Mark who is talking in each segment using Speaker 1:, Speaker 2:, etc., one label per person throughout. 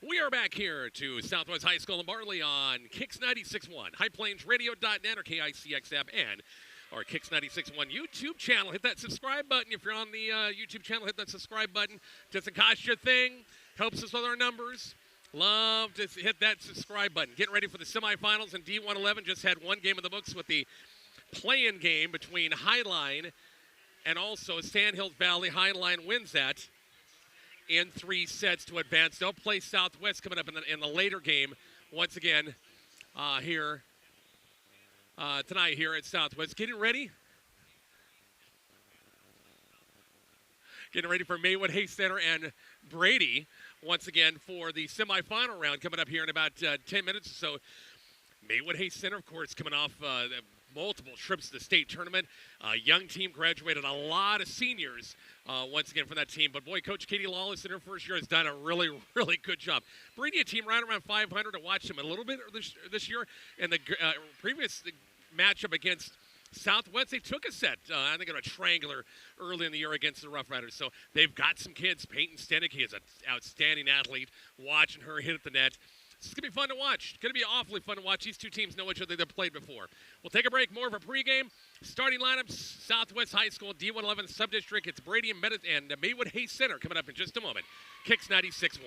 Speaker 1: We are back here to Southwest High School in Barley on Kicks 96.1, HighPlainsRadio.net or KICX app, and our Kicks 96.1 YouTube channel. Hit that subscribe button. If you're on the YouTube channel, hit that subscribe button. Doesn't cost you a thing. Helps us with our numbers. Love to hit that subscribe button. Getting ready for the semifinals in D1-11. Just had one game in the books with the play-in game between Highline and also Sandhills Valley. Highline wins that in 3 sets to advance. They'll play Southwest coming up in the later game once again here tonight here at Southwest. Getting ready for Maywood Hay Center and Brady once again for the semifinal round coming up here in about 10 minutes or so. Maywood Hay Center, of course, coming off multiple trips to the state tournament. Young team, graduated a lot of seniors once again from that team. But, boy, Coach Katie Lawless in her first year has done a really, really good job. Brady, a team right around 500. I watched them a little bit this year. And the previous matchup against Southwest, they took a set, I think, in a triangular early in the year against the Rough Riders. So they've got some kids. Peyton Stenick, he is an outstanding athlete. Watching her hit at the net. It's going to be fun to watch. It's going to be awfully fun to watch. These two teams know each other. They've played before. We'll take a break. More of a pregame. Starting lineups, Southwest High School, D1-11 Subdistrict. It's Brady and Maywood Hay Center coming up in just a moment. Kicks 96.1.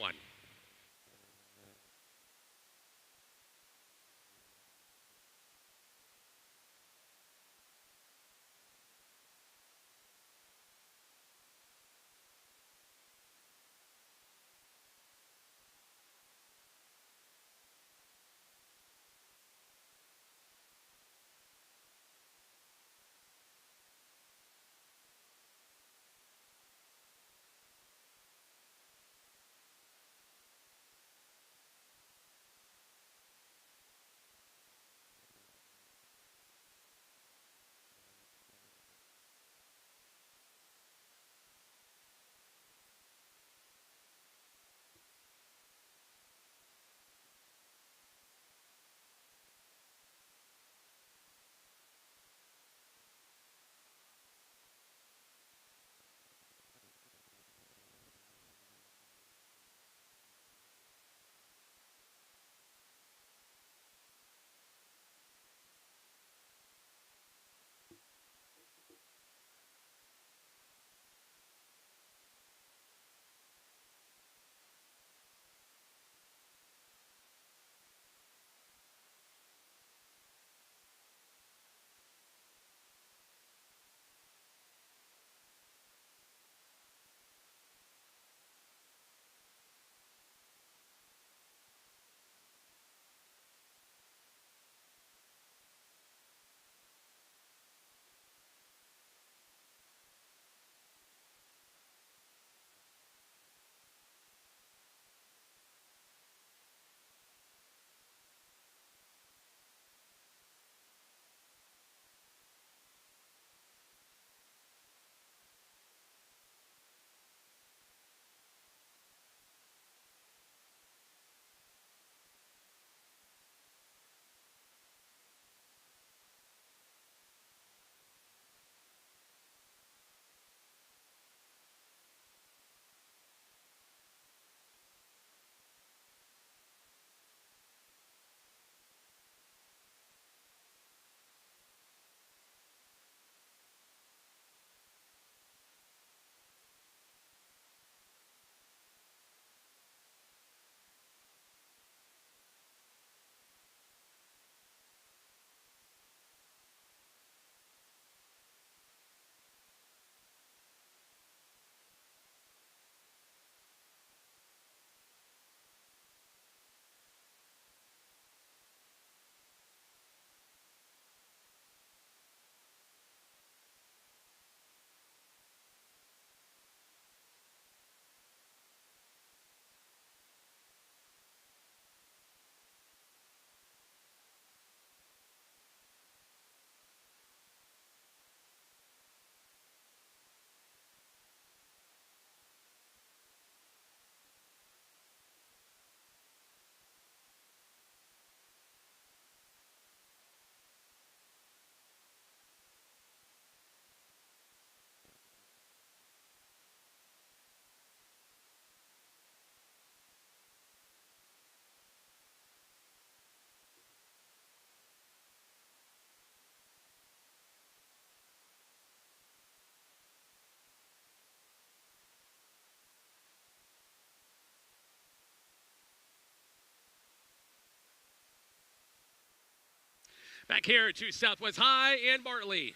Speaker 1: Back here to Southwest High in Bartley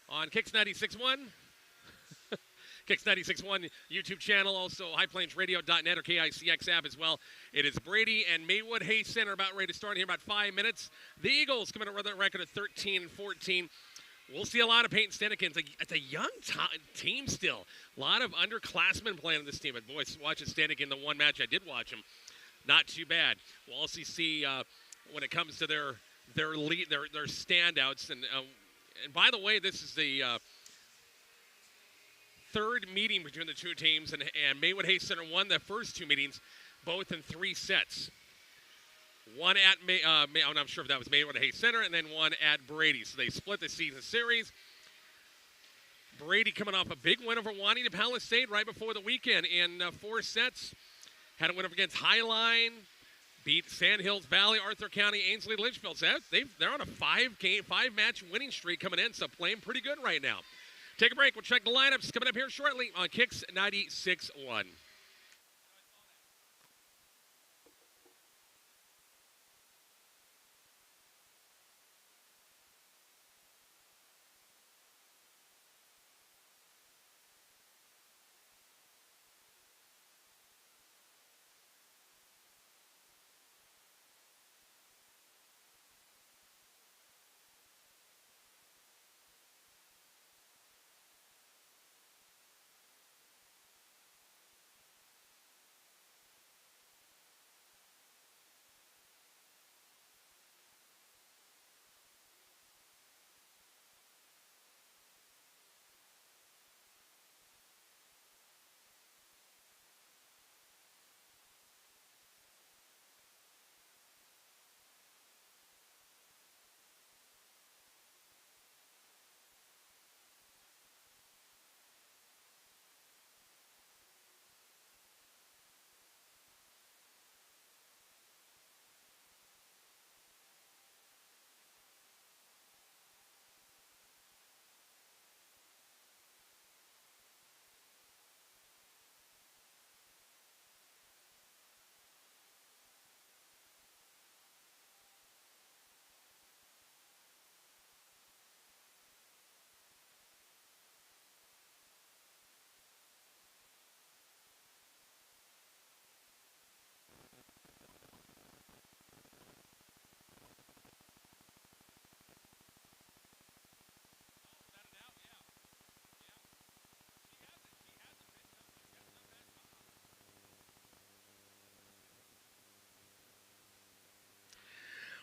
Speaker 1: on Kicks 96.1. Kicks 96.1 YouTube channel, also highplainsradio.net or KICX app as well. It is Brady and Maywood Hay Center about ready to start here in about 5 minutes. The Eagles coming in with a record of 13-14. We'll see a lot of Peyton Stenikin. It's a young team still. A lot of underclassmen playing on this team. But boy, watching Stenikin, the one match I did watch him, not too bad. We'll also see when it comes to their standouts. And by the way, this is the third meeting between the two teams, and Maywood Hay Center won the first two meetings, both in 3 sets. One at I'm not sure if that was Maywood Hay Center, and then one at Brady. So they split the season series. Brady coming off a big win over Juanita Palisade right before the weekend in 4 sets. Had a win up against Highline, beat Sandhills Valley, Arthur County, Ainsley, Litchfield. So they're on a 5-match winning streak coming in, so playing pretty good right now. Take a break. We'll check the lineups coming up here shortly on Kicks 96.1.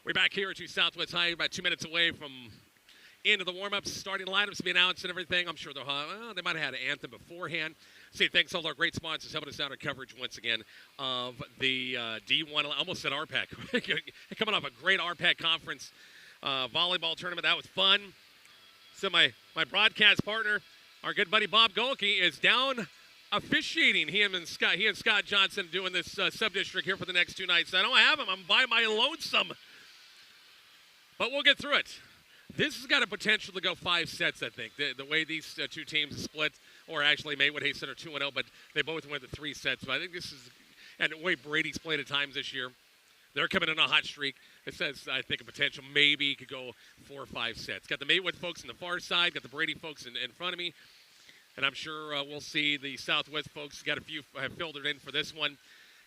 Speaker 1: We're back here to Southwest High, about 2 minutes away from into the warm-ups, starting lineups to be announced and everything. I'm sure they might have had an anthem beforehand. Say thanks to all our great sponsors helping us out our coverage once again of the D1, almost said RPAC. Coming off a great RPAC conference volleyball tournament. That was fun. So my broadcast partner, our good buddy Bob Golke, is down officiating. He and Scott Johnson doing this sub-district here for the next 2 nights. I don't have him. I'm by my lonesome. But we'll get through it. This has got a potential to go 5 sets, I think. The way these two teams split, or actually Maywood Hay Center 2-0, but they both went to 3 sets. But I think this is, and the way Brady's played at times this year, they're coming in a hot streak. It says, I think, a potential maybe could go 4 or 5 sets. Got the Maywood folks on the far side, got the Brady folks in front of me. And I'm sure we'll see the Southwest folks got a few have filtered in for this one.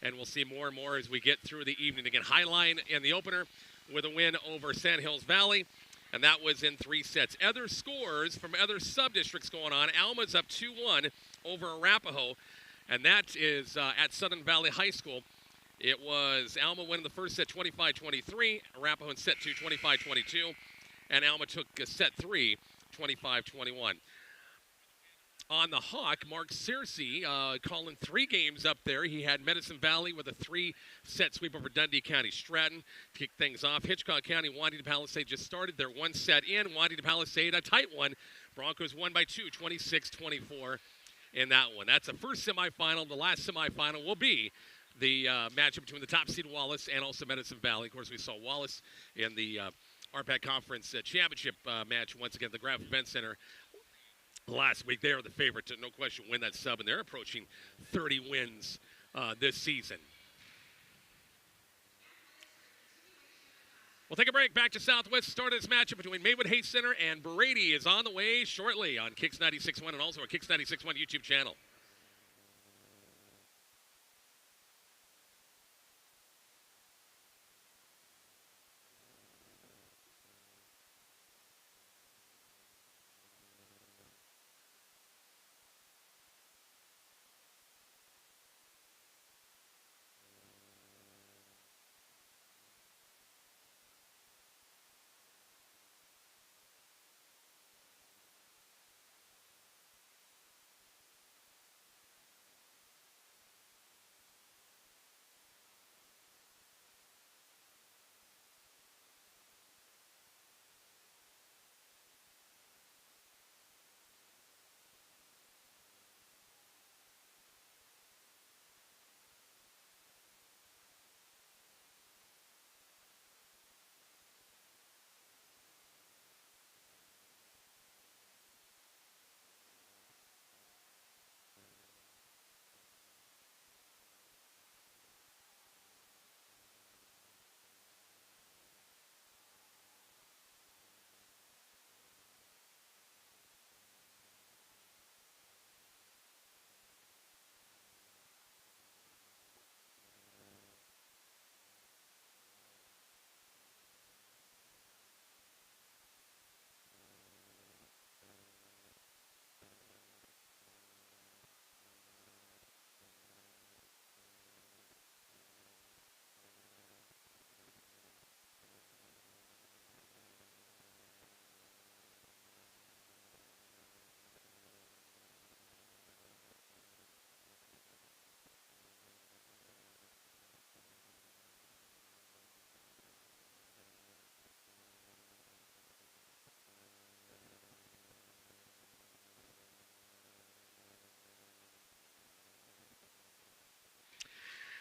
Speaker 1: And we'll see more and more as we get through the evening. Again, Highline in the opener with a win over Sandhills Valley. And that was in 3 sets. Other scores from other sub-districts going on. Alma's up 2-1 over Arapahoe. And that is at Southern Valley High School. It was Alma winning the first set 25-23. Arapahoe in set 2, 25-22. And Alma took set 3, 25-21. On the Hawk, Mark Searcy calling 3 games up there. He had Medicine Valley with a 3-set sweep over Dundee County. Stratton kicked things off. Hitchcock County, Juanita Palisade just started their 1 set in. Juanita Palisade, a tight one. Broncos won by 2, 26-24 in that one. That's the first semifinal. The last semifinal will be the matchup between the top seed Wallace and also Medicine Valley. Of course, we saw Wallace in the RPAC Conference Championship match once again at the Graph Event Center last week. They are the favorite to, no question, win that sub, and they're approaching 30 wins this season. We'll take a break. Back to Southwest. Start of this matchup between Maywood Hayes Center and Brady is on the way shortly on Kicks 96.1 and also our Kicks 96.1 YouTube channel.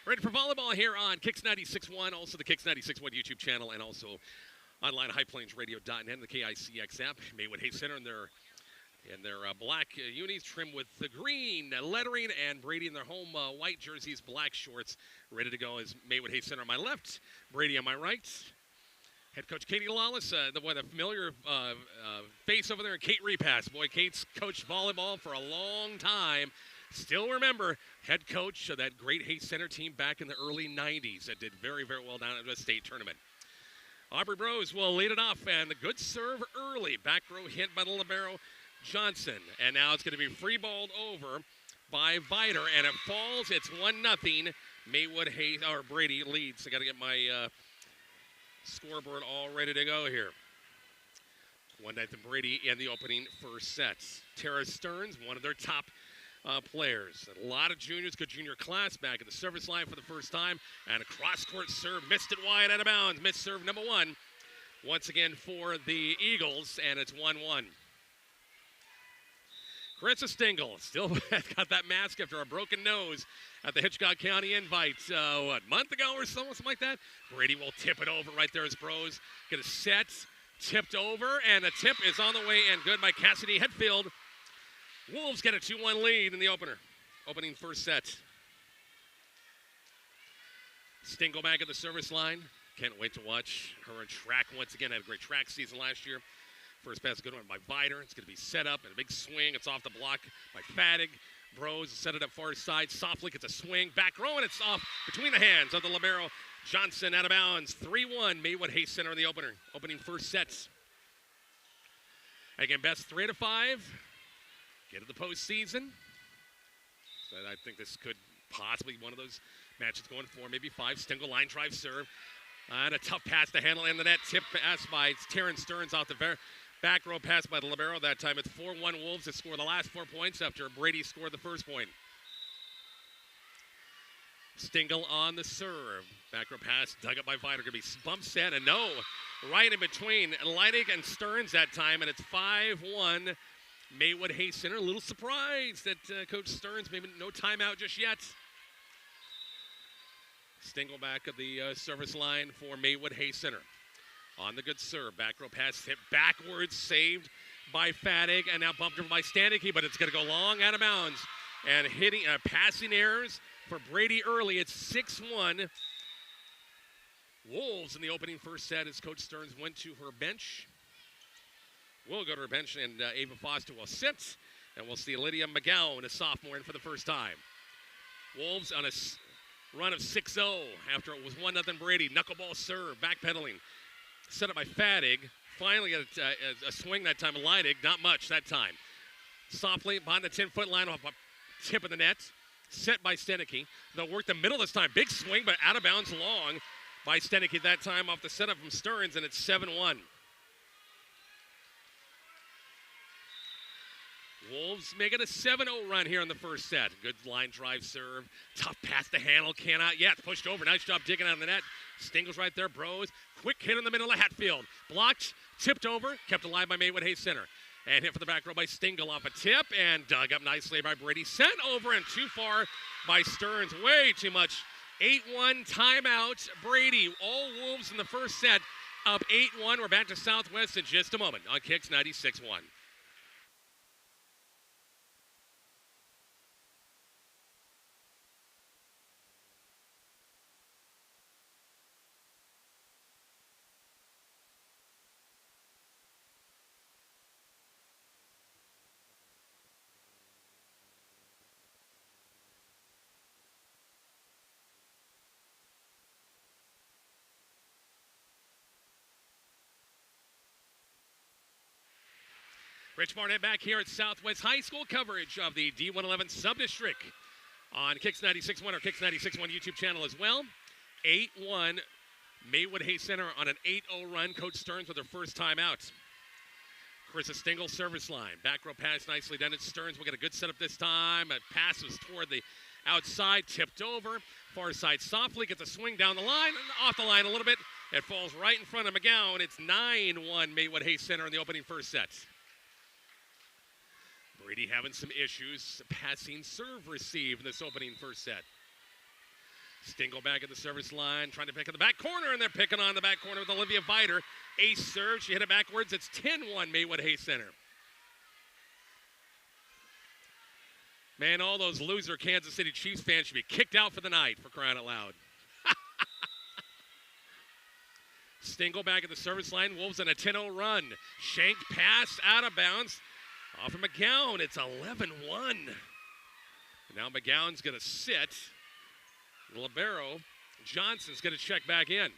Speaker 1: Ready for volleyball here on Kicks 96.1, also the Kicks 96.1 YouTube channel, and also online highplainsradio.net and the KICX app. Maywood Hayes Center in their black unis trimmed with the green lettering, and Brady in their home white jerseys, black shorts. Ready to go is Maywood Hayes Center on my left, Brady on my right. Head coach Katie Lawless, the familiar face over there, and Kate Repass. Boy, Kate's coached volleyball for a long time. Still remember, head coach of that great Hayes Center team back in the early 90s that did very, very well down at the state tournament. Aubrey Brose will lead it off, and the good serve early. Back row hit by the libero, Johnson. And now it's going to be free-balled over by Vider, and it falls. It's 1-0. Maywood Hayes, or Brady leads. I got to get my scoreboard all ready to go here. 1-0 Brady in the opening first set. Tara Stearns, one of their top players. A lot of juniors, good junior class back at the service line for the first time. And a cross-court serve, missed it wide out of bounds. Missed serve number one. Once again for the Eagles, and it's 1-1. Carissa Stingle still got that mask after a broken nose at the Hitchcock County Invite, a month ago or so, something like that. Brady will tip it over right there as Bros get a set, tipped over, and a tip is on the way and good by Cassidy Hetfield. Wolves get a 2-1 lead in the opening first set. Stingle back at the service line. Can't wait to watch her in track once again. Had a great track season last year. First pass, a good one by Vider. It's going to be set up and a big swing. It's off the block by Fadig. Bros set it up far side. Softly gets a swing. Back row, and it's off between the hands of the libero. Johnson out of bounds. 3-1. Maywood Hayes Center in the opening first sets. Again, best 3 out of 5. Get to the postseason. So I think this could possibly be one of those matches going for maybe 5. Stingle line drive serve. And a tough pass to handle in the net. Tip pass by Terrence Stearns off the back row pass by the libero. That time it's 4-1 Wolves that score the last 4 points after Brady scored the first point. Stingle on the serve. Back row pass dug up by Vider. Going to be bump set, and no. Right in between Leidig and Stearns that time, and it's 5-1 Maywood Hayes Center. A little surprised that Coach Stearns, maybe no timeout just yet. Stingle back at the service line for Maywood Hayes Center. On the good serve. Back row pass hit backwards, saved by Fadig, and now bumped over by Stanicky, but it's going to go long out of bounds. And hitting passing errors for Brady early. It's 6-1 Wolves in the opening first set as Coach Stearns went to her bench. We'll go to her bench, and Ava Foster will sit. And we'll see Lydia McGowan, a sophomore, in for the first time. Wolves on a run of 6-0 after it was 1-0 Brady. Knuckleball serve, backpedaling. Set up by Fadig. Finally got a swing that time. Leidig, not much that time. Softly behind the 10-foot line off a tip of the net. Set by Stenicky. They'll work the middle this time. Big swing, but out of bounds long by Stenicky that time off the setup from Stearns, and it's 7-1. Wolves make it a 7-0 run here in the first set. Good line drive serve. Tough pass to handle. Cannot yet. Pushed over. Nice job digging out of the net. Stingles right there. Bros. Quick hit in the middle of Hatfield. Blocked. Tipped over. Kept alive by Maywood Hayes Center. And hit for the back row by Stingle off a tip. And dug up nicely by Brady. Sent over and too far by Stearns. Way too much. 8-1 timeout. Brady. All Wolves in the first set. Up 8-1. We're back to Southwest in just a moment on Kicks 96.1. Rich Barnett back here at Southwest High School, coverage of the D1-11 Subdistrict on Kicks 96.1 or Kicks 96.1 YouTube channel as well. 8-1 Maywood Hayes Center on an 8-0 run. Coach Stearns with her first time out. Carissa Stingle, service line. Back row pass nicely done. It's Stearns will get a good setup this time. A pass was toward the outside, tipped over. Far side softly, gets a swing down the line, off the line a little bit. It falls right in front of McGowan. It's 9-1 Maywood Hayes Center in the opening first set. Brady having some issues. Passing serve receive in this opening first set. Stingle back at the service line, trying to pick in the back corner, and they're picking on the back corner with Olivia Viter. Ace serve, she hit it backwards. It's 10-1 Maywood Hayes Center. Man, all those loser Kansas City Chiefs fans should be kicked out for the night, for crying out loud. Stingle back at the service line. Wolves on a 10-0 run. Shank pass out of bounds. Off of McGowan, it's 11-1. Now McGowan's going to sit. Libero Johnson's going to check back in.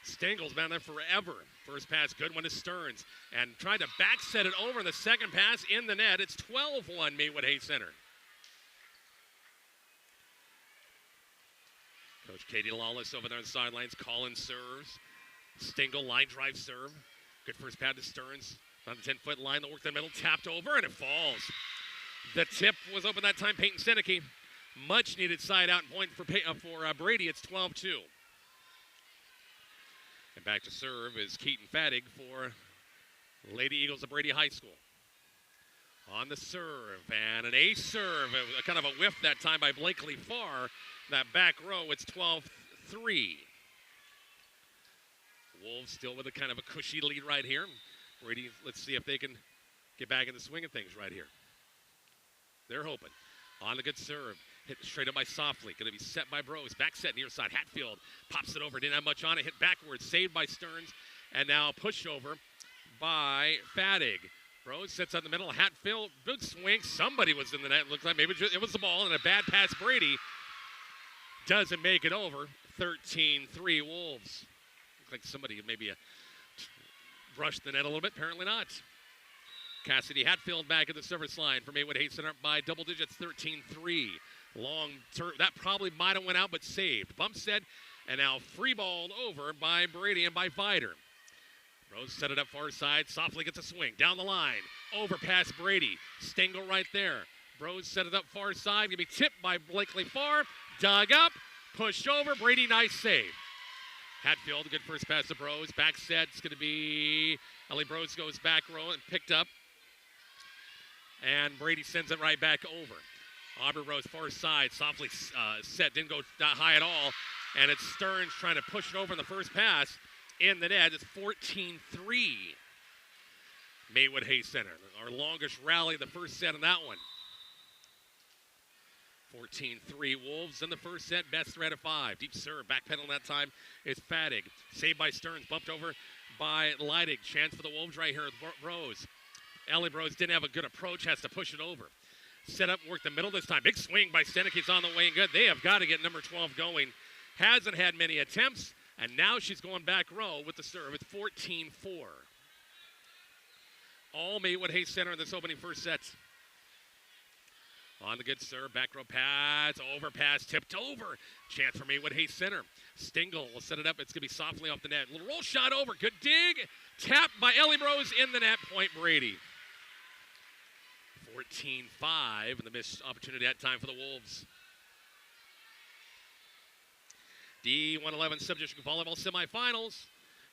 Speaker 1: Stingle's been there forever. First pass, good one to Stearns. And tried to back set it over in the second pass in the net. It's 12-1 Maywood Hayes Center. Coach Katie Lawless over there on the sidelines. Collins serves. Stingle line drive serve. Good first pass to Stearns. On the 10-foot line, they'll work the middle, tapped over, and it falls. The tip was open that time, Peyton Senecky. Much needed side out and point for Brady. It's 12-2. And back to serve is Keaton Fadig for Lady Eagles of Brady High School. On the serve, and an ace serve. Kind of a whiff that time by Blakely Farr. That back row, it's 12-3. Wolves still with a kind of a cushy lead right here. Brady, let's see if they can get back in the swing of things right here. They're hoping. On the good serve. Hit straight up by Softly. Going to be set by Bros. Back set near side. Hatfield pops it over. Didn't have much on it. Hit backwards. Saved by Stearns. And now pushed over by Fadig. Bros sits on the middle. Hatfield. Good swing. Somebody was in the net. Looks like maybe it was the ball. And a bad pass. Brady doesn't make it over. 13-3 Wolves. Looks like somebody maybe brushed the net a little bit. Apparently not. Cassidy Hatfield back at the service line for Maywood Hayes Center by double digits, 13-3. Long turn. That probably might have went out, but saved. Bump set, and now free balled over by Brady and by Fider. Rose set it up far side. Softly gets a swing. Down the line. Over past Brady. Stengel right there. Rose set it up far side. Going to be tipped by Blakely Farr. Dug up. Pushed over. Brady, nice save. Hatfield, a good first pass to Bros. Back set, it's going to be Ellie Bros goes back row and picked up. And Brady sends it right back over. Aubrey Rose, far side, softly set, didn't go that high at all. And it's Stearns trying to push it over in the first pass in the net. It's 14-3. Maywood Hayes Center, our longest rally of the first set in that one. 14-3 Wolves in the first set. Best threat of 5. Deep serve. Backpedal that time is Fadig. Saved by Stearns. Bumped over by Leidig. Chance for the Wolves right here with Rose. Ellie Rose didn't have a good approach. Has to push it over. Set up, work the middle this time. Big swing by Steneke's on the way and good. They have got to get number 12 going. Hasn't had many attempts. And now she's going back row with the serve. It's 14-4. All Maywood Hayes Center in this opening first set. On the good serve, back row pass, overpass, tipped over. Chance for Maywood Hayes Center. Stingle will set it up. It's going to be softly off the net. Little roll shot over. Good dig. Tapped by Ellie Rose in the net. Point Brady. 14-5, and the missed opportunity that time for the Wolves. D1-11 Subdistrict Volleyball semifinals.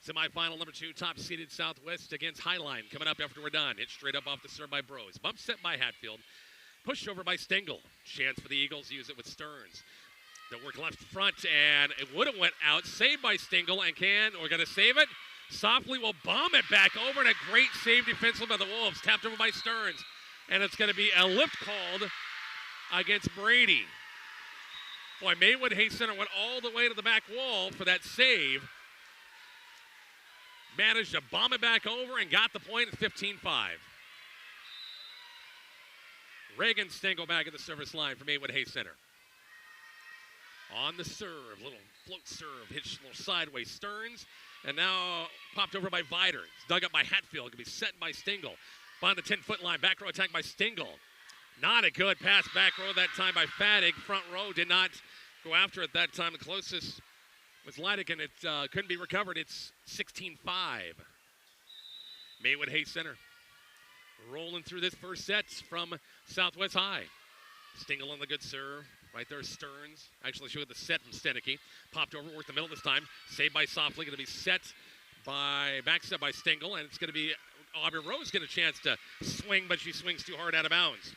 Speaker 1: Semifinal number 2, top-seeded Southwest against Highline. Coming up after we're done. Hit straight up off the serve by Brose. Bump set by Hatfield. Pushed over by Stingle. Chance for the Eagles. Use it with Stearns. They'll work left front, and it would have went out. Saved by Stingle, and we're going to save it. Softly will bomb it back over, and a great save defensively by the Wolves. Tapped over by Stearns. And it's going to be a lift called against Brady. Boy, Maywood Hayes Center went all the way to the back wall for that save. Managed to bomb it back over and got the point at 15-5. Reagan Stingle back at the service line for Maywood Hayes Center. On the serve, little float serve, hitched a little sideways. Stearns, and now popped over by Vider. It's dug up by Hatfield, can be set by Stingle. On the 10-foot line, back row attack by Stingle. Not a good pass back row that time by Fadig. Front row did not go after it that time. The closest was Leidig, and it couldn't be recovered. It's 16-5. Maywood Hayes Center rolling through this first set from Southwest High. Stingle on the good serve. Right there, Stearns. Actually, she got the set from Steneke. Popped over, worked the middle this time. Saved by Softly. Going to be set by, backstep by Stingle, and it's going to be Aubrey Rose get a chance to swing, but she swings too hard out of bounds.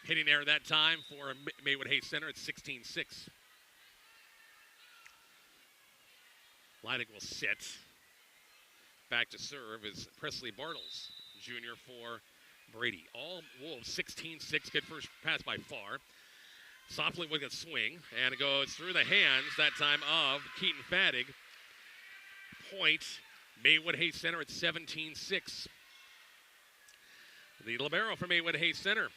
Speaker 1: Hitting there that time for Maywood Hayes Center. It's 16-6. Leidig will sit. Back to serve is Presley Bartles, junior for Brady. All Wolves, 16-6. Good first pass by Farr. Softly with a swing, and it goes through the hands that time of Keaton Fadig. Point. Maywood Hayes Center at 17-6. The libero for Maywood Hayes Center.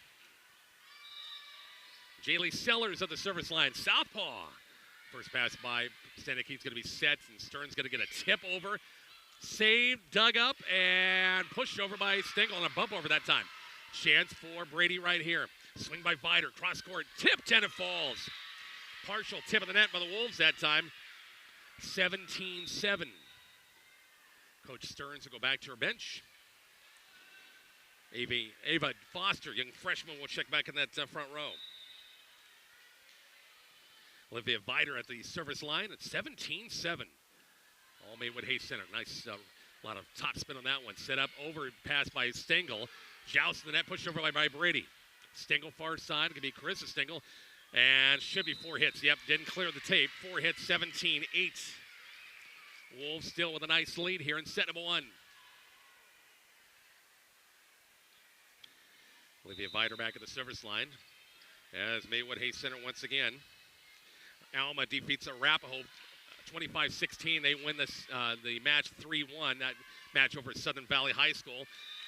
Speaker 1: Jaylee Sellers at the service line. Southpaw. First pass by Steneke's going to be set, and Stearns going to get a tip over. Saved, dug up, and pushed over by Stingle on a bump over that time. Chance for Brady right here. Swing by Vider. Cross court. Tipped, and it falls. Partial tip of the net by the Wolves that time. 17-7. Coach Stearns will go back to her bench. Ava Foster, young freshman, will check back in that front row. Olivia Vider at the service line at 17-7. All Maywood Hayes Center. Nice, lot of top spin on that one. Set up, over pass by Stingle. Joust in the net, pushed over by Brady. Stingle far side, it could be Carissa Stingle. And should be 4 hits. Yep, didn't clear the tape. 4 hits, 17-8. Wolves still with a nice lead here in set number 1. Olivia Vider back at the service line as Maywood Hayes Center once again. Alma defeats Arapahoe 25-16. They win this the match 3-1. That match over at Southern Valley High School.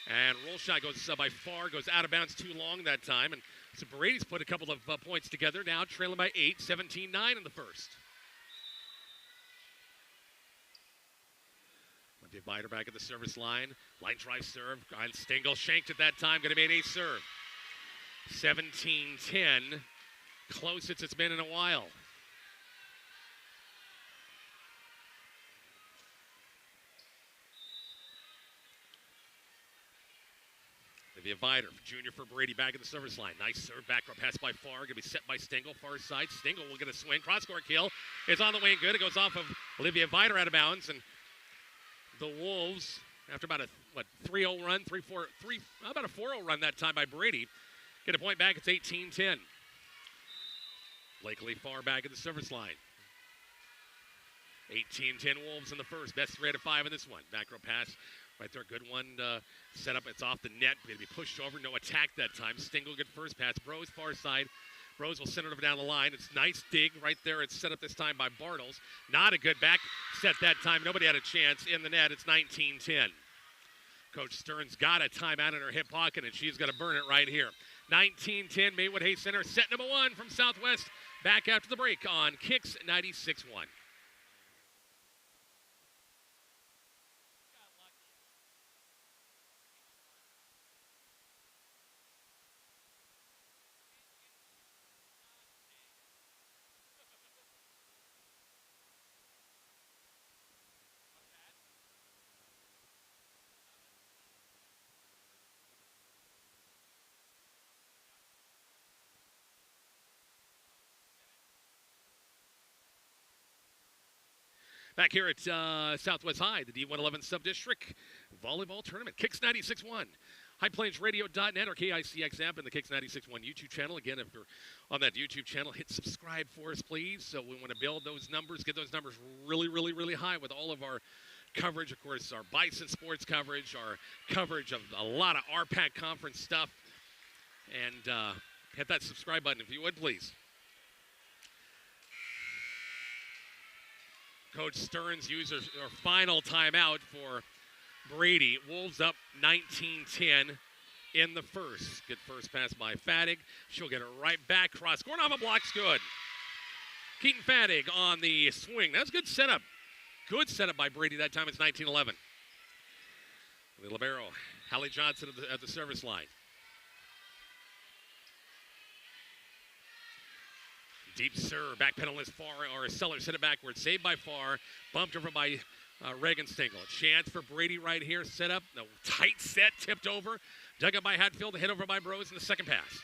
Speaker 1: And roll shot goes by Farr, goes out of bounds too long that time. And so Brady's put a couple of points together now, trailing by 8, 17-9 in the first. Divider back at the service line. Line drive serve on Stingle. Shanked at that time. Going to be an ace serve. 17-10. Closest it's been in a while. Olivia Vider, junior for Brady, back at the service line. Nice serve, back row pass by Farr. Going to be set by Stingle, far side. Stingle will get a swing. Cross-court kill is on the way and good. It goes off of Olivia Vider out of bounds. And the Wolves, after about a 3-0 run, about a 4-0 run that time by Brady, get a point back. It's 18-10. Blakely Farr back at the service line. 18-10 Wolves in the first. Best 3 out of 5 in this one. Back row pass right there. Good one set up. It's off the net. Going to be pushed over. No attack that time. Stingle good first pass. Brose far side. Rose will send it over down the line. It's nice dig right there. It's set up this time by Bartles. Not a good back set that time. Nobody had a chance in the net. It's 19-10. Coach Stearns got a timeout in her hip pocket, and she's going to burn it right here. 19-10, Maywood Hayes Center, set number 1 from Southwest. Back after the break on Kicks 96.1. Back here at Southwest High, the D1-11 Subdistrict Volleyball Tournament. Kicks 96.1. HighPlainsRadio.net or KICX app and the Kicks 96.1 YouTube channel. Again, if you're on that YouTube channel, hit subscribe for us, please. So we want to build those numbers, get those numbers really, really, really high with all of our coverage. Of course, our Bison sports coverage, our coverage of a lot of RPAC conference stuff. And hit that subscribe button if you would, please. Coach Stearns used her final timeout for Brady. Wolves up 19-10 in the first. Good first pass by Fadig. She'll get it right back. Cross. Going off a block's good. Keaton Fadig on the swing. That's good setup. Good setup by Brady. That time it's 19-11. The libero, Hallie Johnson at the service line. Deep serve, back pedal is far, or Sellers hit it backwards. Saved by Farr, bumped over by Reagan Stengel. A chance for Brady right here, set up. No, tight set, tipped over. Dug up by Hatfield, hit over by Brose in the second pass.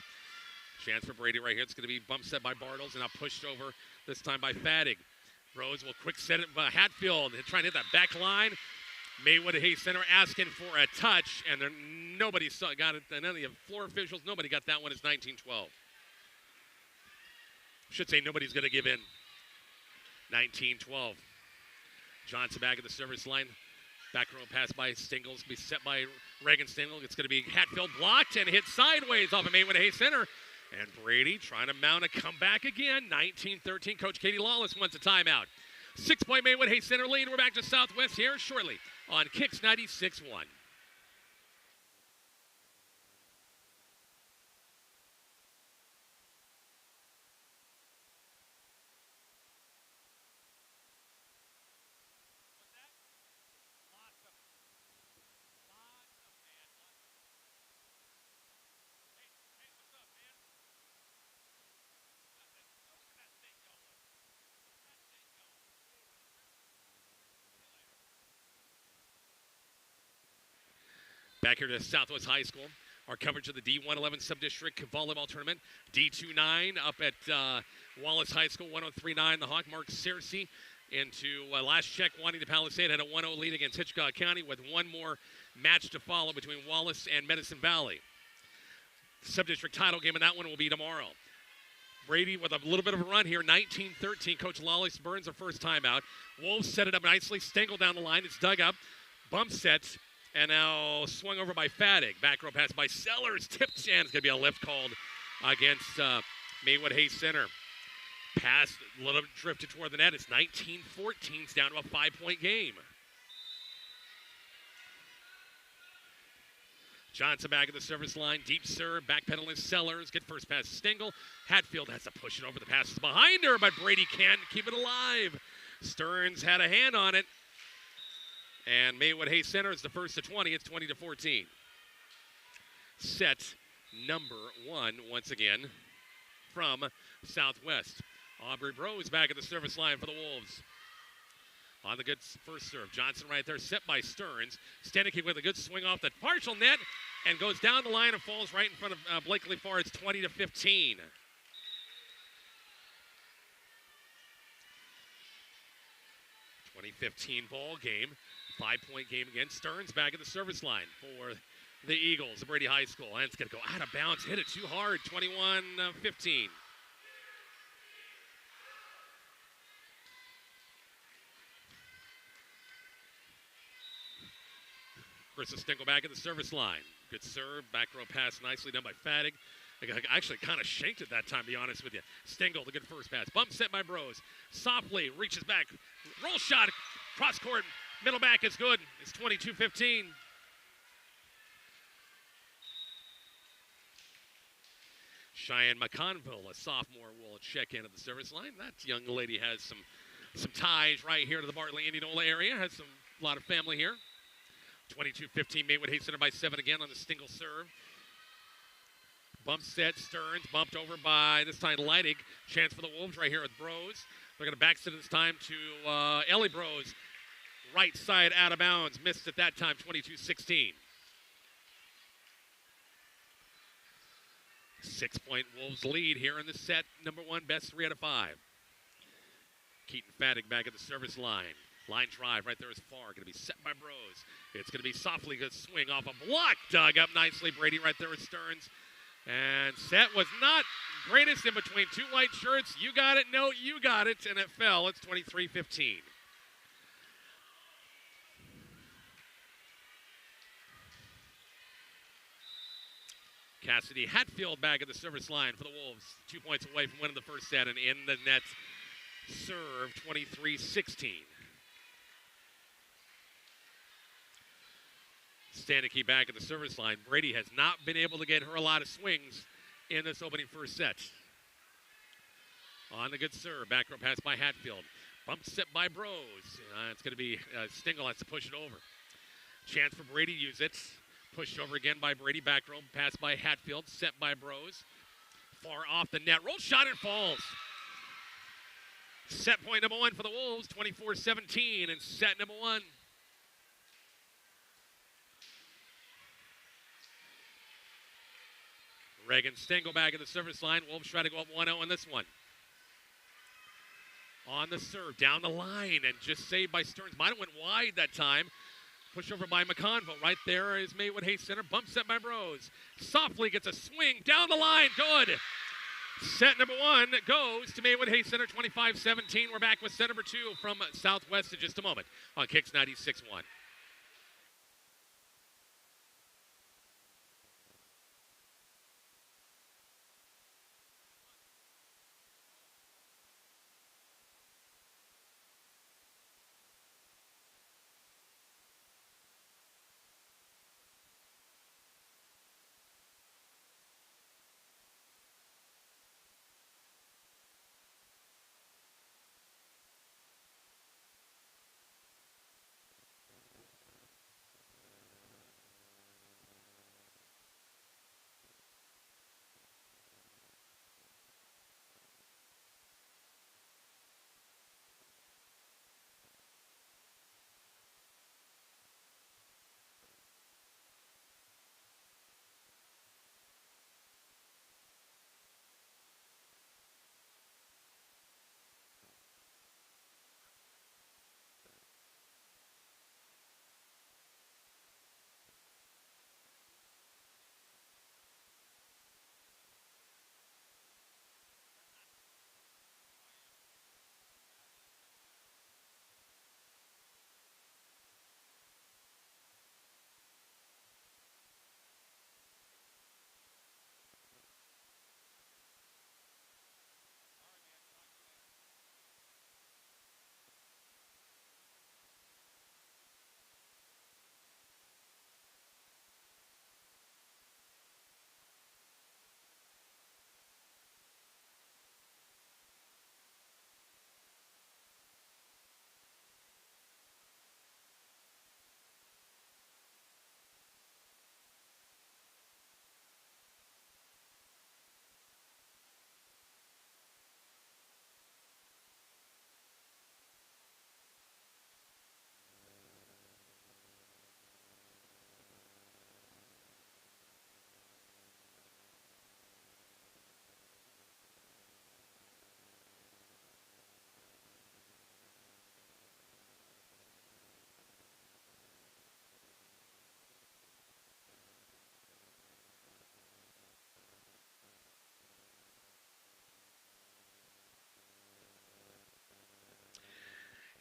Speaker 1: Chance for Brady right here. It's going to be bump set by Bartles and now pushed over this time by Fadig. Brose will quick set it by Hatfield. Trying to hit that back line. Maywood Hayes Center asking for a touch, and nobody got it. None of the floor officials, nobody got that one. It's 19-12. Should say nobody's going to give in. 19-12. Johnson back at the service line. Back row pass by Stengel. It's going to be set by Reagan Stengel. It's going to be Hatfield blocked and hit sideways off of Maywood Hayes Center. And Brady trying to mount a comeback again. 19-13. Coach Katie Lawless wants a timeout. 6-point Maywood Hayes Center lead. We're back to Southwest here shortly on Kicks 96.1. Back here to Southwest High School. Our coverage of the D1-11 Subdistrict Volleyball Tournament. D2-9 up at Wallace High School, 103-9. The Hawk Mark Searcy into last check wanting to Palisade. Had a 1-0 lead against Hitchcock County with one more match to follow between Wallace and Medicine Valley. Subdistrict title game, and that one will be tomorrow. Brady with a little bit of a run here, 19-13. Coach Lawless burns her first timeout. Wolves set it up nicely. Stengel down the line. It's dug up. Bump sets. And now swung over by Fadig. Back row pass by Sellers. Tipped and it's going to be a lift called against Maywood Hayes Center. Pass a little bit drifted toward the net. It's 19-14. It's down to a 5-point game. Johnson back at the service line. Deep serve. Back pedal is Sellers. Good first pass to Stengel. Hatfield has to push it over. The pass is behind her, but Brady can't keep it alive. Stearns had a hand on it. And Maywood Hayes Center is the first to 20. It's 20-14. Set number 1 once again from Southwest. Aubrey Brose back at the service line for the Wolves. On the good first serve. Johnson right there, set by Stearns. Stenicky with a good swing off the partial net and goes down the line and falls right in front of Blakely Farr. It's 20-15. .15 ball game. 5-point game again. Stearns back at the service line for the Eagles of Brady High School. And it's going to go out of bounds. Hit it too hard. 21-15. Krista Stengel back at the service line. Good serve. Back row pass nicely done by Fadig. I actually kind of shanked it that time, to be honest with you. Stengel, the good first pass. Bump set by Bros. Softly reaches back. Roll shot. Cross court. Middle back is good. It's 22-15. Cheyenne McConville, a sophomore, will check in at the service line. That young lady has some ties right here to the Bartley Indianola area. Has a lot of family here. 22-15, Maywood Hayes Center by 7 again on the Stengel serve. Bump set, Stearns, bumped over by, this time, Leidig. Chance for the Wolves right here with Bros. They're going to back set this time to Ellie Bros. Right side out of bounds. Missed at that time, 22-16. 6-point Wolves lead here in the set. Number 1, best 3 out of 5. Keaton Faddig back at the service line. Line drive right there is far. Going to be set by Bros. It's going to be softly good swing off a block. Dug up nicely. Brady right there with Stearns. And set was not greatest in between two white shirts. You got it. No, you got it. And it fell. It's 23-15. Cassidy Hatfield back at the service line for the Wolves. 2 points away from winning the first set and in the net serve, 23-16. Stanicky back at the service line. Brady has not been able to get her a lot of swings in this opening first set. On the good serve, back row pass by Hatfield. Bump set by Bros. It's going to be Stengel has to push it over. Chance for Brady to use it. Pushed over again by Brady. Back row pass by Hatfield. Set by Bros. Far off the net. Roll shot and falls. Set point number 1 for the Wolves. 24-17 and set number 1. Reagan Stengel back at the service line. Wolves try to go up 1-0 on this one. On the serve, down the line, and just saved by Stearns. Might have went wide that time. Pushed over by McConville. Right there is Maywood Hayes Center. Bump set by Bros. Softly gets a swing down the line. Good. Set number 1 goes to Maywood Hayes Center, 25-17. We're back with set number 2 from Southwest in just a moment on Kicks 96.1.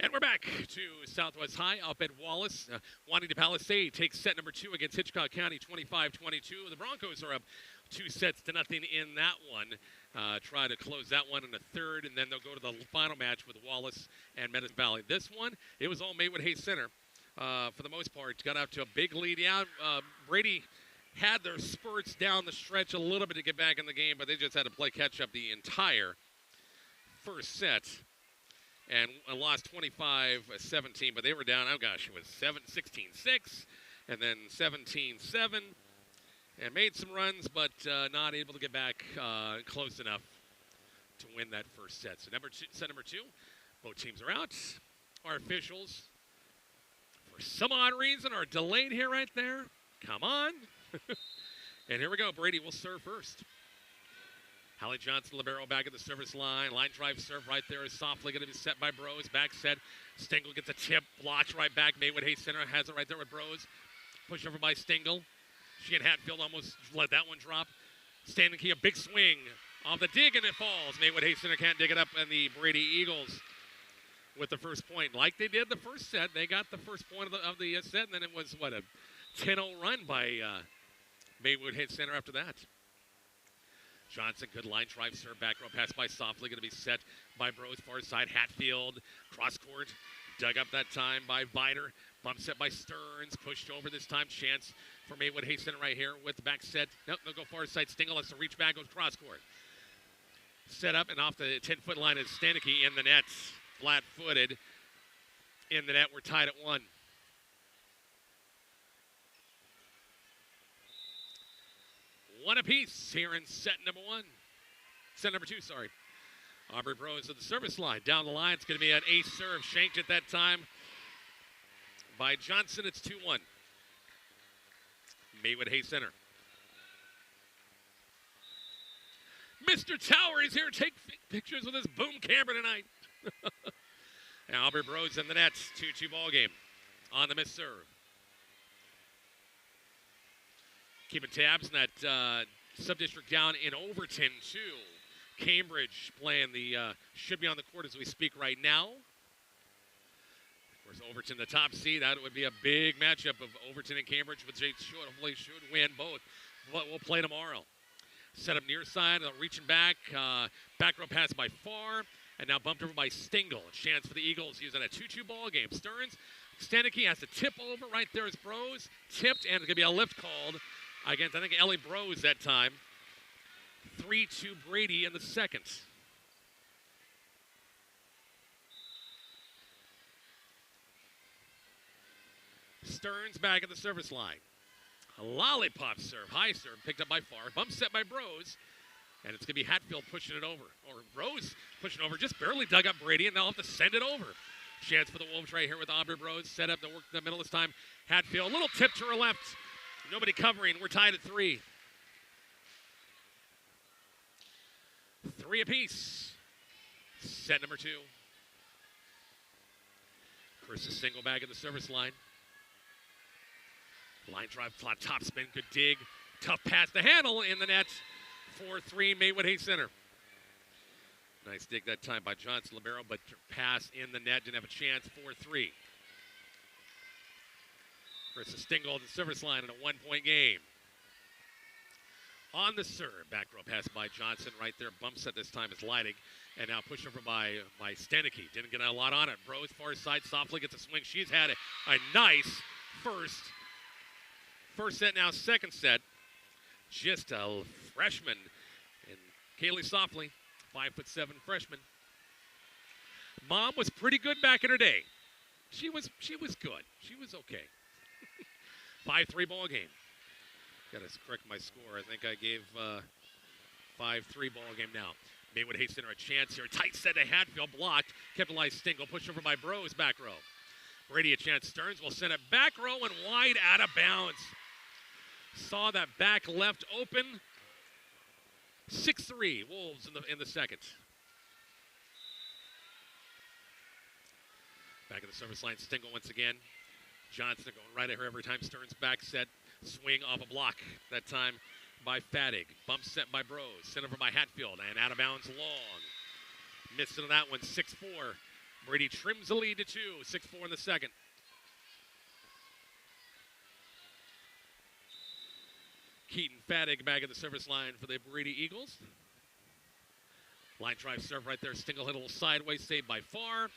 Speaker 1: And we're back to Southwest High up at Wallace. Juanita Palisade takes set number 2 against Hitchcock County, 25-22. The Broncos are up 2-0 in that one. Try to close that one in the third, and then they'll go to the final match with Wallace and Medicine Valley. This one, it was all Maywood Hayes Center for the most part. Got out to a big lead. Yeah, Brady had their spurts down the stretch a little bit to get back in the game, but they just had to play catch-up the entire first set and lost 25-17, but they were down, oh gosh, it was 16-6 and then 17-7 and made some runs, but not able to get back close enough to win that first set. So set number two, both teams are out. Our officials, for some odd reason, are delayed here right there. Come on. And here we go. Brady will serve first. Hallie Johnson, libero, back at the service line. Line drive serve right there is softly going to be set by Bros. Back set. Stengel gets a tip. Blocks right back. Maywood Hayes Center has it right there with Bros. Push over by Stengel. She and Hatfield almost let that one drop. Standing key, a big swing off the dig, and it falls. Maywood Hayes Center can't dig it up, and the Brady Eagles with the first point. Like they did the first set, they got the first point of the set, and then it was, what, a 10-0 run by Maywood Hayes Center after that. Johnson, good line drive serve, back row pass by Softly, going to be set by Bros, far side. Hatfield, cross court, dug up that time by Vider. Bump set by Stearns, pushed over this time. Chance for Maywood Hayes Center right here with the back set. Nope, they'll go far side. Stengel has to reach back, goes cross court. Set up and off the 10-foot line is Stanicky in the net, flat-footed. In the net, we're tied at 1. One apiece here in set number 2, sorry. Aubrey Bros at the service line. Down the line, it's going to be an ace serve. Shanked at that time by Johnson. It's 2-1. Maywood Hayes Center. Mr. Tower is here to take pictures with his boom camera tonight. And Aubrey Bros in the net. 2-2 ball game on the miss serve. Keeping tabs on that Subdistrict down in Overton, too. Cambridge playing should be on the court as we speak right now. Of course, Overton, the top seed. That would be a big matchup of Overton and Cambridge, which they hopefully should win both. But we'll play tomorrow. Set up near side, reaching back. Back row pass by Farr. And now bumped over by Stengel. A chance for the Eagles using a 2-2 ball game. Stearns, Stanicky has to tip over right there as Bros. Tipped, and it's going to be a lift called against, I think, Ellie Bros that time. 3-2 Brady in the second. Stearns back at the service line. A lollipop serve, high serve, picked up by Farr. Bump set by Bros. And it's going to be Hatfield pushing it over. Or Bros pushing over, just barely dug up Brady, and they'll have to send it over. Chance for the Wolves right here with Aubrey Bros. Set up the work in the middle this time. Hatfield, a little tip to her left. Nobody covering. We're tied at 3. 3 apiece. Set number 2. Versus single back at the service line. Line drive, top spin, good dig. Tough pass to handle in the net. 4-3 Maywood Hayes Center. Nice dig that time by Johnson Libero, but pass in the net, didn't have a chance. 4-3. Versus Stengel at the service line in a 1-point game. On the serve, back row pass by Johnson right there. Bump set this time is Leidig. And now pushed over by Stanicky. Didn't get a lot on it. Bros far side, softly gets a swing. She's had a nice first set, now second set. Just a freshman. And Kaylee Softly, 5'7" freshman. Mom was pretty good back in her day. She was good. She was okay. 5-3 ball game. Got to correct my score. I think I gave 5-3 ball game now. Maywood Hayes Center a chance here. Tight set to Hatfield, blocked. Capitalized Stengel, pushed over by Bros, back row. Brady a chance. Stearns will send it back row and wide out of bounds. Saw that back left open. 6-3 Wolves in the second. Back in the service line, Stengel once again. Johnson going right at her every time. Stearns back set, swing off a block. That time by Fattig. Bump set by Bros. Sent over by Hatfield and out of bounds long. Missed it on that one, 6-4. Brady trims the lead to 2, 6-4 in the second. Keaton Fadig back at the service line for the Brady Eagles. Line drive serve right there. Stingle hit a little sideways, saved by Farr.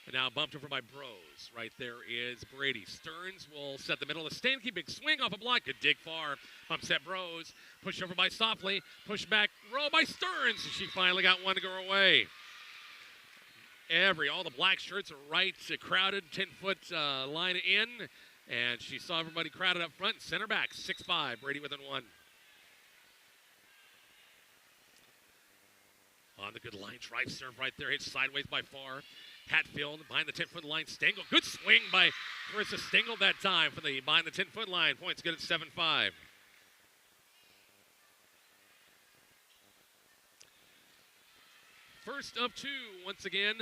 Speaker 1: And now bumped over by Bros. Right there is Brady. Stearns will set the middle of the Stanky. Big swing off a block. Good dig Farr. Bump set Bros. Push over by Softly. Push back row by Stearns. And she finally got one to go away. All the black shirts are right crowded. 10-foot line in. And she saw everybody crowded up front. Center back. 6-5. Brady within one. On the good line drive serve right there. Hit sideways by Farr. Hatfield behind the 10-foot line. Stengel. Good swing by Carissa Stengel that time for the behind the 10-foot line. Points good at 7-5. First of two once again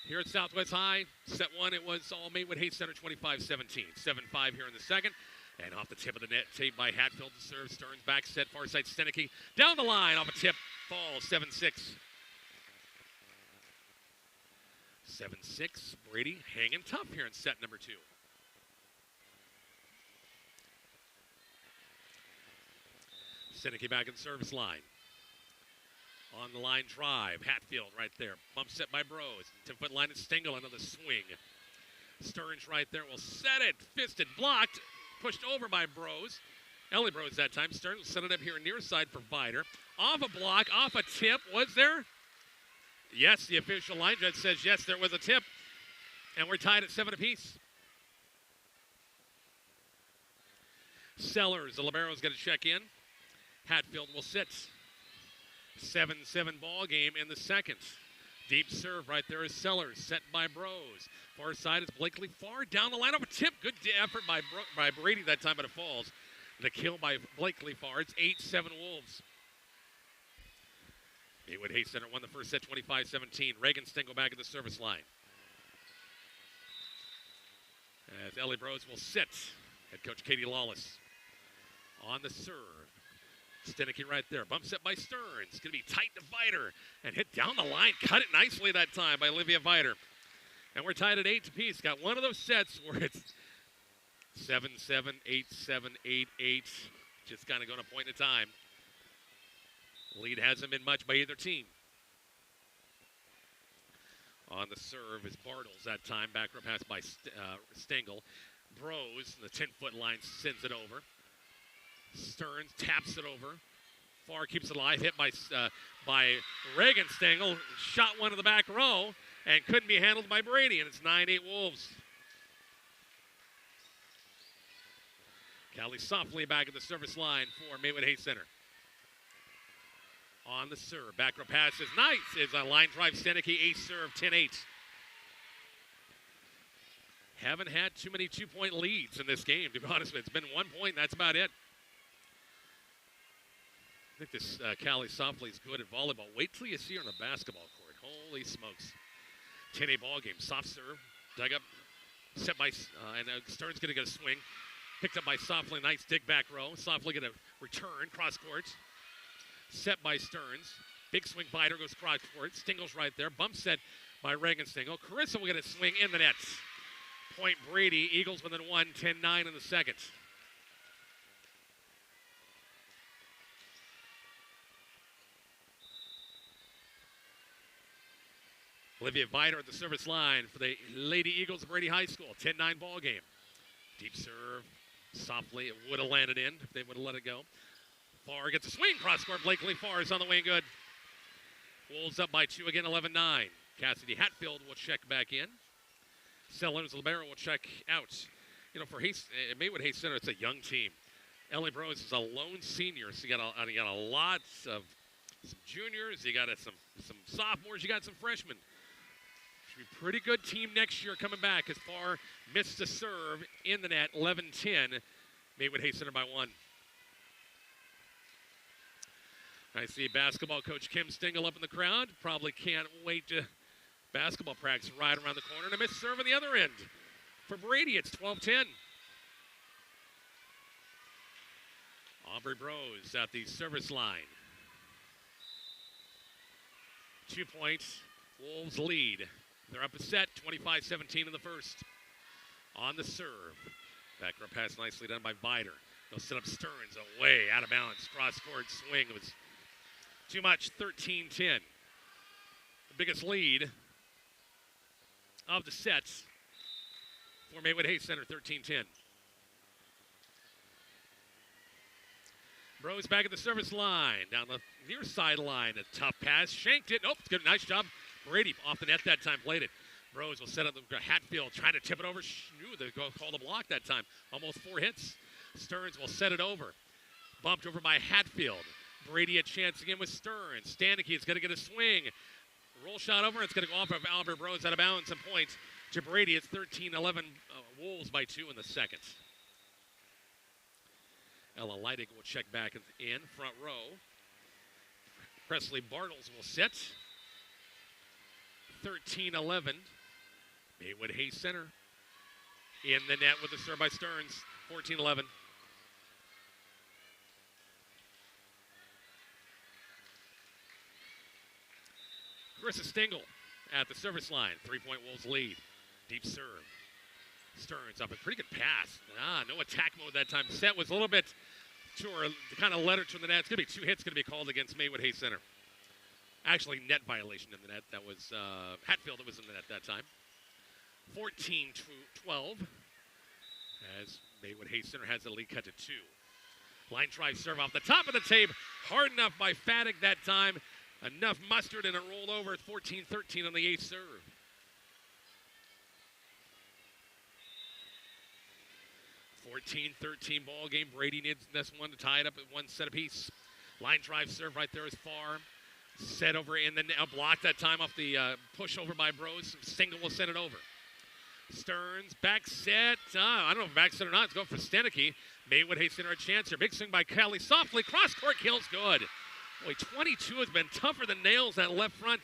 Speaker 1: here at Southwest High. Set one, it was all Maywood Hayes Center 25-17. 7-5 here in the second. And off the tip of the net, saved by Hatfield to serve. Stearns back set, far side Stenicky. Down the line, off a tip, falls, 7-6. 7-6, Brady hanging tough here in set number two. Stenicky back in the service line. On the line drive, Hatfield right there. Bump set by Bros. 10-foot line is Stengel, another swing. Stearns right there will set it, fisted, blocked. Pushed over by Bros. Ellie Bros that time. Stearns will set it up here near side for Vider. Off a block, off a tip. Was there? Yes, the official line judge says yes, there was a tip. And we're tied at 7 apiece. Sellers, the libero's going to check in. Hatfield will sit. 7-7 ball game in the second. Deep serve right there is Sellers, set by Bros. Far side is Blakely Farr down the line of a tip. Good effort by Brady that time, but it falls. The kill by Blakely Farr. It's 8-7 Wolves. Maywood Hayes Center won the first set 25-17. Reagan Stengel back at the service line. As Ellie Bros will sit. Head coach Katie Lawless on the serve. Stenicky right there. Bump set by Stearns. Going to be tight to Vider. And hit down the line. Cut it nicely that time by Olivia Vider. And we're tied at 8 apiece. Got one of those sets where it's 7-7, 8-7, 8-8. Just kind of going a point at a time. Lead hasn't been much by either team. On the serve is Bartles that time. Back row pass by Stengel. Bros, the 10-foot line, sends it over. Stearns taps it over. Farr keeps it alive. Hit by Reagan Stengel. Shot one to the back row and couldn't be handled by Brady. And it's 9-8 Wolves. Callie Softly back at the service line for Maywood Hayes Center. On the serve. Back row pass is nice. It's a line drive. Stenicky ace serve 10-8. Haven't had too many 2-point leads in this game, to be honest with you. It's been 1 point, and that's about it. I think this Callie Softly is good at volleyball. Wait till you see her on the basketball court. Holy smokes. 10-8 ball game. Soft serve. Dug up. Set by, and Stearns going to get a swing. Picked up by Softly. Nice dig back row. Softly going to return. Cross court. Set by Stearns. Big swing. Vider goes cross court. Stengel's right there. Bump set by Reagan Stengel. Carissa will get a swing in the net. Point Brady. Eagles within 1. 10-9 in the second. Olivia Vider at the service line for the Lady Eagles of Brady High School. 10-9 ball game. Deep serve. Softly. It would have landed in if they would have let it go. Farr gets a swing. Cross court. Blakely Farr is on the way and good. Wolves up by 2 again. 11-9. Cassidy Hatfield will check back in. Sellers Libero will check out. You know, for Maywood Hayes Center, it's a young team. Ellie Bros is a lone senior, so you got a lot of some juniors. You got some sophomores. You got some freshmen. Should be a pretty good team next year coming back as Farr missed a serve in the net. 11-10. Maywood Hayes Center by 1. I see basketball coach Kim Stengel up in the crowd. Probably can't wait to basketball practice right around the corner. And a missed serve on the other end. For Brady, it's 12-10. Aubrey Bros at the service line. 2 points. Wolves lead. They're up a set, 25-17 in the first. On the serve. Back row pass nicely done by Vider. They'll set up Stearns away, out of bounds. Cross-court swing. It was too much, 13-10. The biggest lead of the sets for Maywood Hayes Center, 13-10. Bros back at the service line, down the near sideline. A tough pass, shanked it. Nope, good, nice job. Brady off the net that time, played it. Bros will set up the Hatfield, trying to tip it over. They called a block that time. Almost 4 hits. Stearns will set it over. Bumped over by Hatfield. Brady a chance again with Stearns. Stanicky is going to get a swing. Roll shot over. It's going to go off of Albert Bros out of bounds and point to Brady. It's 13-11. Wolves by 2 in the second. Ella Leidig will check back in front row. Presley Bartles will sit. 13-11. Maywood Hayes Center in the net with the serve by Stearns. 14-11. Carissa Stengel at the service line. 3-point Wolves lead. Deep serve. Stearns up a pretty good pass. No attack mode that time. Set was a little bit to her, kind of led her to the net. It's going to be 2 hits going to be called against Maywood Hayes Center. Actually, net violation in the net. That was Hatfield that was in the net that time. 14-12 as Maywood Hayes Center has the lead cut to 2. Line drive serve off the top of the tape. Hard enough by Faddick that time. Enough mustard and it rolled over at 14-13 on the 8th serve. (14-13) ball game. Brady needs this one to tie it up at 1 set apiece. Line drive serve right there is far. Set over in the net. Blocked that time off the push over by Bros. Stengel will send it over. Stearns, back set. I don't know if back set or not. It's going for Stanicky. Maywood Hayes Center a chance here. Big swing by Kelly. Softly, cross-court kills good. Boy, 22 has been tougher than nails, that left front.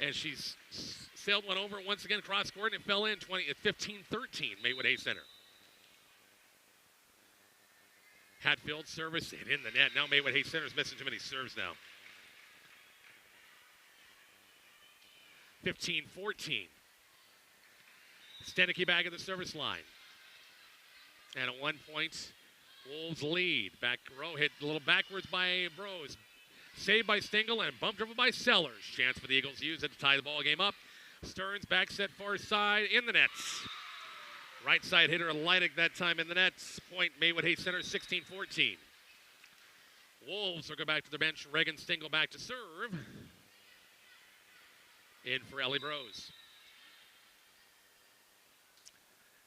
Speaker 1: And she's sailed one over once again, cross-court, and it fell in 15-13, Maywood Hayes Center. Hatfield service and in the net. Now Maywood Hayes Center is missing too many serves now. 15-14. Stanicky back at the service line. And at 1 point, Wolves lead. Back row hit a little backwards by Bros. Saved by Stengel and bumped over by Sellers. Chance for the Eagles to use it to tie the ball game up. Stearns back set far side in the nets. Right side hitter Leidig that time in the nets. Point Maywood Hayes Center 16-14. Wolves will go back to the bench. Reagan Stengel back to serve. In for Ellie Bros.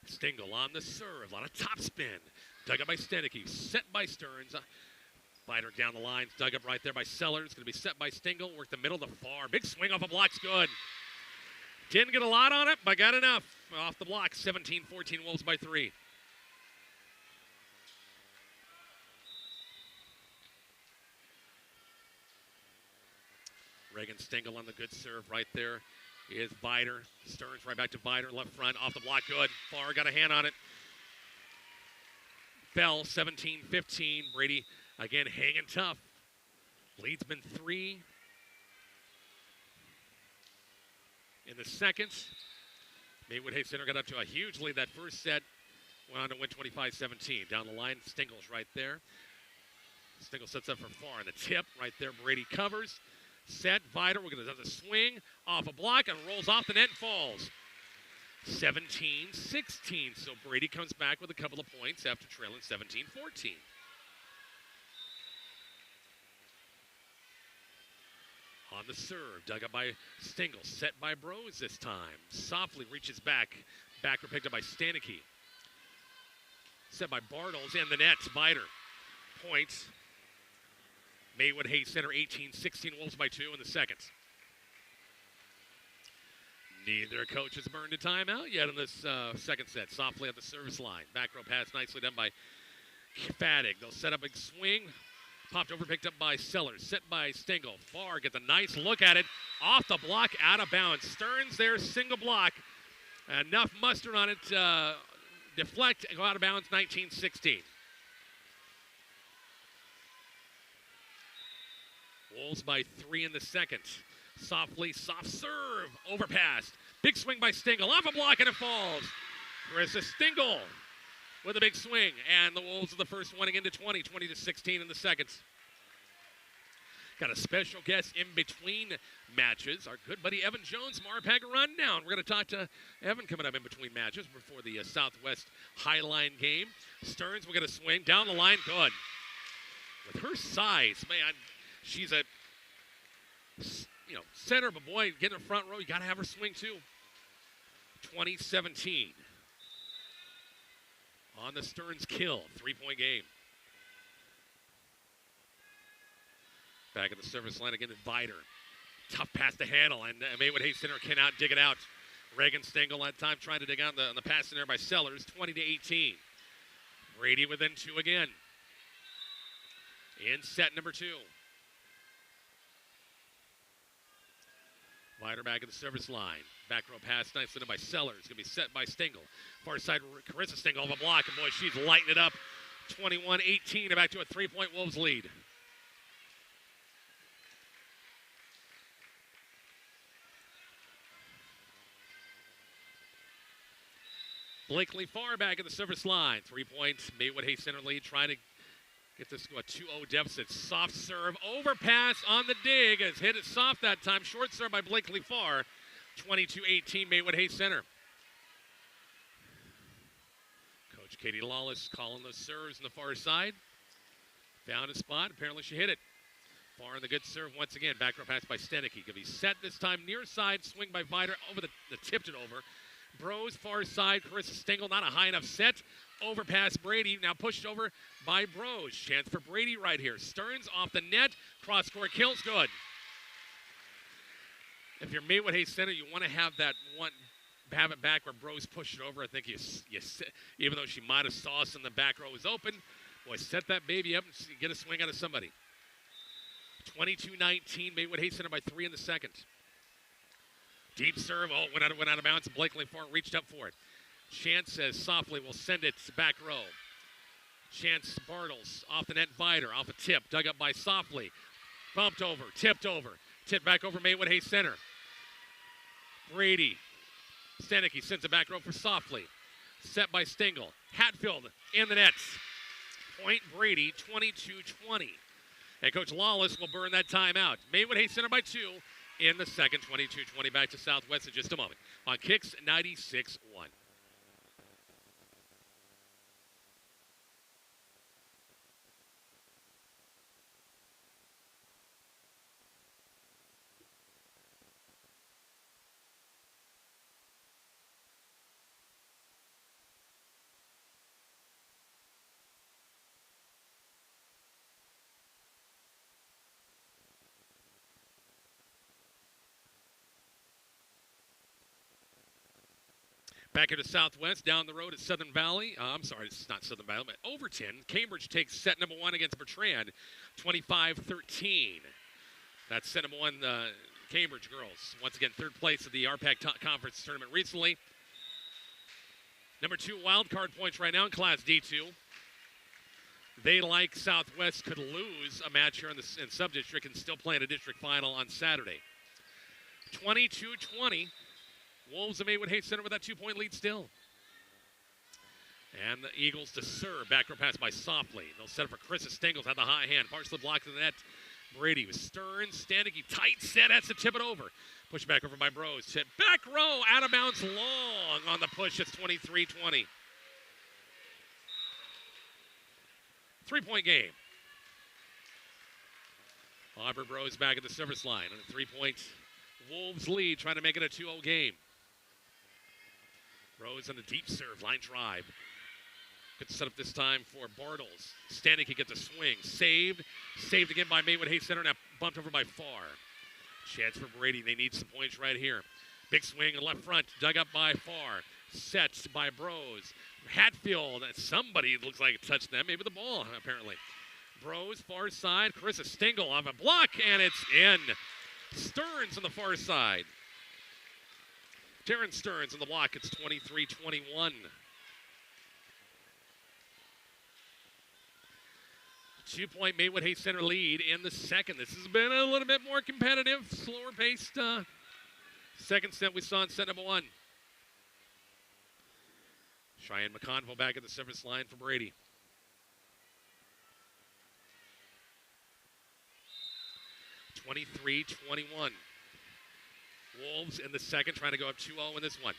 Speaker 1: Stengel on the serve. A lot of top spin. Dug up by Stanicky. Set by Stearns. Fighter down the lines. Dug up right there by Sellers. Going to be set by Stengel. Work the middle to far. Big swing off a block's good. Didn't get a lot on it, but got enough. Off the block. 17-14 Wolves by 3. Reagan Stengel on the good serve right there is Vider. Stearns right back to Vider. Left front. Off the block. Good. Far got a hand on it. Fell 17-15. Brady again hanging tough. Lead's been 3 in the second. Maywood Hayes Center got up to a huge lead that first set. Went on to win 25-17. Down the line, Stengel's right there. Stengel sets up for far on the tip. Right there, Brady covers. Set, Vider, we're going to do the swing off a block and rolls off the net and falls. 17-16, so Brady comes back with a couple of points after trailing 17-14. On the serve, dug up by Stengel, set by Bros this time. Softly reaches back, backer picked up by Stanicky. Set by Bartles and the net, Vider. Point. Maywood Hayes Center 18-16, Wolves by 2 in the second. Neither coach has burned a timeout yet in this second set. Softly at the service line. Back row pass nicely done by Faddick. They'll set up a swing. Popped over, picked up by Sellers. Set by Stengel. Far, gets a nice look at it. Off the block, out of bounds. Stearns there, single block. Enough mustard on it. Deflect, go out of bounds, 19-16. Wolves by 3 in the second. Softly, soft serve, overpassed. Big swing by Stengel, off a block and it falls. Carissa Stengel with a big swing. And the Wolves are the first one into 20, 20-16 in the second. Got a special guest in between matches. Our good buddy Evan Jones, Marpeg Rundown. We're going to talk to Evan coming up in between matches before the Southwest Highline game. Stearns will get a swing down the line. Good. With her size, man, she's a center, but boy, get in the front row, you got to have her swing too. 2017. On the Stearns kill, 3-point game. Back at the service line again, Vider. Tough pass to handle, and Maywood Hayes Center cannot dig it out. Reagan Stengel that time trying to dig out on the pass in there by Sellers, 20-18. Brady within 2 again. In set number 2. Vider back at the service line. Back row pass, nicely done by Sellers. Going to be set by Stengel. Far side, Carissa Stengel off a block, and boy, she's lighting it up. 21-18, back to a 3-point Wolves lead. Blakely Farr back at the service line. 3-point Maywood Hayes Center lead, trying to get this to a 2-0 deficit. Soft serve, overpass on the dig. Has hit it soft that time. Short serve by Blakely Farr. 22-18 Maywood Hayes Center. Coach Katie Lawless calling those serves on the far side. Found a spot. Apparently she hit it. Farr in the good serve once again. Back row pass by Stenicky. Going to be set this time near side. Swing by Vider over the tipped it over. Bros, far side, Carissa Stengel, not a high enough set. Overpass Brady, now pushed over by Bros. Chance for Brady right here. Stearns off the net, cross-court kills, good. If you're Maywood Hayes Center, you want to have that one, have it back where Bros pushed it over. I think you even though she might have saw us in the back row was open, boy, set that baby up and get a swing out of somebody. 22-19, Maywood Hayes Center by 3 in the second. Deep serve, went out of bounds. Blakely Farr reached up for it. Chance says softly, will send it back row. Chance Bartles off the net, Vider, off a tip, dug up by Softly. Bumped over, tipped back over Maywood Hayes Center. Brady, Stenicky sends it back row for Softly. Set by Stengel. Hatfield in the nets. Point Brady, 22-20. And Coach Lawless will burn that timeout. Maywood Hayes Center by 2. In the second, 22-20, back to Southwest in just a moment. On Kicks 96-1. Back into Southwest, down the road at Southern Valley. I'm sorry, it's not Southern Valley, but Overton. Cambridge takes set number 1 against Bertrand, 25-13. That's set number 1, Cambridge girls. Once again, 3rd place of the RPAC Conference Tournament recently. Number 2 wild card points right now in Class D2. They, like Southwest, could lose a match here in Subdistrict and still play in a district final on Saturday. 22-20. Wolves of Maywood Hayes Center with that 2-point lead still. And the Eagles to serve. Back row pass by Softly. They'll set up for Carissa Stengels. Had the high hand. Partially blocked in the net. Brady with Stearns. Stanicky tight set. Has to tip it over. Push back over by Bros. Tip back row. Out of bounds long on the push. It's 23-20. 3-point game. Aubrey Bros back at the service line. On a 3-point Wolves lead. Trying to make it a 2-0 game. Rose on the deep serve, line drive. Good setup this time for Bartles. Stanicky gets a swing. Saved again by Maywood Hayes Center. Now bumped over by Farr. Chance for Brady. They need some points right here. Big swing in left front. Dug up by Farr. Set by Bros. Hatfield. Somebody looks like it touched them. Maybe the ball, apparently. Bros, far side. Carissa Stengel off a block, and it's in. Stearns on the far side. Taryn Stearns on the block. It's 23-21. 2-point Maywood Hayes Center lead in the second. This has been a little bit more competitive, slower paced second set we saw in set number 1. Cheyenne McConville back at the service line for Brady. 23-21. Wolves in the second, trying to go up 2-0 in this one.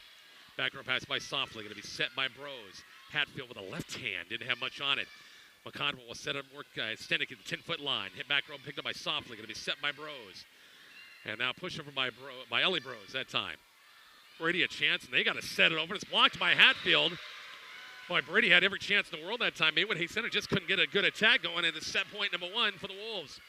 Speaker 1: Back row pass by Softly, going to be set by Bros. Hatfield with a left hand, didn't have much on it. McConville will set up work, Stenick at the 10-foot line. Hit back row, picked up by Softly, going to be set by Bros. And now push over by Ellie Bros that time. Brady a chance, and they got to set it over. It's blocked by Hatfield. Boy, Brady had every chance in the world that time. Maywood Hayes Center just couldn't get a good attack going in the set point number 1 for the Wolves.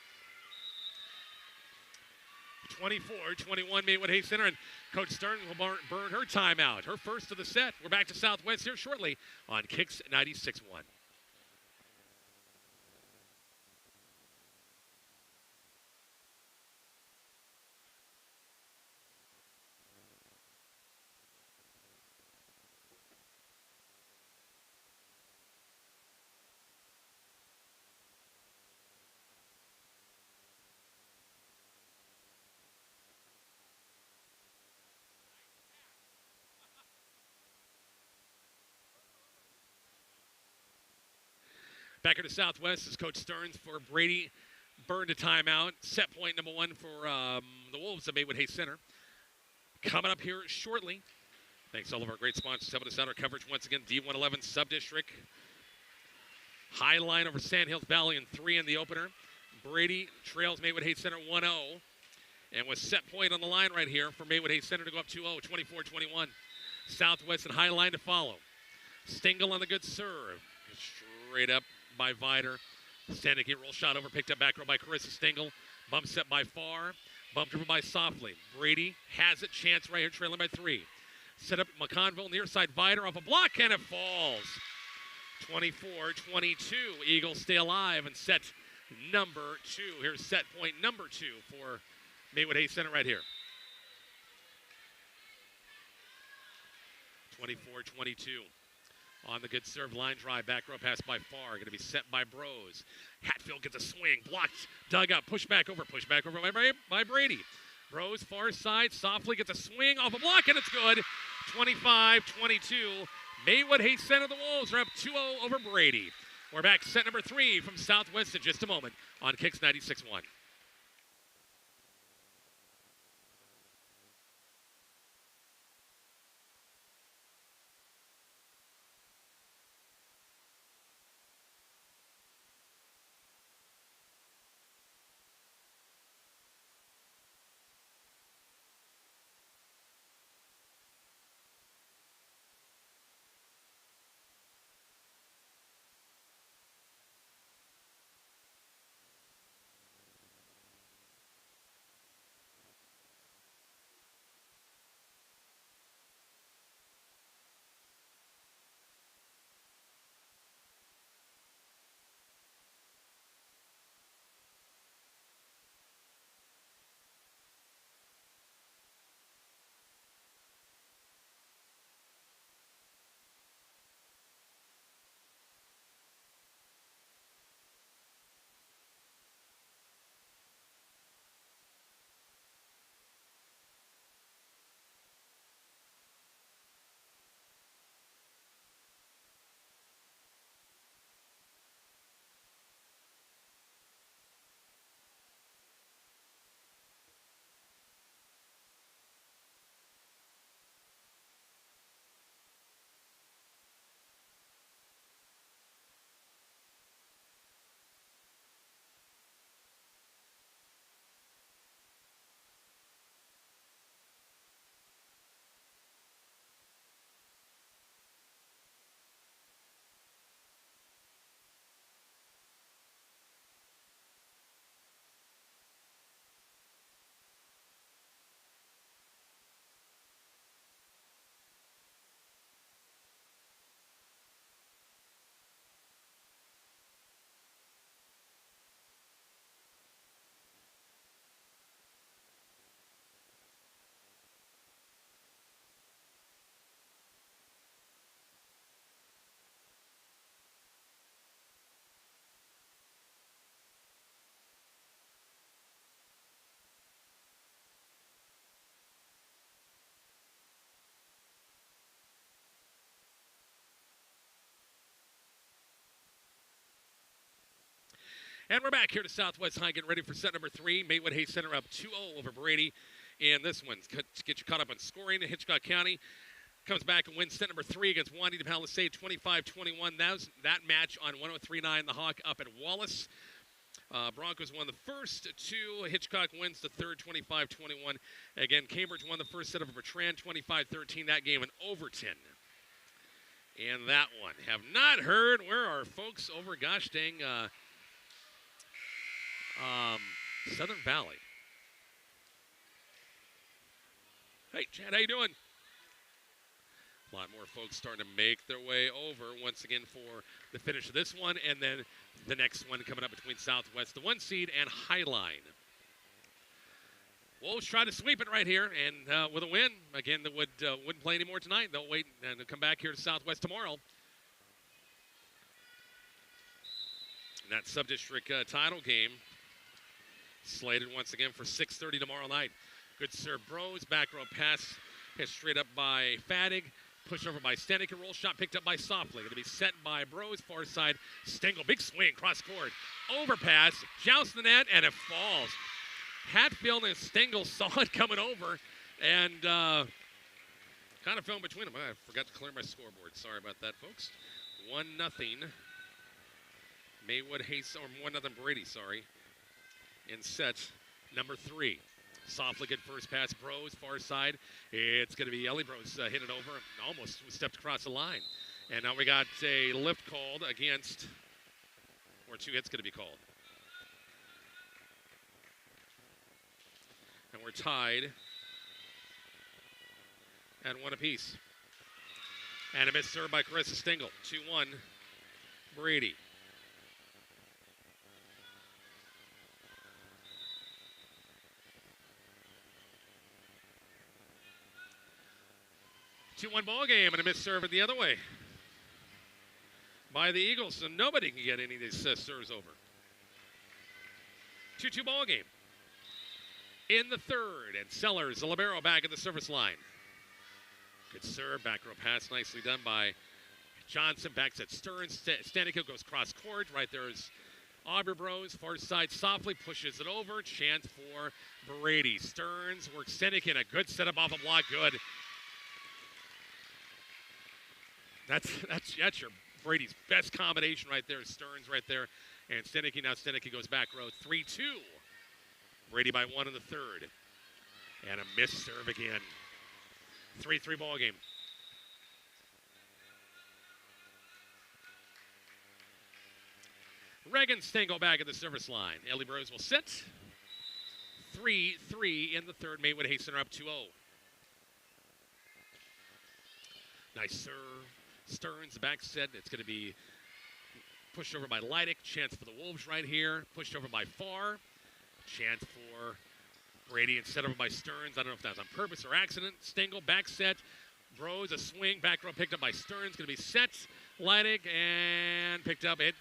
Speaker 1: 24-21 Maywood Hayes Center, and Coach Stern will burn her timeout. Her first of the set. We're back to Southwest here shortly on Kicks 96.1. Back here to Southwest is Coach Stearns for Brady. Burned a timeout. Set point number 1 for the Wolves at Maywood Hayes Center. Coming up here shortly. Thanks to all of our great sponsors helping us out. Our coverage once again, D1-11 Subdistrict. High line over Sandhills Valley in 3 in the opener. Brady trails Maywood Hayes Center 1-0. And with set point on the line right here for Maywood Hayes Center to go up 2-0, 24-21. Southwest and high line to follow. Stingle on the good serve. Straight up by Vider. Standing roll shot over, picked up back row by Carissa Stingle. Bump set by Farr. Bumped over by Softly. Brady has a chance right here, trailing by 3. Set up McConville, near side Vider off a block, and it falls. 24-22. Eagles stay alive and set number 2. Here's set point number 2 for Maywood Hayes Center right here. 24-22. On the good serve, line drive, back row pass by Farr. Going to be set by Bros. Hatfield gets a swing, blocked, dug up, push back over by Brady. Bros, far side, Softly gets a swing off a block, and it's good. 25-22. Maywood Hayes Center, the Wolves are up 2-0 over Brady. We're back set number 3 from Southwest in just a moment on Kicks 96.1. And we're back here to Southwest High, getting ready for set number 3. Maywood Hayes Center up 2-0 over Brady. And this one, to get you caught up on scoring, Hitchcock County comes back and wins set number 3 against Juanita Palisade, 25-21. That match on 103.9 The Hawk up at Wallace. Broncos won the first 2. Hitchcock wins the third, 25-21. Again, Cambridge won the first set over Bertrand, 25-13. That game in Overton. And that one, have not heard. Where are folks over, gosh dang, Southern Valley? Hey, Chad, how you doing? A lot more folks starting to make their way over once again for the finish of this one, and then the next one coming up between Southwest, the 1 seed, and Highline. Wolves try to sweep it right here, and with a win, again, that wouldn't play anymore tonight. They'll wait and come back here to Southwest tomorrow. And that Subdistrict title game slated once again for 6:30 tomorrow night. Good serve, Bros. Back row pass hit straight up by Fadig. Pushed over by Stanek. Roll shot picked up by Softly. Going to be set by Bros. Far side, Stengel. Big swing, cross court. Overpass, joust the net, and it falls. Hatfield and Stengel saw it coming over and kind of fell in between them. I forgot to clear my scoreboard. Sorry about that, folks. 1-0. Maywood Hayes, or 1-0 Brady, sorry, in set number 3. Softly good first pass, Bros, far side. It's going to be Ellie Bros hit it over. Almost stepped across the line. And now we got a lift called against, or 2 hits going to be called. And we're tied at 1 apiece. And a missed serve by Carissa Stengel. 2-1, Brady. Two-one ball game and a missed serve the other way by the Eagles, so nobody can get any of these serves over. 2-2 ball game. In the third, and Sellers, the libero, back at the service line. Good serve, back row pass, nicely done by Johnson. Backs at Stearns. Stanek goes cross court. Right there is Aubrey Bros. Far side, Softly pushes it over. Chance for Brady. Stearns works Stanek in a good setup off a block. Good. That's your Brady's best combination right there. Stearns right there, and Stanek. Now Stanek goes back row. 3-2. Brady by 1 in the third. And a missed serve again. 3-3 ball game. Reagan Stengel back at the service line. Ellie Bros will sit. 3-3 in the third. Maywood Hayes Center up 2-0. Nice serve. Stearns back set. It's going to be pushed over by Leidick. Chance for the Wolves right here. Pushed over by Farr. Chance for Brady instead of by Stearns. I don't know if that was on purpose or accident. Stengel back set. Bros a swing. Back row picked up by Stearns. Going to be set. Leidick and picked up it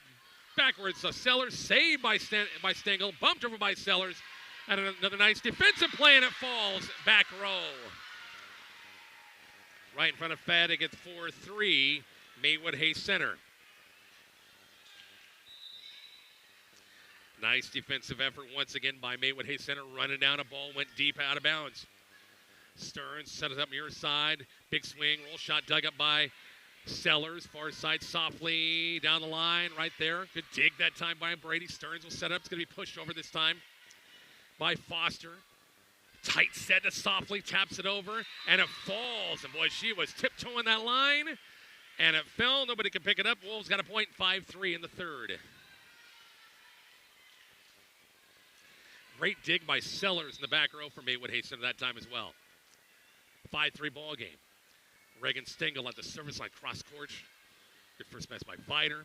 Speaker 1: backwards. So Sellers saved by Stengel. Bumped over by Sellers. And another nice defensive play, and it falls back row. Right in front of Fadig at 4-3. Maywood Hayes Center. Nice defensive effort once again by Maywood Hayes Center. Running down a ball, went deep out of bounds. Stearns set it up near side. Big swing, roll shot dug up by Sellers. Far side Softly down the line right there. Good dig that time by Brady. Stearns will set up. It's going to be pushed over this time by Foster. Tight set to Softly, taps it over, and it falls. And boy, she was tiptoeing that line, and it fell. Nobody can pick it up. Wolves got a point, 5-3 in the third. Great dig by Sellers in the back row for Maywood Hayes Center that time as well. 5-3 ball game. Reagan Stengel at the service line, cross court. Good first pass by Vider.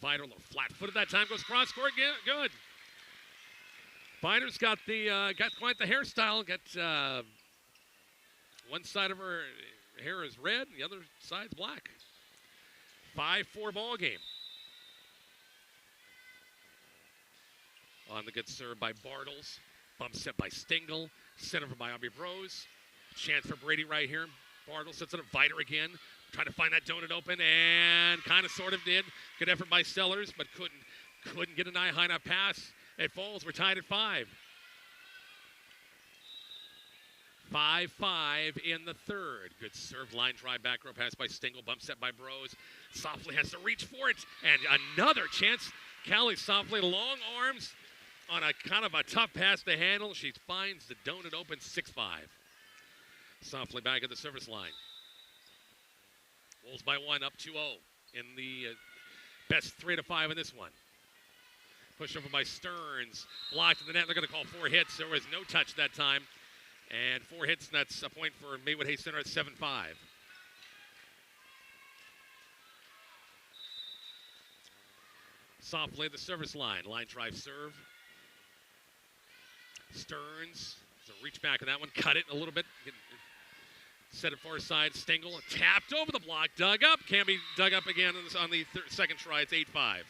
Speaker 1: Vider a little flat-footed that time, goes cross court. Good. Vider's got quite the hairstyle. Got one side of her hair is red, and the other side's black. 5-4 ball game. On the good serve by Bartles. Bump set by Stengel. Sent over by Aubrey Bros. Chance for Brady right here. Bartles sets it up. Vider again. Trying to find that donut open, and kind of sort of did. Good effort by Sellers, but couldn't Couldn't get a high enough pass. It falls. We're tied at 5. 5-5 in the third. Good serve, line drive, back row pass by Stingle, bump set by Bros. Softly has to reach for it, and another chance. Callie Softly, long arms on a kind of a tough pass to handle. She finds the donut open, 6-5. Softly back at the service line. Wolves by 1, up 2-0 in the best 3 to 5 in this one. Pushed over by Stearns, blocked in the net. They're going to call 4 hits. There was no touch that time. And 4 hits, and that's a point for Maywood Hayes Center at 7-5. Softly at the service line. Line drive serve. Stearns, so reach back on that one. Cut it a little bit. Set it far side. Stingle tapped over the block. Dug up. Can be dug up again on the second try. It's 8-5.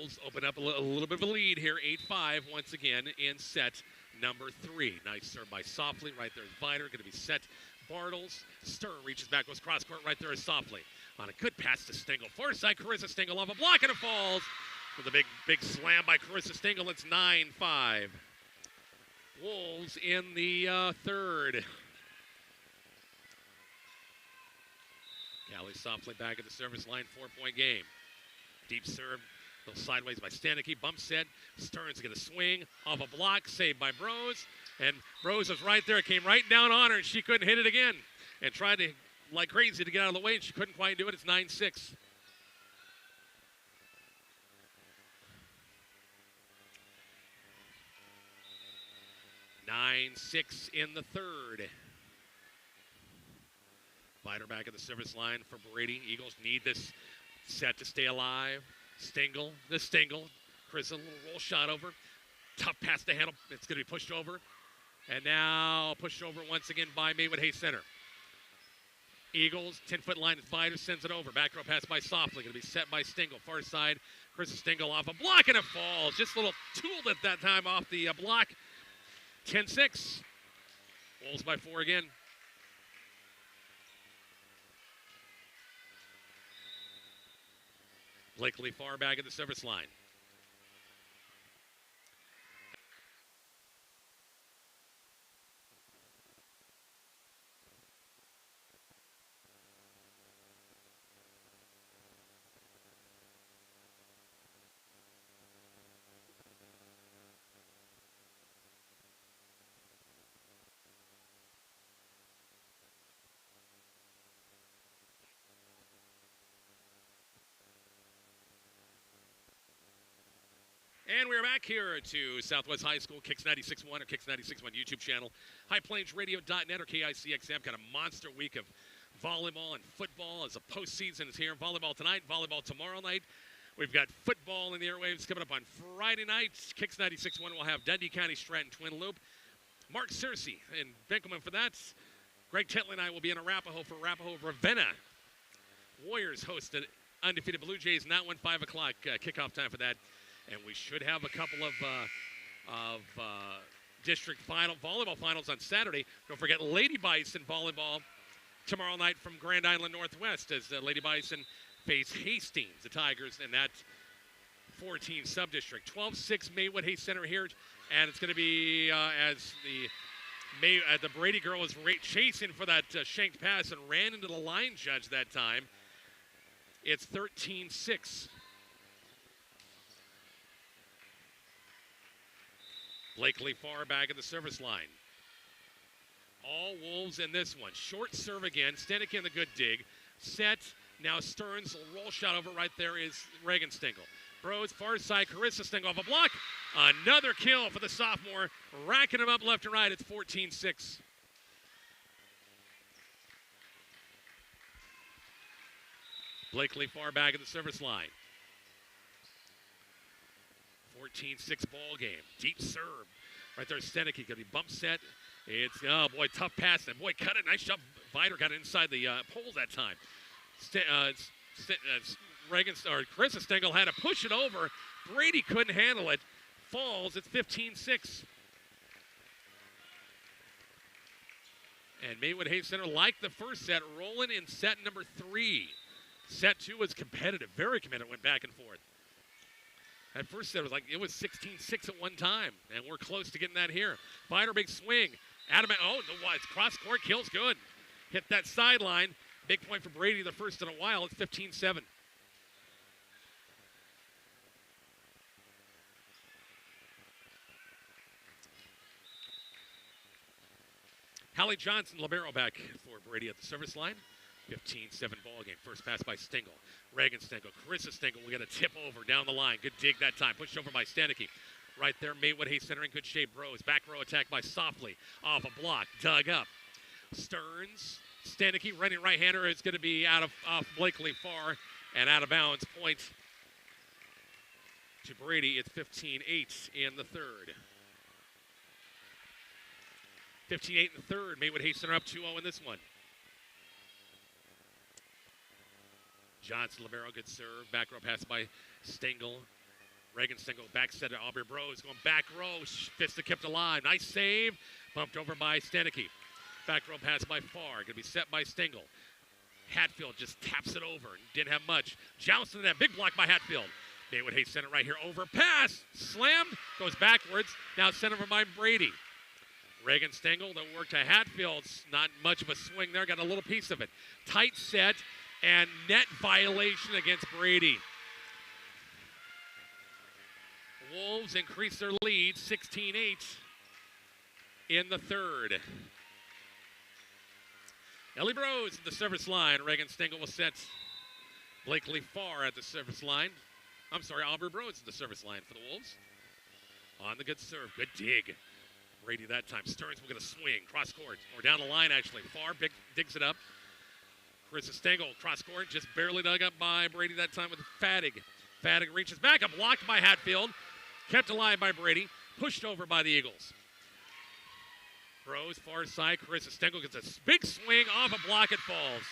Speaker 1: Wolves open up a little bit of a lead here, 8-5 once again in set number 3. Nice serve by Softly. Right there is Vider. Going to be set. Bartles. Stern reaches back, goes cross court. Right there is Softly. On a good pass to Stingle. Far side, Carissa Stingle off a block, and it falls. With a big slam by Carissa Stingle, it's 9-5. Wolves in the third. Callie Softly back at the service line, 4-point game. Deep serve. Little sideways by Stanicky, bump set. Stearns going to swing off a block, saved by Bros. And Bros was right there, came right down on her, and she couldn't hit it again. And tried to, like crazy, to get out of the way, and she couldn't quite do it. It's 9-6. In the third. Vider back at the service line for Brady. Eagles need this set to stay alive. Stingle. Chris, a little roll shot over. Tough pass to handle. It's going to be pushed over. And now pushed over once again by Maywood Hayes Center. Eagles, 10-foot line. Vider sends it over. Back row pass by Softly. Going to be set by Stingle. Far side. Chris Stingle off a block, and it falls. Just a little tooled at that time off the block. 10-6. Wolves by 4 again. Blakely far back at the service line. And we're back here to Southwest High School, Kicks 96.1 or Kicks 96.1 YouTube channel, highplainsradio.net or KICXM. Got a monster week of volleyball and football as the postseason is here. Volleyball tonight, volleyball tomorrow night. We've got football in the airwaves coming up on Friday night. Kicks 96.1 will have Dundee County Stratton Twin Loop. Mark Searcy and Benkelman for that. Greg Tetley and I will be in Arapahoe for Arapahoe Ravenna. Warriors host the undefeated Blue Jays, and that one 5 o'clock kickoff time for that. And we should have a couple of district volleyball finals on Saturday. Don't forget Lady Bison volleyball tomorrow night from Grand Island Northwest as Lady Bison face Hastings, the Tigers, in that 14 Subdistrict. 12-6 Maywood Hayes Center here, and it's going to be as the Brady girl was chasing for that shanked pass and ran into the line judge that time. It's 13-6. Blakely far back at the service line. All Wolves in this one. Short serve again. Stanicky in the good dig. Set. Now Stearns. Roll shot over right there is Reagan Stingle. Bros far side. Carissa Stingle off a block. Another kill for the sophomore. Racking him up left and right. It's 14-6. Blakely far back at the service line. 14-6 ball game. Deep serve. Right there, Stanicky. Going to be bump set. It's, oh boy, tough pass. And boy, cut it. Nice job. Vider got it inside the poles that time. Carissa Stingle had to push it over. Brady couldn't handle it. Falls. It's 15-6. And Maywood Hayes Center, like the first set, rolling in set number 3. Set 2 was competitive, very competitive, went back and forth. That first set was like, it was 16-6 at one time, and we're close to getting that here. Fighter, big swing. Adam, oh, it's cross court, kills good. Hit that sideline. Big point for Brady, the first in a while. It's 15-7. Hallie Johnson, libero back for Brady at the service line. 15-7 ball game. First pass by Stengel. Reagan Stengel. Carissa Stengel. We got a tip over down the line. Good dig that time. Pushed over by Stanicki. Right there, Maywood Hayes Center in good shape. Rose. Back row attack by Softly. Off a block. Dug up. Stearns. Stanicki. Running right-hander. It's going to be off Blakely far and out of bounds. Point to Brady. It's 15-8 in the third. 15-8 in the third. Maywood Hayes Center up 2-0 in this one. Johnson, libero, good serve. Back row pass by Stengel. Reagan Stengel, back set to Aubrey Bros. Going back row, Fista kept alive. Nice save. Bumped over by Stanicki. Back row pass by Farr. Going to be set by Stengel. Hatfield just taps it over. Didn't have much. Johnson, that big block by Hatfield. Maywood Hayes Center right here. Over pass. Slammed. Goes backwards. Now sent over by Brady. Reagan Stengel, the work to Hatfield. Not much of a swing there. Got a little piece of it. Tight set. And net violation against Brady. Wolves increase their lead, 16-8 in the third. Ellie Bros at the service line. Reagan Stengel will set Blakely Farr at the service line. I'm sorry, Aubrey Bros at the service line for the Wolves. On the good serve, good dig. Brady that time. Stearns will get a swing, cross court, or down the line actually. Farr digs it up. Carissa Stengel, cross court, just barely dug up by Brady that time with Fadig. Fadig reaches back, blocked by Hatfield. Kept alive by Brady. Pushed over by the Eagles. Rose, far side. Carissa Stengel gets a big swing off a block. It falls.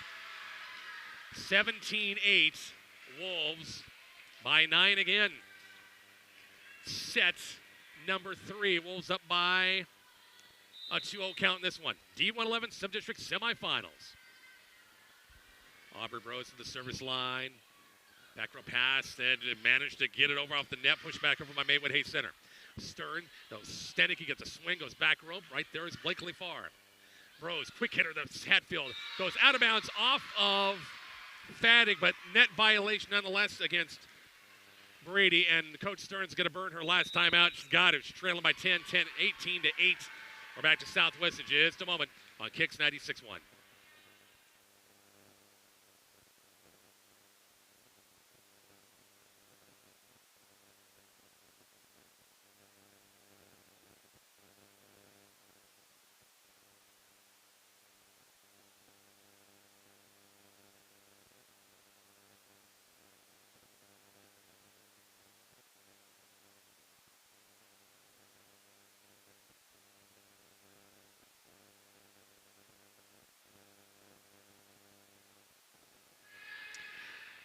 Speaker 1: 17-8. Wolves by 9 again. Set number 3. Wolves up by a 2-0 count in this one. D1-11 Subdistrict semifinals. Aubrey Bros to the service line. Back row pass, and managed to get it over off the net. Push back over by Maywood Hayes Center. Stern, though Stanicki gets a swing, goes back rope. Right there is Blakely Farr. Bros, quick hitter, the Hatfield goes out of bounds off of Fadig, but net violation nonetheless against Brady. And Coach Stern's going to burn her last time out. She's got it. She's trailing by 10, 18-8. We're back to Southwest in just a moment on Kicks 96.1.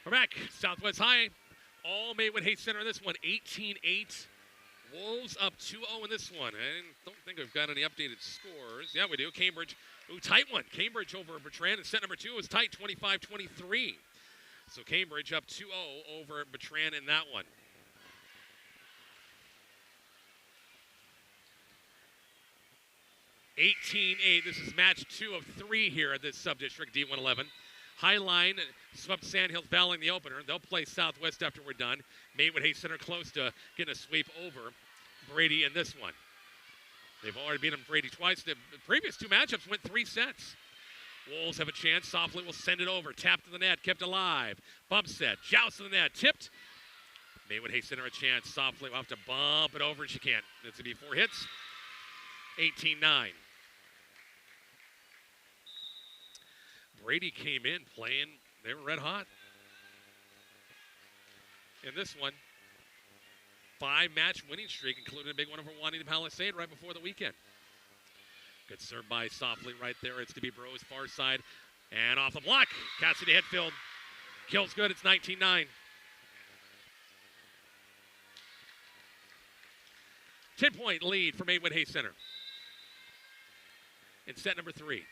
Speaker 1: We're back. Southwest High. All Maywood Hayes Center in this one. 18-8. Wolves up 2-0 in this one. I don't think we've got any updated scores. Yeah, we do. Cambridge. Ooh, tight one. Cambridge over Bertrand. And set number 2 was tight, 25-23. So Cambridge up 2-0 over Bertrand in that one. This is match 2 of 3 here at this Subdistrict D1-11. Highline swept Sandhills Valley in the opener. They'll play Southwest after we're done. Maywood Hayes Center close to getting a sweep over Brady in this one. They've already beaten Brady twice. The previous 2 matchups went 3 sets. Wolves have a chance. Softly will send it over. Tap to the net. Kept alive. Bump set. Joust to the net. Tipped. Maywood Hayes Center a chance. Softly will have to bump it over, and she can't. It's going to be 4 hits. 18-9. Brady came in playing. They were red hot. In this one, 5-match winning streak, including a big one over Juanita Palisade right before the weekend. Good serve by Softly right there. It's going to be Bros far side. And off the block. Cassidy Hetfield kills good. It's 19-9. 10-point lead for Maywood Hayes Center. In set number 3.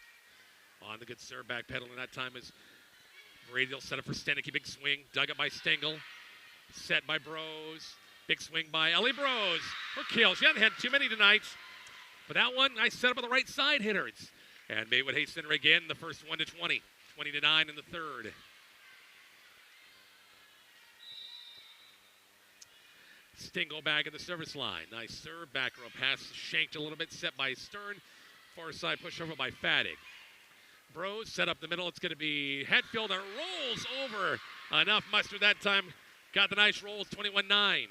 Speaker 1: On the good serve, backpedaling that time is Brady. Will set up for Stenicky. Big swing, dug up by Stengel. Set by Bros. Big swing by Ellie Bros. Her kill. She hasn't had too many tonight. But that one, nice setup on the right side hitter. And Maywood Hayes Center again, the first 1 to 20. 20 to 9 in the third. Stengel back at the service line. Nice serve, back row pass, shanked a little bit, set by Stern. Far side pushover by Fadig. Bros set up the middle. It's going to be Hatfield, and it rolls over. Enough mustard that time. Got the nice rolls, 21-9.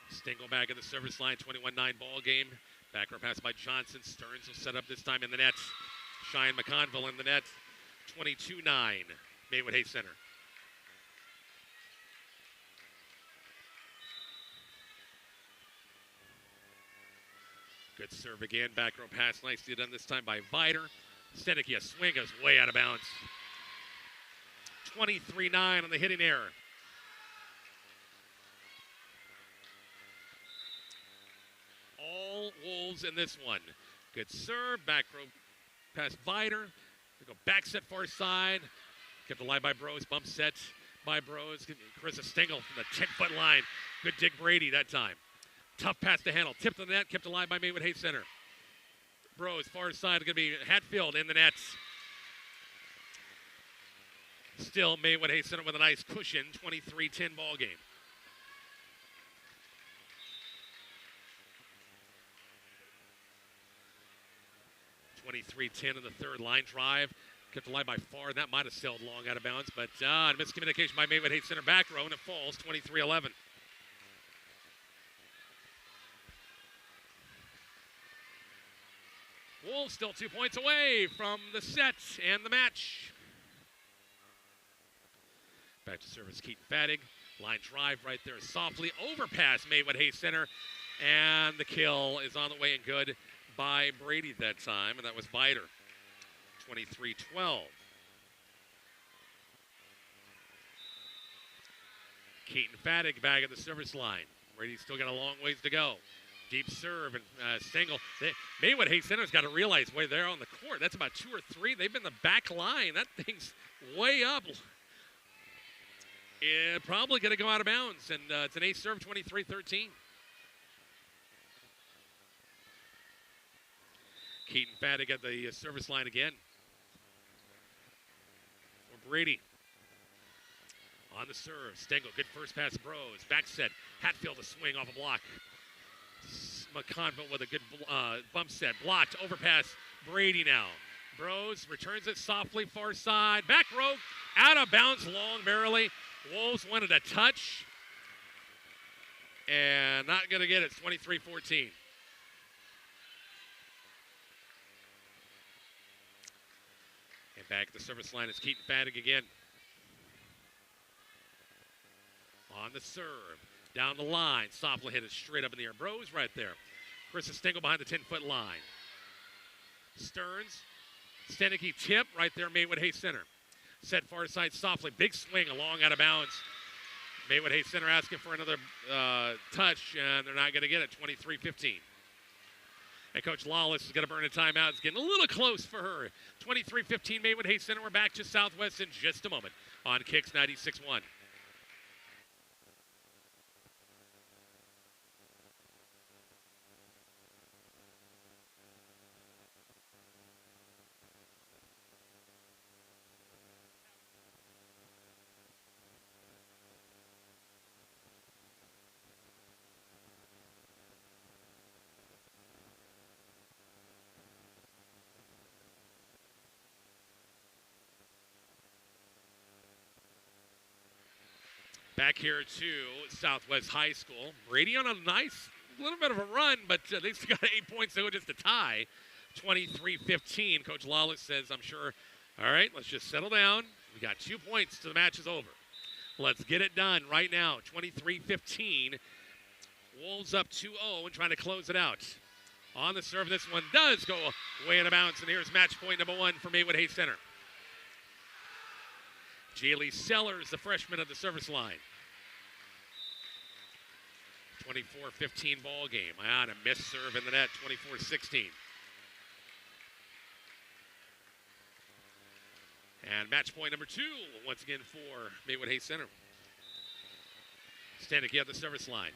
Speaker 1: Stengel back at the service line, 21-9 ball game. Back row pass by Johnson. Stearns will set up this time in the net. Cheyenne McConville in the net, 22-9, Maywood Hayes Center. Good serve again, back row pass, nicely done this time by Vider. Stenicky, a swing goes way out of bounds. 23-9 on the hitting error. All Wolves in this one. Good serve, back row pass Vider. We go back set far side. Kept alive by Bros. Bump set by Bros. Carissa Stengel from the 10-foot line. Good dig Brady that time. Tough pass to handle. Tipped on the net. Kept alive by Maywood Hayes Center. Bros far side. Going to be Hatfield in the net. Still Maywood Hayes Center with a nice cushion. 23-10 ball game. .23-10 in the third. Line drive. Kept alive by Farr. That might have sailed long out of bounds, but miscommunication by Maywood Hayes Center back row, and it falls 23-11. Wolves still 2 points away from the set and the match. Back to service, Keaton Fadig. Line drive right there softly. Overpass Maywood Hayes Center, and the kill is on the way and good by Brady that time, and that was Vider. 23-12. Keaton Fadig back at the service line. Brady's still got a long ways to go. Deep serve, and Stengel. Maywood Hayes Center's got to realize where they're on the court. That's about 2 or 3. They've been the back line. That thing's way up. Yeah, probably going to go out of bounds, and it's an ace serve, 23-13. Keaton Fadig at the service line again. For Brady. On the serve. Stengel, good first pass, Bros. Back set. Hatfield a swing off a block. McConville with a good bump set. Blocked. Overpass. Brady now. Bros returns it softly. Far side. Back row. Out of bounds. Long barely. Wolves wanted a touch. And not going to get it. It's 23-14. And back at the service line is Keaton Fadig again. On the serve. Down the line. Softly hit it straight up in the air. Bros right there. Carissa Stengel behind the 10-foot line. Stearns. Stenicky tip right there. Maywood Hayes Center. Set far side softly. Big swing along out of bounds. Maywood Hayes Center asking for another touch, and they're not going to get it. 23-15. And Coach Lawless is going to burn a timeout. It's getting a little close for her. 23-15 Maywood Hayes Center. We're back to Southwest in just a moment on Kicks 96.1. Back here to Southwest High School. Brady on a nice little bit of a run, but they still got 8 points to go just a tie. 23-15. Coach Lawless says, I'm sure, all right, let's just settle down. We got 2 points till the match is over. Let's get it done right now. 23-15. Wolves up 2-0 and trying to close it out. On the serve, this one does go way out of bounds, and here's match point number 1 for Maywood Hayes Center. Jaylee Sellers, the freshman at the service line. 24-15 ball game. And a missed serve in the net, 24-16. And match point number 2, once again for Maywood Hayes Center. Stanek at the service line.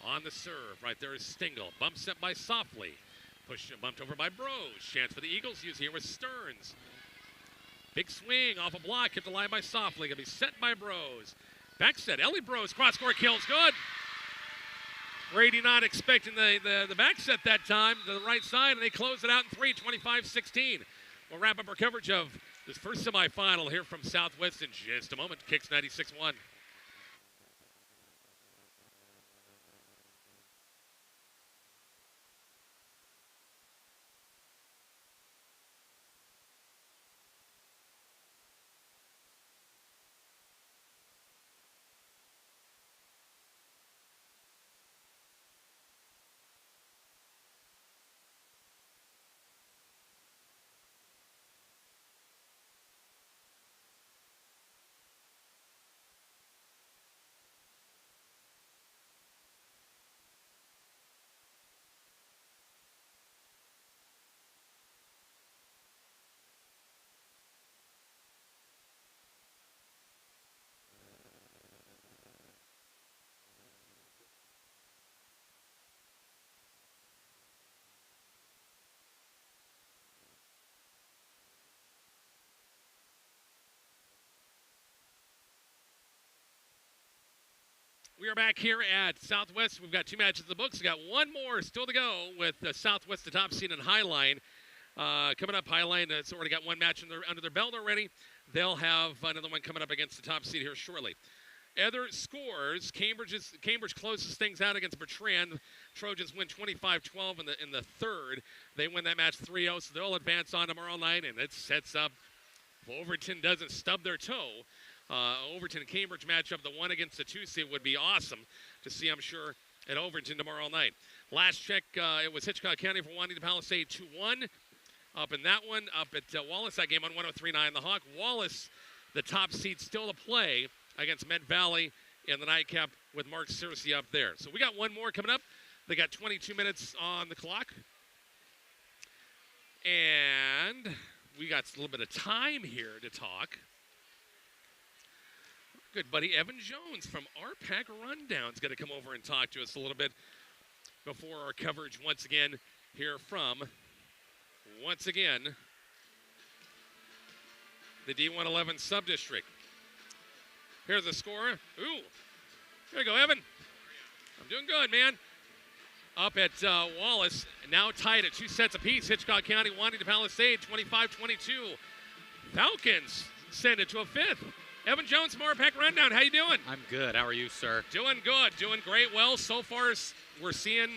Speaker 1: On the serve, right there is Stingle. Bump set by Softly. Bumped over by Bros. Chance for the Eagles. Use here with Stearns. Big swing off a block. Kept alive by Softly. Going to be set by Bros. Back set. Ellie Bros. Cross-court kills. Good. Brady not expecting the back set that time to the right side, and they close it out in 3, 25-16. We'll wrap up our coverage of this first semifinal here from Southwest in just a moment. Kicks 96-1. We are back here at Southwest. We've got 2 matches in the books. We've got one more still to go with Southwest, the top seed, and Highline. Coming up, Highline has already got one match under their belt already. They'll have another one coming up against the top seed here shortly. Other scores, Cambridge closes things out against Bertrand. Trojans win 25-12 in the third. They win that match 3-0, so they'll advance on tomorrow night, and it sets up if Overton doesn't stub their toe. Overton-Cambridge matchup, the 1 against the 2 seed, would be awesome to see, I'm sure, at Overton tomorrow night. Last check, it was Hitchcock County for Juanita Palisade 2-1. Up in that one, up at Wallace, that game on 103.9 The Hawk. Wallace, the top seed, still to play against Med Valley in the nightcap with Mark Searcy up there. So we got one more coming up. They got 22 minutes on the clock. And we got a little bit of time here to talk. Good buddy Evan Jones from RPAC Rundown is going to come over and talk to us a little bit before our coverage once again here from, once again, the D1-11 Subdistrict. Here's the score. Ooh, there you go, Evan. I'm doing good, man. Up at Wallace, now tied at 2 sets apiece. Hitchcock County wanting to Palisade, 25-22. Falcons send it to a 5th. Evan Jones from RPAC Rundown, how you doing?
Speaker 2: I'm good. How are you, sir?
Speaker 1: Doing good. Doing great. Well, so far we're seeing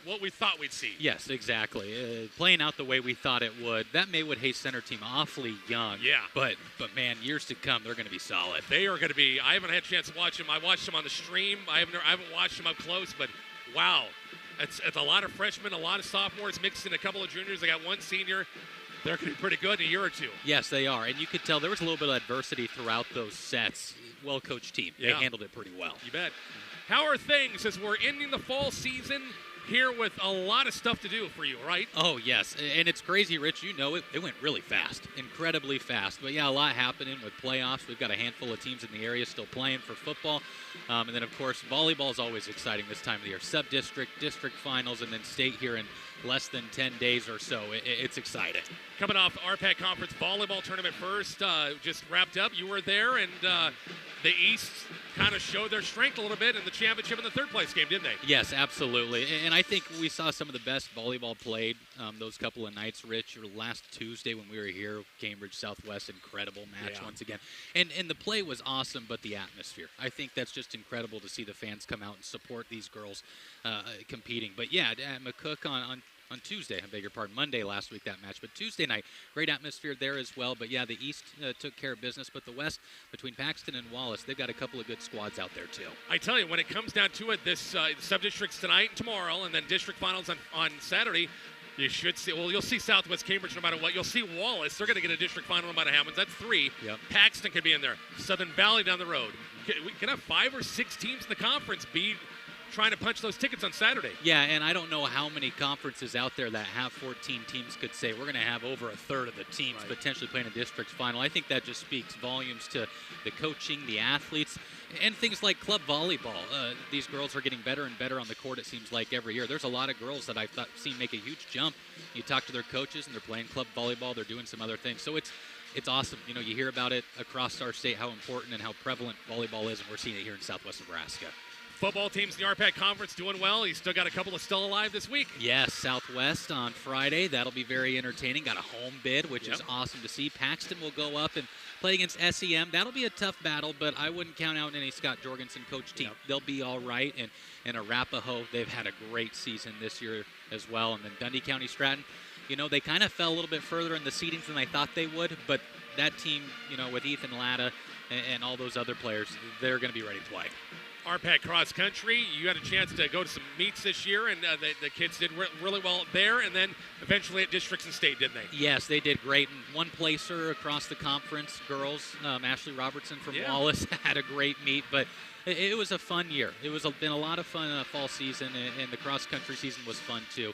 Speaker 1: what we thought we'd see.
Speaker 2: Yes, exactly. Playing out the way we thought it would. That Maywood Hayes Center team, awfully young.
Speaker 1: Yeah.
Speaker 2: But man, years to come, they're going to be solid.
Speaker 1: They are going to be. I haven't had a chance to watch them. I watched them on the stream. I haven't watched them up close, but wow. It's a lot of freshmen, a lot of sophomores mixed in, a couple of juniors. They got one senior. They're going to be pretty good in a year or two.
Speaker 2: Yes, they are. And you could tell there was a little bit of adversity throughout those sets. Well-coached team.
Speaker 1: Yeah.
Speaker 2: They handled it pretty well.
Speaker 1: You bet. How are things as we're ending the fall season here with a lot of stuff to do for you, right?
Speaker 2: Oh, yes. And it's crazy, Rich. You know it went really fast. Incredibly fast. But, yeah, a lot happening with playoffs. We've got a handful of teams in the area still playing for football. And then, of course, volleyball is always exciting this time of the year. Subdistrict, district finals, and then state here in less than 10 days or so. It's exciting.
Speaker 1: Coming off RPAC Conference Volleyball Tournament first, just wrapped up. You were there, and the East kind of showed their strength a little bit in the championship in the third-place game, didn't they?
Speaker 2: Yes, absolutely. And I think we saw some of the best volleyball played those couple of nights, Rich. Or last Tuesday when we were here, Cambridge Southwest, incredible match once again. And the play was awesome, but the atmosphere. I think that's just incredible to see the fans come out and support these girls competing. But, yeah, at McCook on Tuesday, I beg your pardon, Monday last week that match, but Tuesday night, great atmosphere there as well. But yeah, the East took care of business, but the West, between Paxton and Wallace, they've got a couple of good squads out there too.
Speaker 1: I tell you, when it comes down to it, this sub-districts tonight and tomorrow, and then district finals on Saturday, You should see. Well, you'll see Southwest Cambridge no matter what. You'll see Wallace. They're going to get a district final no matter what happens. That's 3.
Speaker 2: Yep.
Speaker 1: Paxton could be in there. Southern Valley down the road. We can have 5 or 6 teams in the conference be trying to punch those tickets on Saturday.
Speaker 2: Yeah, and I don't know how many conferences out there that have 14 teams could say we're going to have over a third of the teams potentially playing a district final. I think that just speaks volumes to the coaching, the athletes, and things like club volleyball. These girls are getting better and better on the court, it seems like, every year. There's a lot of girls that I've seen make a huge jump. You talk to their coaches, and they're playing club volleyball. They're doing some other things. So it's awesome. You know, you hear about it across our state, how important and how prevalent volleyball is, and we're seeing it here in Southwest Nebraska.
Speaker 1: Football teams in the RPAC Conference doing well. You still got a couple of still alive this week.
Speaker 2: Yes, Southwest on Friday. That'll be very entertaining. Got a home bid, which is awesome to see. Paxton will go up and play against SEM. That'll be a tough battle, but I wouldn't count out any Scott Jorgensen coach team. They'll be all right. And Arapahoe, they've had a great season this year as well. And then Dundee County Stratton, you know, they kind of fell a little bit further in the seedings than I thought they would, but that team, you know, with Ethan Latta and all those other players, they're going to be ready to play.
Speaker 1: RPAC cross country, you had a chance to go to some meets this year, and the kids did really well there, and then eventually at districts and state, didn't they?
Speaker 2: Yes, they did great. And one placer across the conference, girls, Ashley Robertson from Wallace had a great meet, but it was a fun year. It was been a lot of fun fall season, and the cross country season was fun too.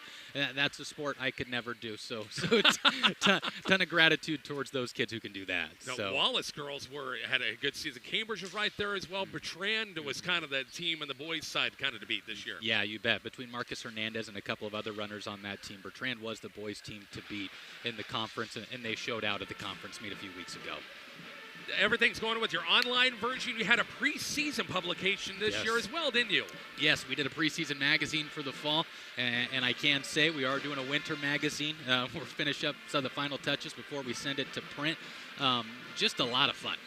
Speaker 2: That's a sport I could never do, so it's ton of gratitude towards those kids who can do that.
Speaker 1: Now, Wallace girls had a good season. Cambridge was right there as well. Bertrand was kind of the team on the boys' side kind of to beat this year.
Speaker 2: Yeah, you bet. Between Marcus Hernandez and a couple of other runners on that team, Bertrand was the boys' team to beat in the conference, and they showed out at the conference meet a few weeks ago.
Speaker 1: Everything's going with your online version. You had a preseason publication this year as well, didn't you?
Speaker 2: Yes, we did a preseason magazine for the fall, and I can say we are doing a winter magazine. We're finish up some of the final touches before we send it to print. Just a lot of fun.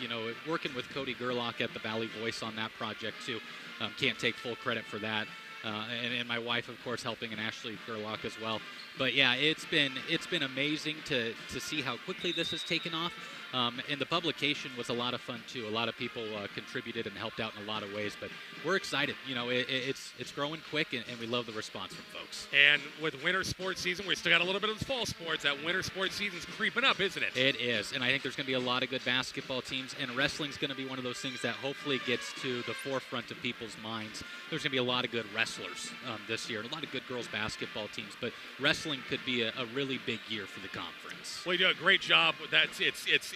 Speaker 2: You know, working with Cody Gerlach at the Valley Voice on that project too. Can't take full credit for that. And my wife, of course, helping, and Ashley Gerlach as well. But yeah, it's been amazing to see how quickly this has taken off. And the publication was a lot of fun too. A lot of people contributed and helped out in a lot of ways. But we're excited. You know, it's growing quick, and we love the response from folks.
Speaker 1: And with winter sports season, we still got a little bit of the fall sports. That winter sports season's creeping up, isn't it?
Speaker 2: It is, and I think there's going to be a lot of good basketball teams. And wrestling's going to be one of those things that hopefully gets to the forefront of people's minds. There's going to be a lot of good wrestlers this year, and a lot of good girls basketball teams. But wrestling could be a really big year for the conference.
Speaker 1: Well, you do a great job with that.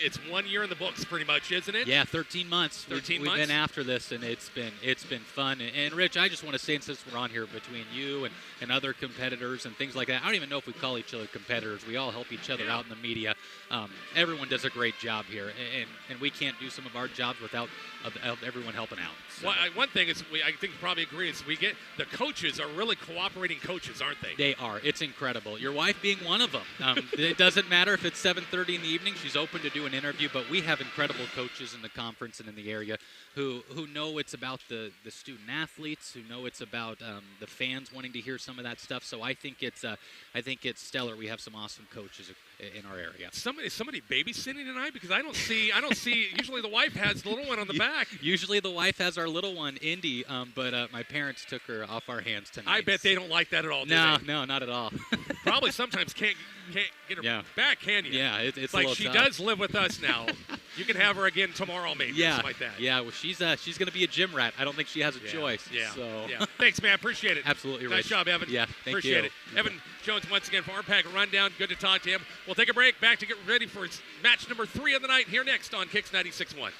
Speaker 1: It's 1 year in the books, pretty much, isn't it?
Speaker 2: Yeah, 13 months.
Speaker 1: 13
Speaker 2: months.
Speaker 1: We've
Speaker 2: been after this, and it's been fun. And Rich, I just want to say, since we're on here, between you and other competitors and things like that, I don't even know if we call each other competitors. We all help each other out in the media. Everyone does a great job here, and we can't do some of our jobs without everyone helping out. So.
Speaker 1: Well, one thing is, I think you probably agree, is we get the coaches are really cooperating coaches, aren't they?
Speaker 2: They are. It's incredible. Your wife being one of them. It doesn't matter if it's 7:30 in the evening. She's open to do an interview, but we have incredible coaches in the conference and in the area who know it's about the student athletes, who know it's about the fans wanting to hear some of that stuff. So I think it's stellar. We have some awesome coaches in our area.
Speaker 1: Somebody babysitting tonight, because I don't see. Usually the wife has the little one on the back.
Speaker 2: Usually the wife has our little one, Indy, but my parents took her off our hands tonight.
Speaker 1: I bet they don't like that at all.
Speaker 2: No, not at all.
Speaker 1: Probably sometimes can't get her back, can you?
Speaker 2: Yeah, it's
Speaker 1: like
Speaker 2: a
Speaker 1: she
Speaker 2: tough.
Speaker 1: does live with us now. You can have her again tomorrow, maybe.
Speaker 2: Yeah,
Speaker 1: something like that.
Speaker 2: Yeah, well, she's going to be a gym rat. I don't think she has a choice.
Speaker 1: Yeah.
Speaker 2: So.
Speaker 1: Yeah. Thanks, man. Appreciate it.
Speaker 2: Absolutely.
Speaker 1: Nice job, Evan.
Speaker 2: Yeah.
Speaker 1: Appreciate it. Evan Jones once again for RPAC Rundown. Good to talk to him. We'll take a break. Back to get ready for match number 3 of the night here next on Kicks 96.1.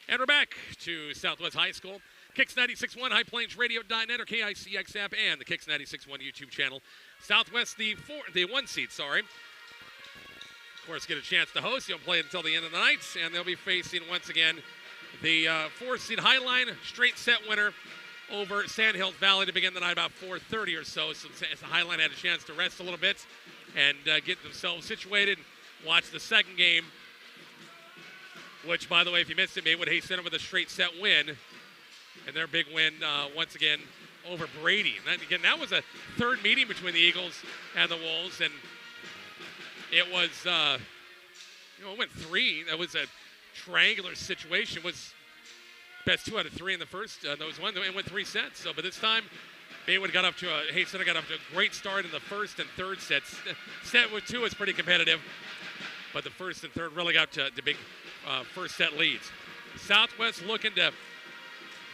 Speaker 1: And we're back to Southwest High School. Kicks 96.1, HighPlainsRadio.net, or KICX app, and the Kicks 96.1 YouTube channel. Southwest, the 1 seed, sorry. Of course, get a chance to host. You'll play until the end of the night, and they'll be facing, once again, the 4 seed Highline, straight set winner over Sandhills Valley to begin the night about 4:30 or so. So the Highline had a chance to rest a little bit and get themselves situated, watch the second game, which, by the way, if you missed it, Maywood Hayes Center with a straight set win. And their big win, once again, over Brady. And that was a third meeting between the Eagles and the Wolves. And it was, it went 3. That was a triangular situation. It was best 2 out of 3 in the first. Those one, it went 3 sets. So, but this time, Maywood Hayes Center got up to a great start in the first and third sets. Set with 2 was pretty competitive. But the first and third really got to big first set leads. Southwest looking to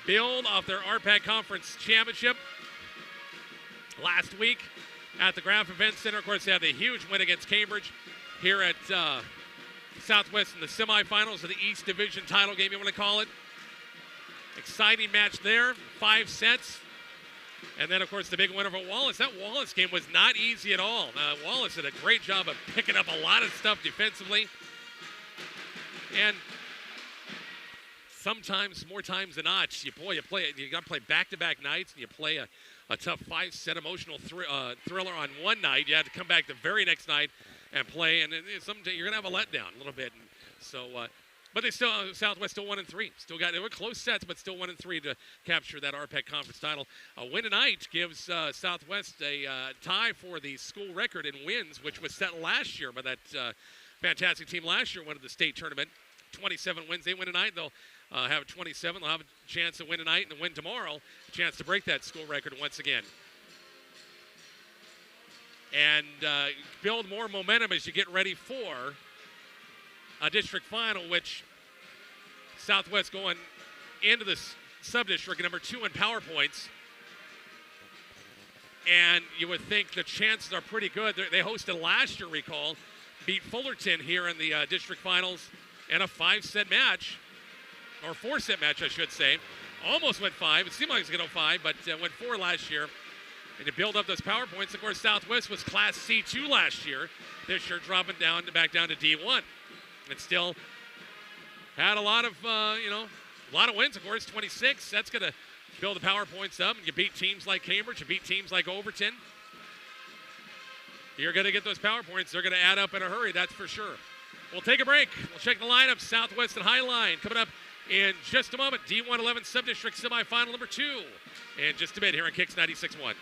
Speaker 1: build off their RPAC Conference Championship last week at the Graf Event Center. Of course, they had the huge win against Cambridge here at Southwest in the semifinals of the East Division title game, you want to call it. Exciting match there, 5 sets. And then, of course, the big win over Wallace. That Wallace game was not easy at all. Wallace did a great job of picking up a lot of stuff defensively. And sometimes, more times than not, you got to play back-to-back nights, and you play a tough 5-set emotional thriller on one night. You have to come back the very next night and play, and someday you're going to have a letdown a little bit. And so, but they still, Southwest still 1-3. They were close sets, but still 1-3 to capture that RPAC Conference title. A win tonight gives Southwest a tie for the school record in wins, which was set last year by that fantastic team last year, won the state tournament. 27 wins. They win tonight. They'll have 27. They'll have a chance to win tonight and win tomorrow. A chance to break that school record once again. And build more momentum as you get ready for a district final, which Southwest going into the Subdistrict number 2 in power points. And you would think the chances are pretty good. They hosted last year, recall, beat Fullerton here in the district finals in a 5-set match, or 4-set match, I should say. Almost went 5. It seemed like it was going to go 5, but went 4 last year. And to build up those power points, of course, Southwest was Class C2 last year. This year dropping back down to D1. And still had a lot of wins, of course, 26. That's going to build the power points up. And you beat teams like Cambridge, you beat teams like Overton. You're going to get those power points. They're going to add up in a hurry, that's for sure. We'll take a break. We'll check the lineup. Southwest and Highline coming up in just a moment. D1-11 Subdistrict semifinal number 2 in just a bit here on Kicks 96.1.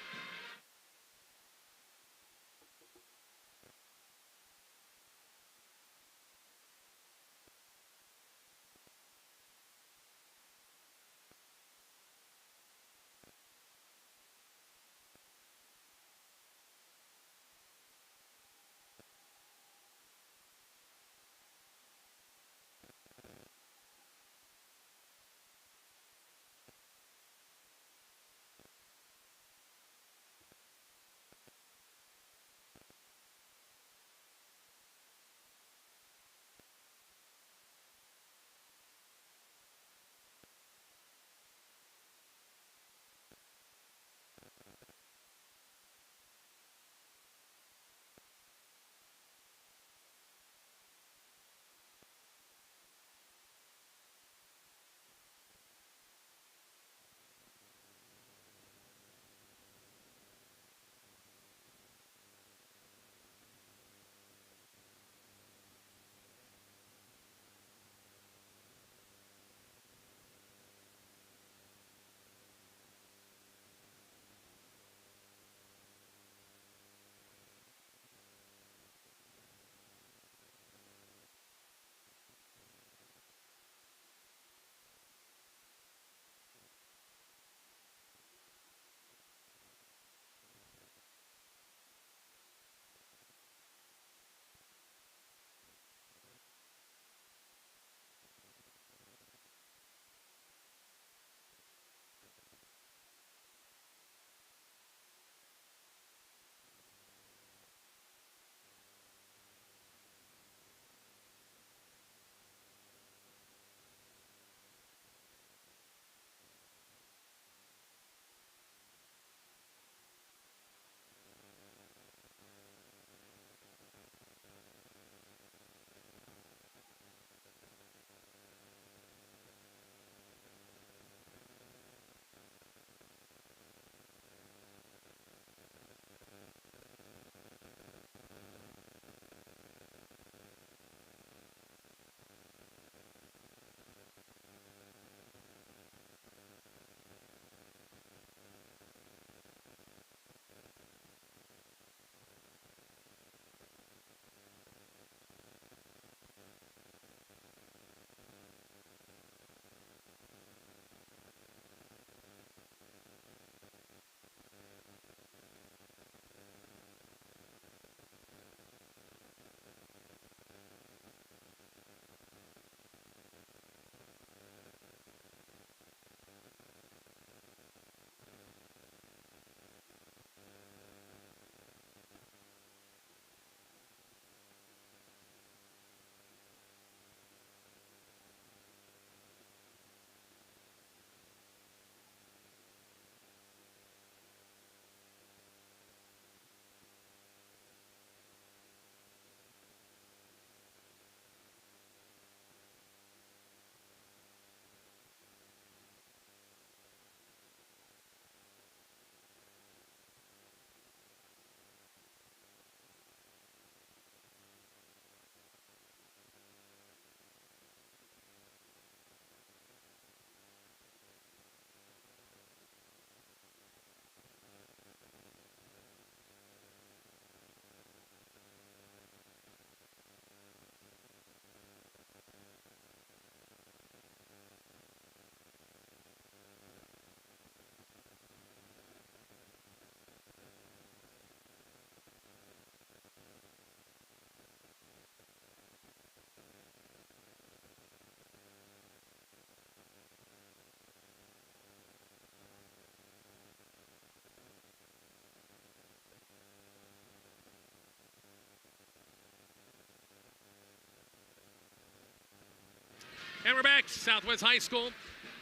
Speaker 1: And we're back. Southwest High School,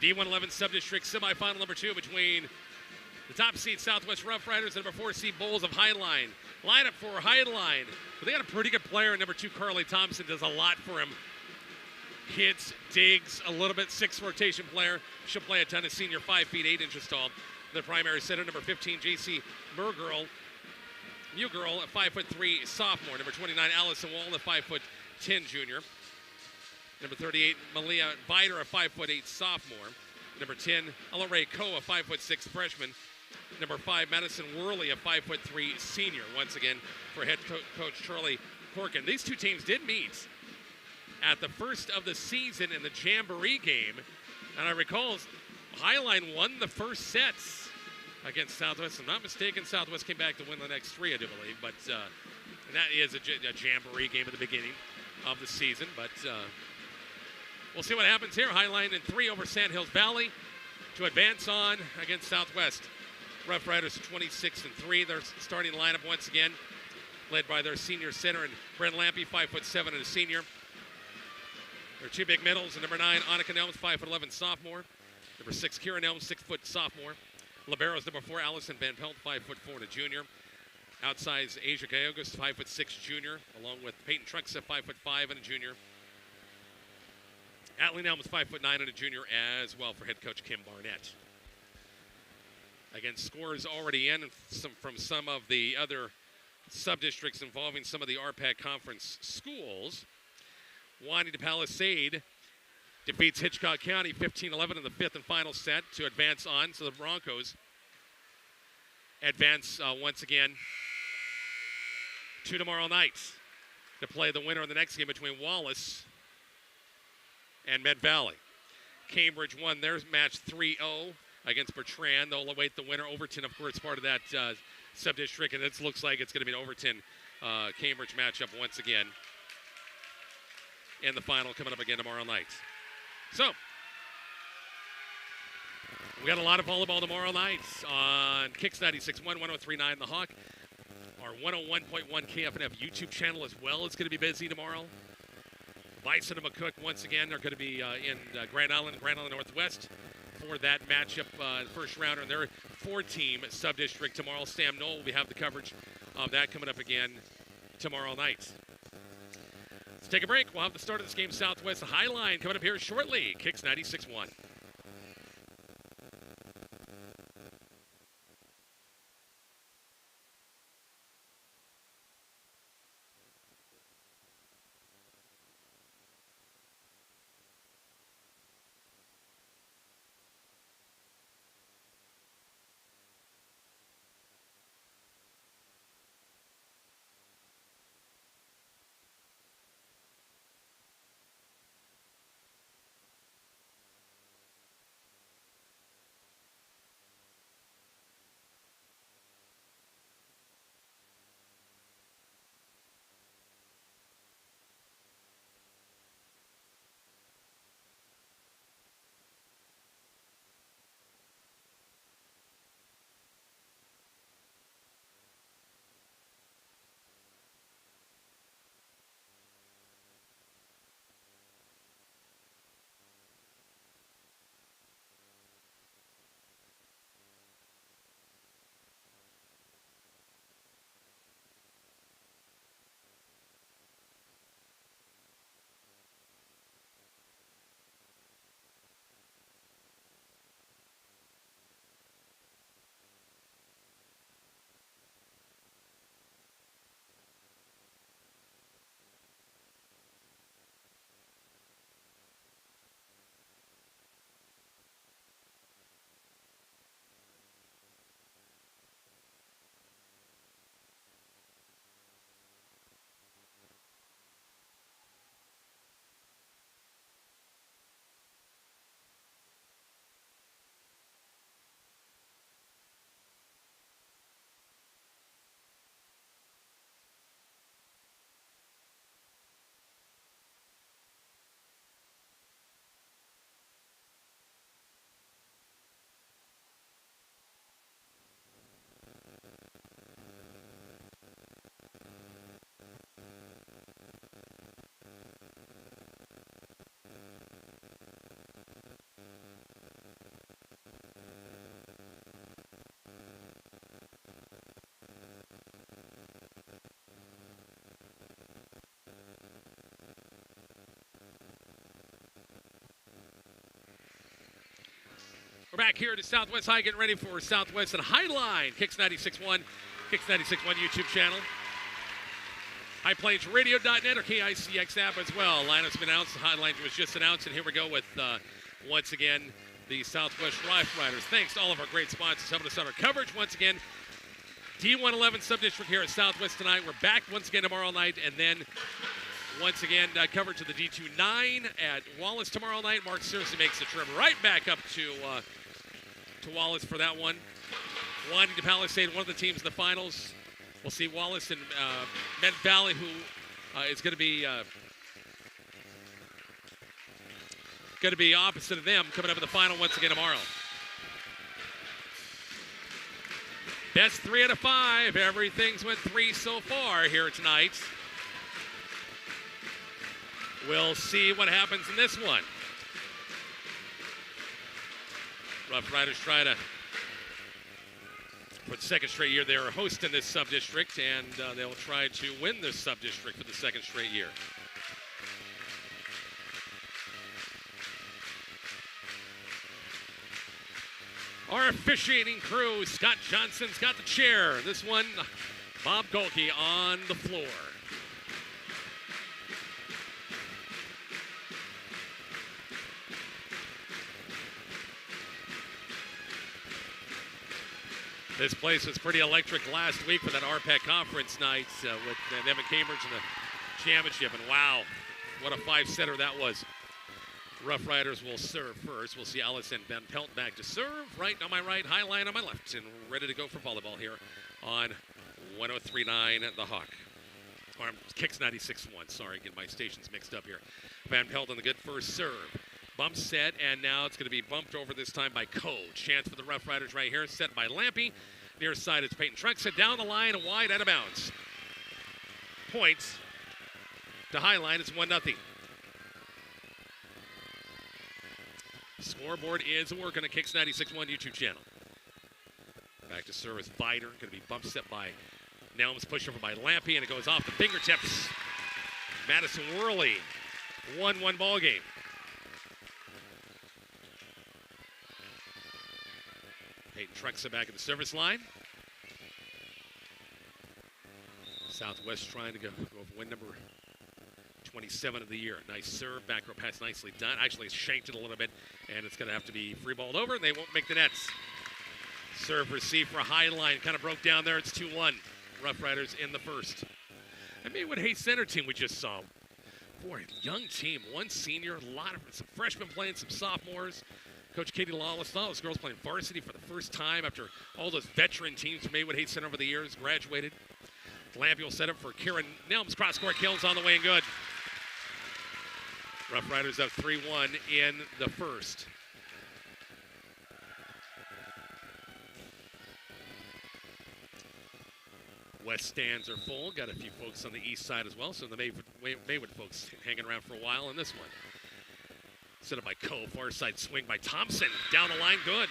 Speaker 1: D1-11 Subdistrict semifinal number 2 between the top seed Southwest Rough Riders and number 4 seed Bulls of Highline. Lineup for Highline. But they got a pretty good player. Number 2, Carly Thompson, does a lot for him. Hits, digs a little bit. 6th rotation player. She'll play a ton of senior, 5 feet 8 inches tall. The primary center, number 15, JC Mugirl, a 5'3" sophomore. Number 29, Allison Wall, a 5'10" junior. Number 38, Malia Bider, a 5'8" sophomore. Number 10, Ella Ray Coe, a 5'6" freshman. Number 5, Madison Worley, a 5'3" senior. Once again, for head coach Charlie Corkin. These two teams did meet at the first of the season in the Jamboree game. And I recall Highline won the first sets against Southwest. If I'm not mistaken, Southwest came back to win the next 3, I do believe. But and that is a Jamboree game at the beginning of the season. But we'll see what happens here. Highline in 3 over Sandhills Valley to advance on against Southwest. Rough Riders 26-3. Their starting lineup once again, led by their senior center and Brent Lampy, 5'7" and a senior. Their 2 big middles, and number 9, Annika Nelms, 5'11" sophomore. Number 6, Kira Nelms, 6' sophomore. Liberos, number 4, Allison Van Pelt, 5'4" and a junior. Outsides, Asia Gallegos, 5'6" junior, along with Peyton Truxa, 5'5" and a junior. Atlee Nelms, 5'9" and a junior as well for head coach Kim Barnett. Again, scores already in from some of the other sub-districts involving some of the RPAC conference schools. Juanita Palisade defeats Hitchcock County 15-11 in the 5th and final set to advance on. So the Broncos advance once again to tomorrow night to play the winner of the next game between Wallace and Med Valley. Cambridge won their match 3-0 against Bertrand. They'll await the winner. Overton, of course, part of that sub-district, and it looks like it's going to be an Overton-Cambridge matchup once again in the final coming up again tomorrow night. So, we got a lot of volleyball tomorrow night on Kicks 96.1, 103.9 The Hawk. Our 101.1 KFNF YouTube channel as well is going to be busy tomorrow. Bison and McCook once again are going to be in Grand Island Northwest for that matchup, first rounder in their 4-team sub-district tomorrow. Sam Knoll will have the coverage of that coming up again tomorrow night. Let's take a break. We'll have the start of this game, Southwest Highline, coming up here shortly. Kicks 96.1. We're back here to Southwest High, getting ready for Southwest and Highline. Kicks 96.1, Kicks 96.1 YouTube channel. HighPlainsRadio.net or KICX app as well. Lineup's been announced. The Highline was just announced, and here we go with, once again, the Southwest Rough Riders. Thanks to all of our great sponsors helping us on our coverage. Once again, D1-11 Subdistrict here at Southwest tonight. We're back once again tomorrow night, and then once again, coverage of the D2-9 at Wallace tomorrow night. Mark seriously makes the trip right back up to Wallace for that one. Wanting to Palisade, one of the teams in the finals. We'll see Wallace and Met Valley, who is going to be opposite of them, coming up in the final once again tomorrow. Best 3 out of 5. Everything's went 3 so far here tonight. We'll see what happens in this one. Rough Riders try to, for the second straight year, they're hosting this sub-district, and they'll try to win this sub-district for the second straight year. Our officiating crew, Scott Johnson's got the chair. This one, Bob Golke on the floor. This place was pretty electric last week for that RPAC conference night with them and Cambridge in the championship. And wow, what a 5-setter that was. Rough Riders will serve first. We'll see Allison Van Pelt back to serve. Right on my right, Highline on my left. And ready to go for volleyball here on 103.9 The Hawk. Or Kicks 96.1. Sorry, getting my stations mixed up here. Van Pelt on the good first serve. Bump set, and now it's going to be bumped over this time by Code. Chance for the Rough Riders right here. Set by Lampy. Near side, it's Peyton Truxa. Down the line and wide out of bounds. Points to Highline. It's 1-0. Scoreboard is working at Kicks 96.1 YouTube channel. Back to service, Vider. Going to be bump set by Nelms. Push over by Lampy, and it goes off the fingertips. Madison Worley. 1-1 ball game. Peyton Truxa back at the service line. Southwest trying to go for win number 27 of the year. Nice serve, back row pass nicely done. Actually, it's shanked it a little bit, and it's going to have to be free balled over, and they won't make the nets. Serve receive for Highline, kind of broke down there. It's 2-1. Rough Riders in the first. I mean, what Hayes Center team we just saw. Boy, young team, one senior, a lot of some freshmen playing, some sophomores. Coach Katie Lawless, all those girls playing varsity for the first time after all those veteran teams from Maywood Hayes Center over the years graduated. Lampy will set up for Kieran Nelms. Cross-court kills on the way and good. Rough Riders up 3-1 in the first. West stands are full. Got a few folks on the east side as well, so the Maywood folks hanging around for a while in this one. Set up by Cove, far side swing by Thompson. Down the line, good.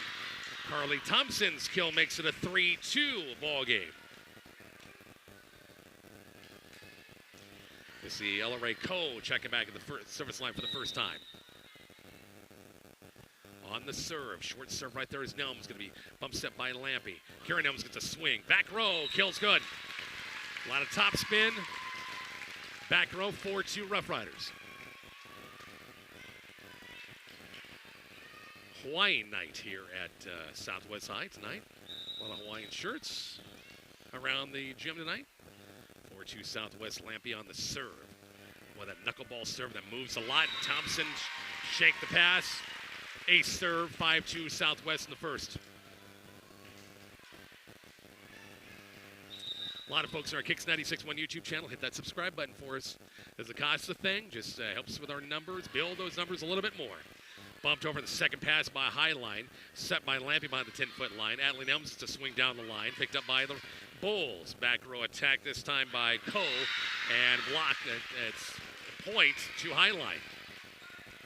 Speaker 1: Carly Thompson's kill makes it a 3-2 ball game. You see Ella Ray Cole checking back at the service line for the first time. On the serve, short serve right there is Nelms. Going to be bump set by Lampy. Kieran Nelms gets a swing. Back row, kills good. A lot of top spin. Back row, 4-2 Rough Riders. Hawaiian night here at Southwest High tonight. A lot of Hawaiian shirts around the gym tonight. 4-2 Southwest. Lampy on the serve. Well, that knuckleball serve that moves a lot. Thompson shanked the pass. Ace serve, 5-2 Southwest in the first. A lot of folks on our Kicks 96.1 YouTube channel. Hit that subscribe button for us. Doesn't cost a thing. Just helps us with our numbers. Build those numbers a little bit more. Bumped over the second pass by Highline. Set by Lampy behind the 10-foot line. Adley Nelms to swing down the line. Picked up by the Bulls. Back row attack this time by Cole. And blocked. It's a point to Highline.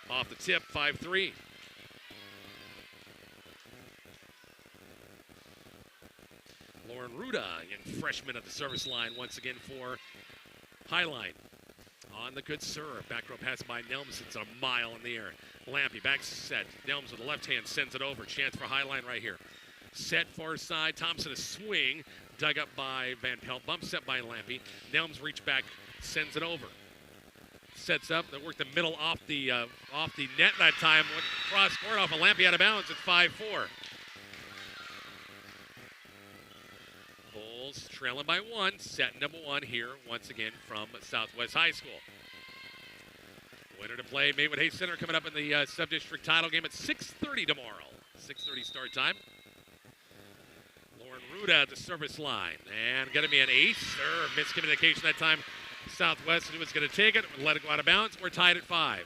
Speaker 1: Off the tip, 5-3. Lauren Ruda, young freshman at the service line once again for Highline. On the good serve. Back row pass by Nelms. It's a mile in the air. Lampy back set. Nelms with the left hand sends it over. Chance for high line right here. Set far side. Thompson a swing. Dug up by Van Pelt. Bump set by Lampy. Nelms reach back. Sends it over. Sets up. They work the middle off the net that time. Went cross court off a Lampy out of bounds. It's 5-4. Bulls trailing by 1. Set number 1 here once again from Southwest High School. Winner to play Maywood Hayes Center coming up in the Subdistrict title game at 6:30 tomorrow. 6:30 start time. Lauren Ruda at the service line. And going to be an ace. Serve. Miscommunication that time. Southwest who was going to take it. Let it go out of bounds. We're tied at 5.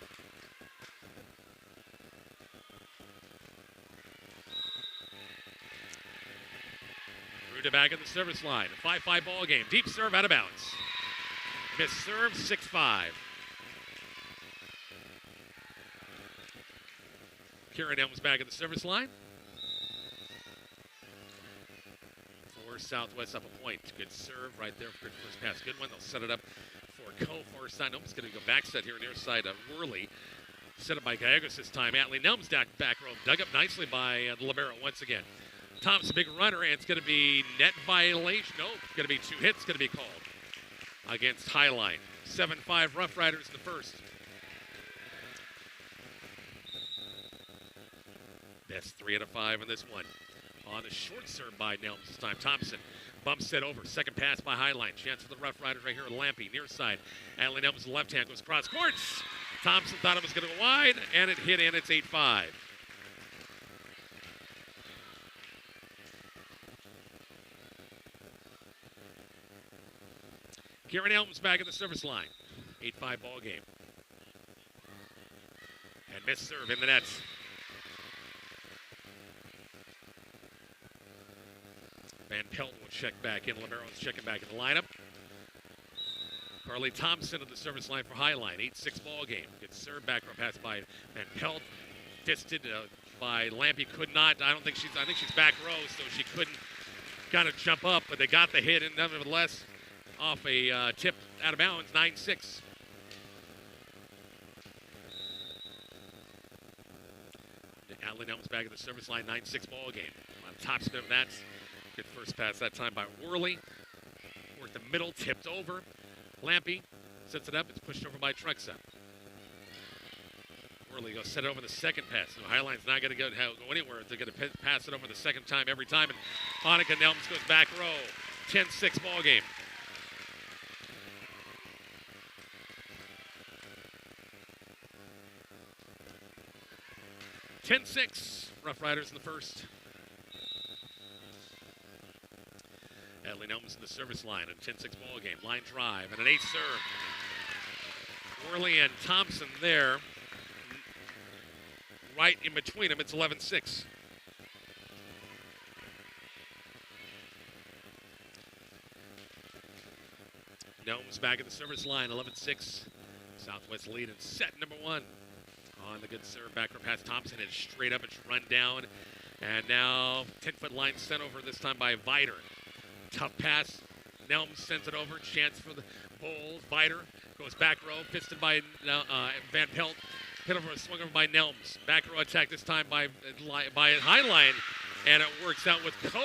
Speaker 1: Ruda back at the service line. A 5-5 ball game. Deep serve out of bounds. Miss serve. 6-5. Kieran Elms back at the service line. For Southwest up a point. Good serve right there. Good first pass. Good one. They'll set it up for Co. Far side. Nope, it's going to go back set here near side of Worley. Set up by Gallegos this time. Atlee Nelms back row. Dug up nicely by the libero once again. Thompson, big runner, and it's going to be net violation. No, it's going to be 2 hits. Going to be called against Highline. 7-5 Rough Riders in the first. That's 3 out of 5 in this one. On the short serve by Nelms this time. Thompson bumps set over. Second pass by Highline. Chance for the Rough Riders right here with Lampy. Near side. Atlee Nelms left hand goes cross courts. Thompson thought it was going to go wide, and it hit in. It's 8-5. Kieran Elms back at the service line. 8-5 ball game. And missed serve in the nets. Van Pelt will check back in. Libero's checking back in the lineup. Carly Thompson at the service line for Highline. 8-6 ball game. Good serve back row pass by Van Pelt. Fisted by Lampy. Could not. I think she's back row, so she couldn't kind of jump up, but they got the hit, and nevertheless, off a tip out of bounds. 9-6. Atlee Nelms back at the service line. 9-6 ball game. On top spin of that. Good first pass that time by Worley. Worked the middle, tipped over. Lampy sets it up. It's pushed over by Truxa. Worley goes set it over the second pass. So Highline's not going to go anywhere. They're going to pass it over the second time every time. And Monica Nelms goes back row. 10-6 ball game. Rough Riders in the first. Atlee Nelms in the service line. A 10-6 ball game. Line drive and an ace serve. Worley and Thompson there. Right in between them. It's 11-6. Nelms back at the service line. 11-6. Southwest lead in set number 1. On the good serve, back row pass. Thompson is straight up. It's run down. And now 10-foot line sent over this time by Vider. Tough pass. Nelms sends it over. Chance for the Bulls. Vider goes back row. Fisted by Van Pelt. Hit over, swung over by Nelms. Back row attack this time by Highline. And it works out with Cole.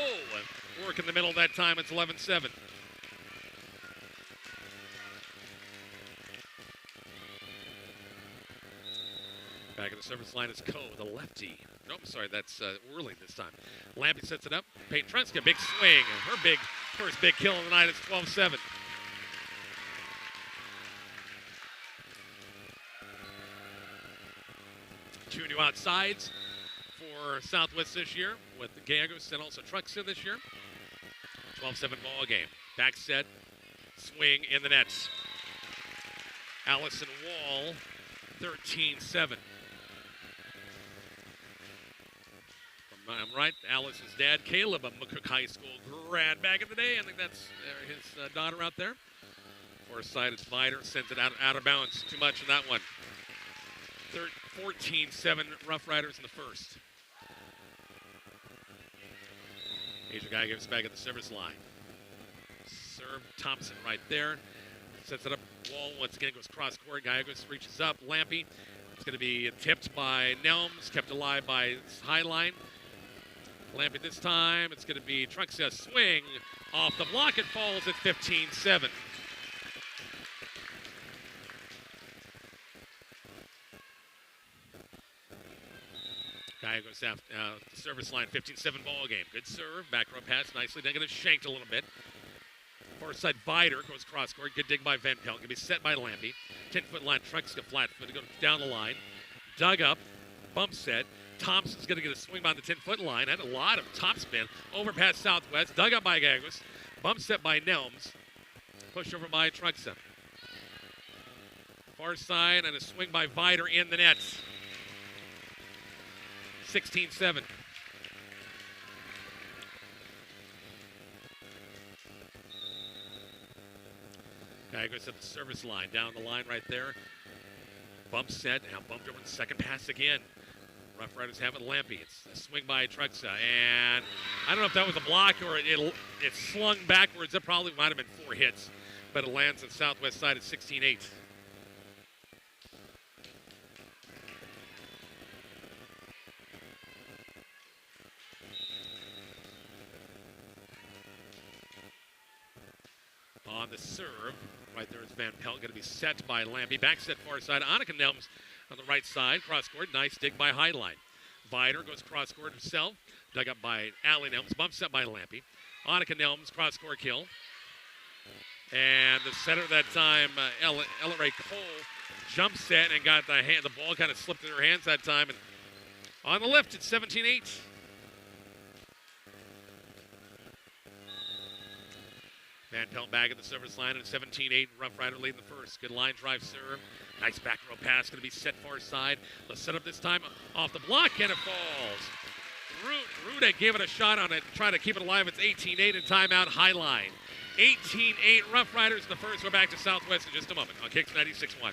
Speaker 1: Work in the middle that time. It's 11-7. Back at the service line is Coe, the lefty. No, I'm sorry, that's Worley this time. Lampy sets it up. Peyton Trunska, big swing. Her first big kill of the night. It's 12-7. Two new outsides for Southwest this year with the Gallegos and also Truxa this year. 12-7 ball game. Back set, swing in the nets. Allison Wall, 13-7. I'm right, Alice's dad, Caleb, of McCook High School grad back in the day. I think that's his daughter out there. Far side, it's Vider, sends it out of bounds. Too much in that one. 14-7 Rough Riders in the first. Asia Guy gives back at the service line. Serve Thompson right there. Sets it up wall. Once again, goes cross-court. Gallegos reaches up. Lampy. It's going to be tipped by Nelms, kept alive by Highline. Lampy this time. It's going to be Truxa swing off the block. It falls at 15-7. Gallegos after the service line, 15-7 ball game. Good serve, back row pass nicely. Then going to shanked a little bit. Far side Vider goes cross court. Good dig by Van Pelt. Going to be set by Lampy. 10-foot line. Truxa flat foot to go down the line. Dug up. Bump set. Thompson's going to get a swing by the 10-foot line. Had a lot of top spin. Overpass Southwest. Dug up by Gallegos. Bump set by Nelms. Push over by Truxa. Far side and a swing by Vider in the net. 16-7. Gallegos at the service line. Down the line right there. Bump set. Now bumped over the second pass again. Rough Riders have it. Lampy. It's a swing by Truxa. And I don't know if that was a block or it slung backwards. That probably might have been 4 hits. But it lands on Southwest side at 16-8. On the serve, right there is Van Pelt, going to be set by Lampy. Back set far side. Annika Nelms on the right side. Cross court, nice dig by Highline. Vider goes cross court himself. Dug up by Allie Nelms. Bump set by Lampy. Annika Nelms, cross court kill. And the setter that time, Ella Ray Cole, jump set and got the ball kind of slipped in her hands that time. And on the lift, it's 17-8. Van Pelt back at the service line at 17-8. Rough Rider leading the first. Good line drive serve. Nice back row pass. Going to be set far side. Let's set up this time off the block, and it falls. Ruda gave it a shot on it. Try to keep it alive. It's 18-8 and timeout Highline. 18-8 Rough Riders the first. We're back to Southwest in just a moment on Kicks 96.1.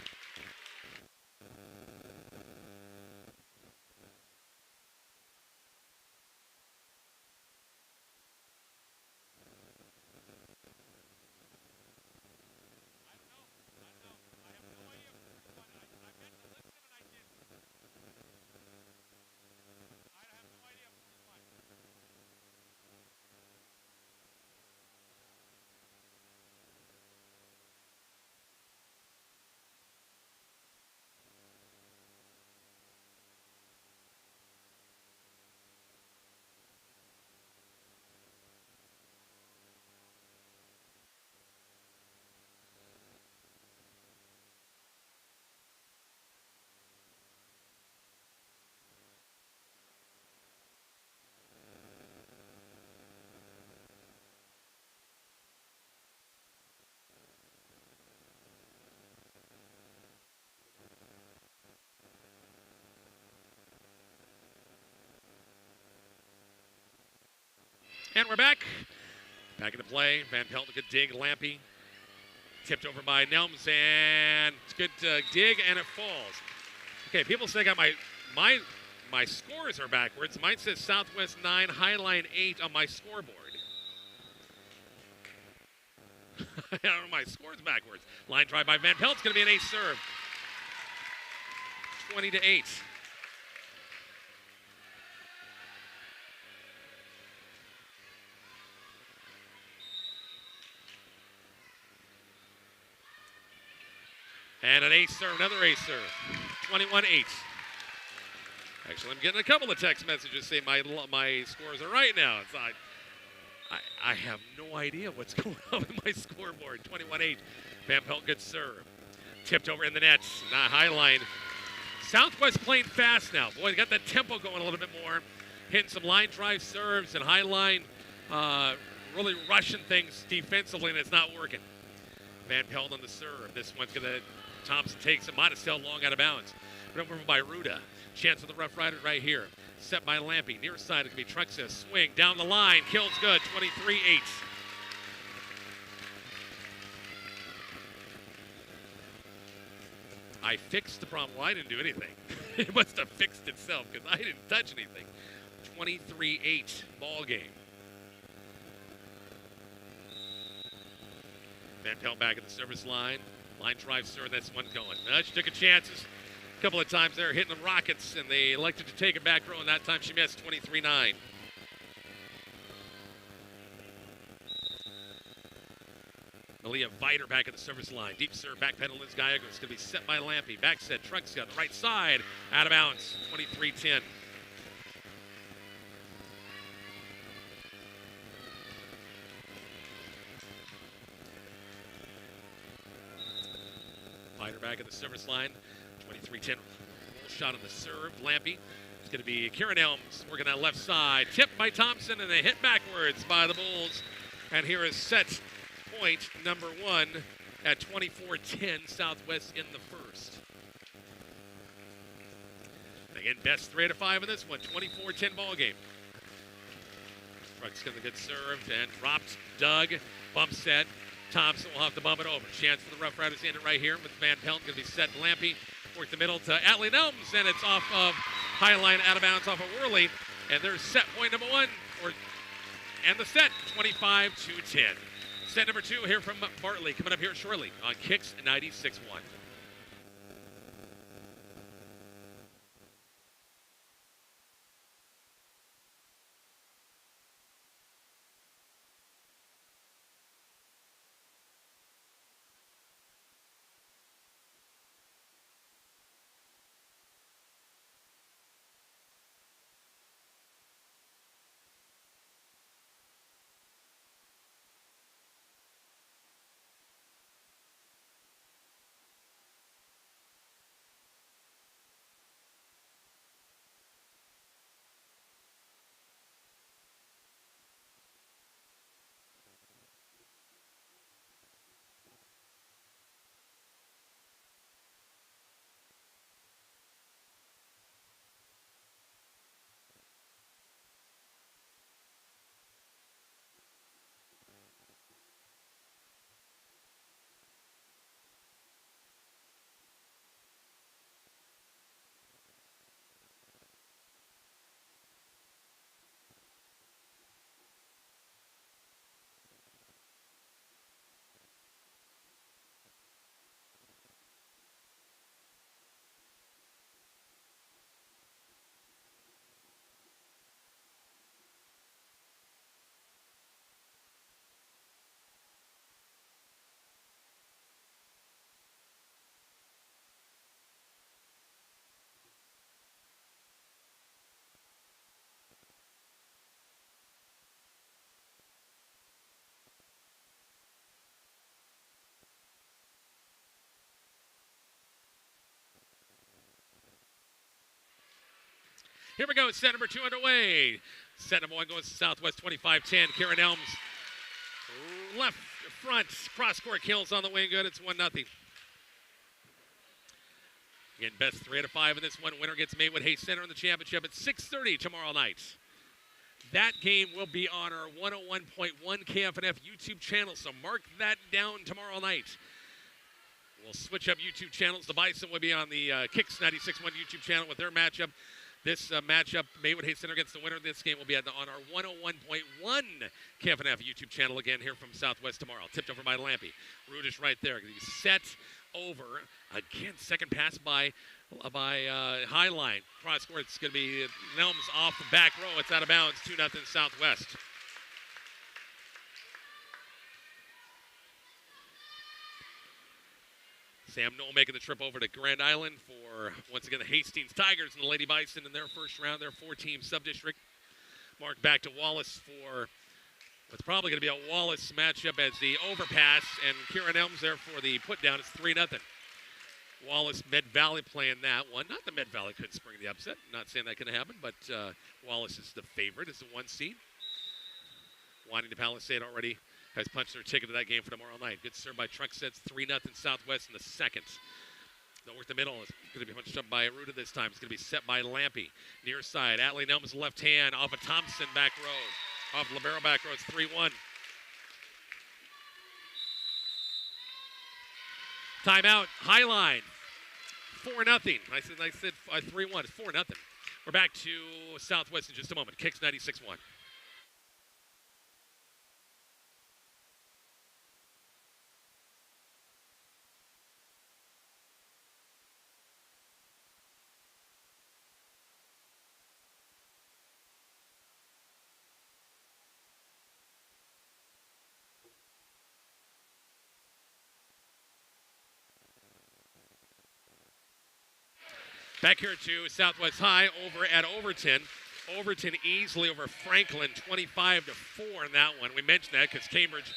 Speaker 1: And we're back. Back into play. Van Pelt, good dig. Lampy. Tipped over by Nelms, and it's good dig, and it falls. Okay, people say I got my scores are backwards. Mine says Southwest 9, Highline 8 on my scoreboard. I don't know, my score's backwards. Line drive by Van Pelt. It's going to be an ace serve. 20-8. And an ace serve, another ace serve. 21-8. Actually, I'm getting a couple of text messages saying my scores are right now. It's like, I have no idea what's going on with my scoreboard. 21-8. Van Pelt, good serve. Tipped over in the net. Not Highline. Southwest playing fast now. Boy, they got that tempo going a little bit more. Hitting some line drive serves, and Highline really rushing things defensively, and it's not working. Van Pelt on the serve. This one's going to, Thompson takes it. Might have sailed long out of bounds. But over by Ruda. Chance of the Rough Riders right here. Set by Lampy. Near side, it could be Truxa. Swing down the line. Kills good. 23-8. I fixed the problem. Well, I didn't do anything. It must have fixed itself because I didn't touch anything. 23-8 ball game. Van Pelt back at the service line. Line drive, sir, this one going. She took a chances a couple of times there, hitting the Rockets, and they elected to take it back row, and that time she missed, 23-9. Malia Viter back at the service line. Deep serve, back pedal is Gallego. It's going to be set by Lampy. Back set, Trucks on the right side. Out of bounds, 23-10. Viter back at the service line. 23-10. Shot on the serve. Lampy. It's going to be Kieran Elms working that left side. Tipped by Thompson, and they hit backwards by the Bulls. And here is set point number 1 at 24-10 Southwest in the first. Again, best 3 out of 5 in this one. 24-10 ball game. Truck's going to get served and dropped. Doug, bump set. Thompson will have to bump it over. Chance for the Rough Riders to end it right here. With Van Pelt going to be set. Lampy work the middle to Atlee Nelms, and it's off of Highline, out of bounds off of Worley. And there's set point number 1, and the set, 25-10. Set number 2 here from Bartley, coming up here shortly on Kicks 96.1. Here we go, set number 2 underway. Set number 1 goes to Southwest, 25-10. Kieran Elms, left front, cross-court kills on the wing, good, it's 1-0. Again, best 3 out of 5 in this one. Winner gets Maywood Hayes Center in the championship at 6:30 tomorrow night. That game will be on our 101.1 KFNF YouTube channel, so mark that down tomorrow night. We'll switch up YouTube channels. The Bison will be on the Kicks 96.1 YouTube channel with their matchup. This matchup, Maywood Hayes Center against the winner of this game, will be on our 101.1 KFNF YouTube channel again here from Southwest tomorrow. Tipped over by Lampy. Rudish right there. Going to be set over. Again, second pass by Highline. Cross court, it's going to be Nelms off the back row. It's out of bounds, 2-0 Southwest. Sam Knoll making the trip over to Grand Island for, once again, the Hastings Tigers and the Lady Bison in their first round, their 4-team Subdistrict. Mark back to Wallace for what's probably going to be a Wallace matchup as the overpass, and Kieran Elms there for the put down. It's 3-0. Wallace, Med Valley playing that one. Not that Med Valley couldn't spring the upset. Not saying that can happen, but Wallace is the favorite, is the 1 seed. Winding to Palisade already has punched their ticket to that game for tomorrow night. Good serve by Trucksets, 3-0 Southwest in the second. They'll work the middle. It's going to be punched up by Ruda this time. It's going to be set by Lampy. Near side, Atlee Nelms left hand off of Thompson back row. Off Libero back row, it's 3-1. Timeout, Highline, 4-0. I said 3-1, it's 4-0. We're back to Southwest in just a moment. Kicks 96.1. Back here to Southwest High over at Overton. Overton easily over Franklin, 25-4 in that one. We mentioned that because Cambridge